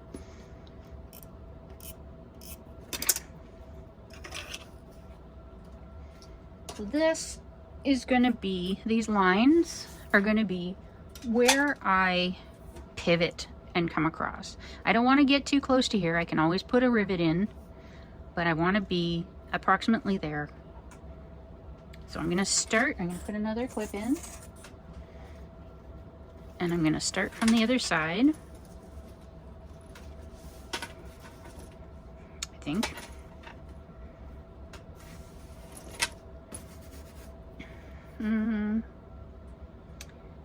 A: So this is going to be, these lines are going to be where I pivot and come across. I don't want to get too close to here. I can always put a rivet in, but I want to be approximately there. So I'm going to put another clip in, and I'm going to start from the other side.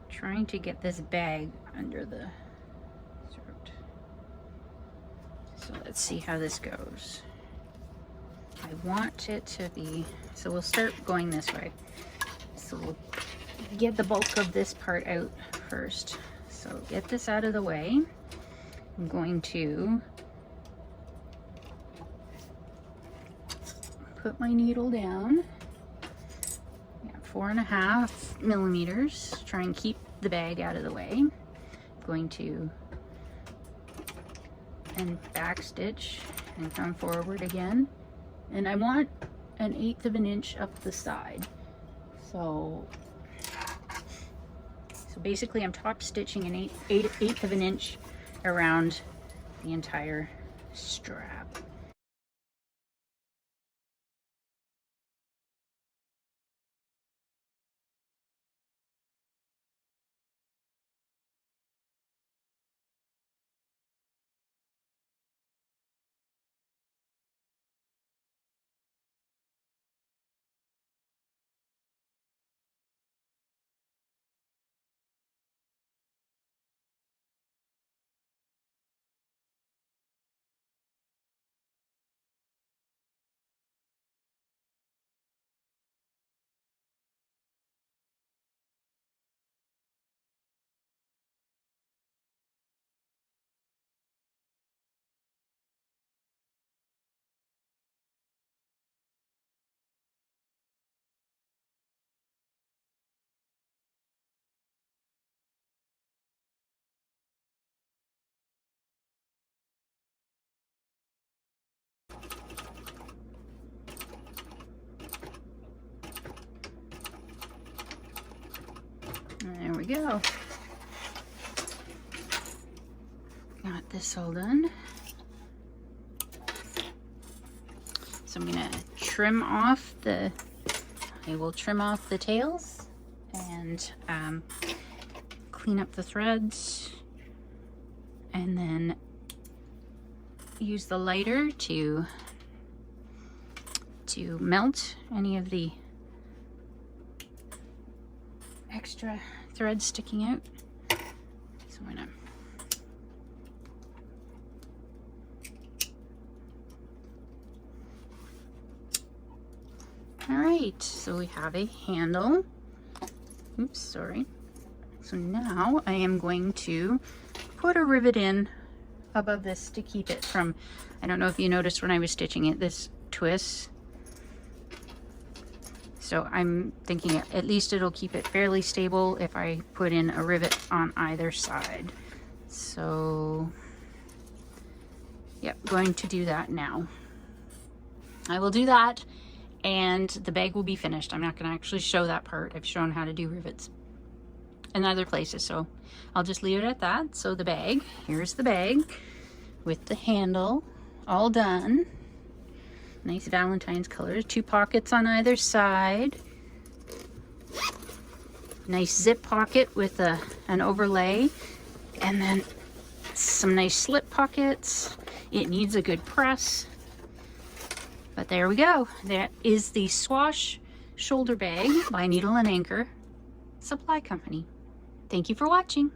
A: Trying to get this bag under the throat. So let's see how this goes. I want it to be, so we'll start going this way. So we'll get the bulk of this part out first. So get this out of the way. I'm going to put my needle down. 4.5 millimeters. Try and keep the bag out of the way. I'm going to and back stitch and come forward again. And I want 1/8 of an inch up the side. So basically I'm top stitching an eighth of an inch around the entire strap. There we go. Got this all done. So I'm gonna trim off I will trim off the tails and clean up the threads, and then use the lighter to melt any of the extra threads sticking out. So I'm gonna all right, so we have a handle. Oops, sorry. So now I am going to put a rivet in above this to keep it from, I don't know if you noticed when I was stitching it, this twists. So I'm thinking at least it'll keep it fairly stable if I put in a rivet on either side. So, yep, going to do that now. I will do that and the bag will be finished. I'm not going to actually show that part. I've shown how to do rivets in other places, so I'll just leave it at that. So the bag, here's the bag with the handle all done. Nice Valentine's colors, 2 pockets on either side. Nice zip pocket with an overlay, and then some nice slip pockets. It needs a good press, but there we go. That is the Swash shoulder bag by Needle and Anchor Supply Company. Thank you for watching.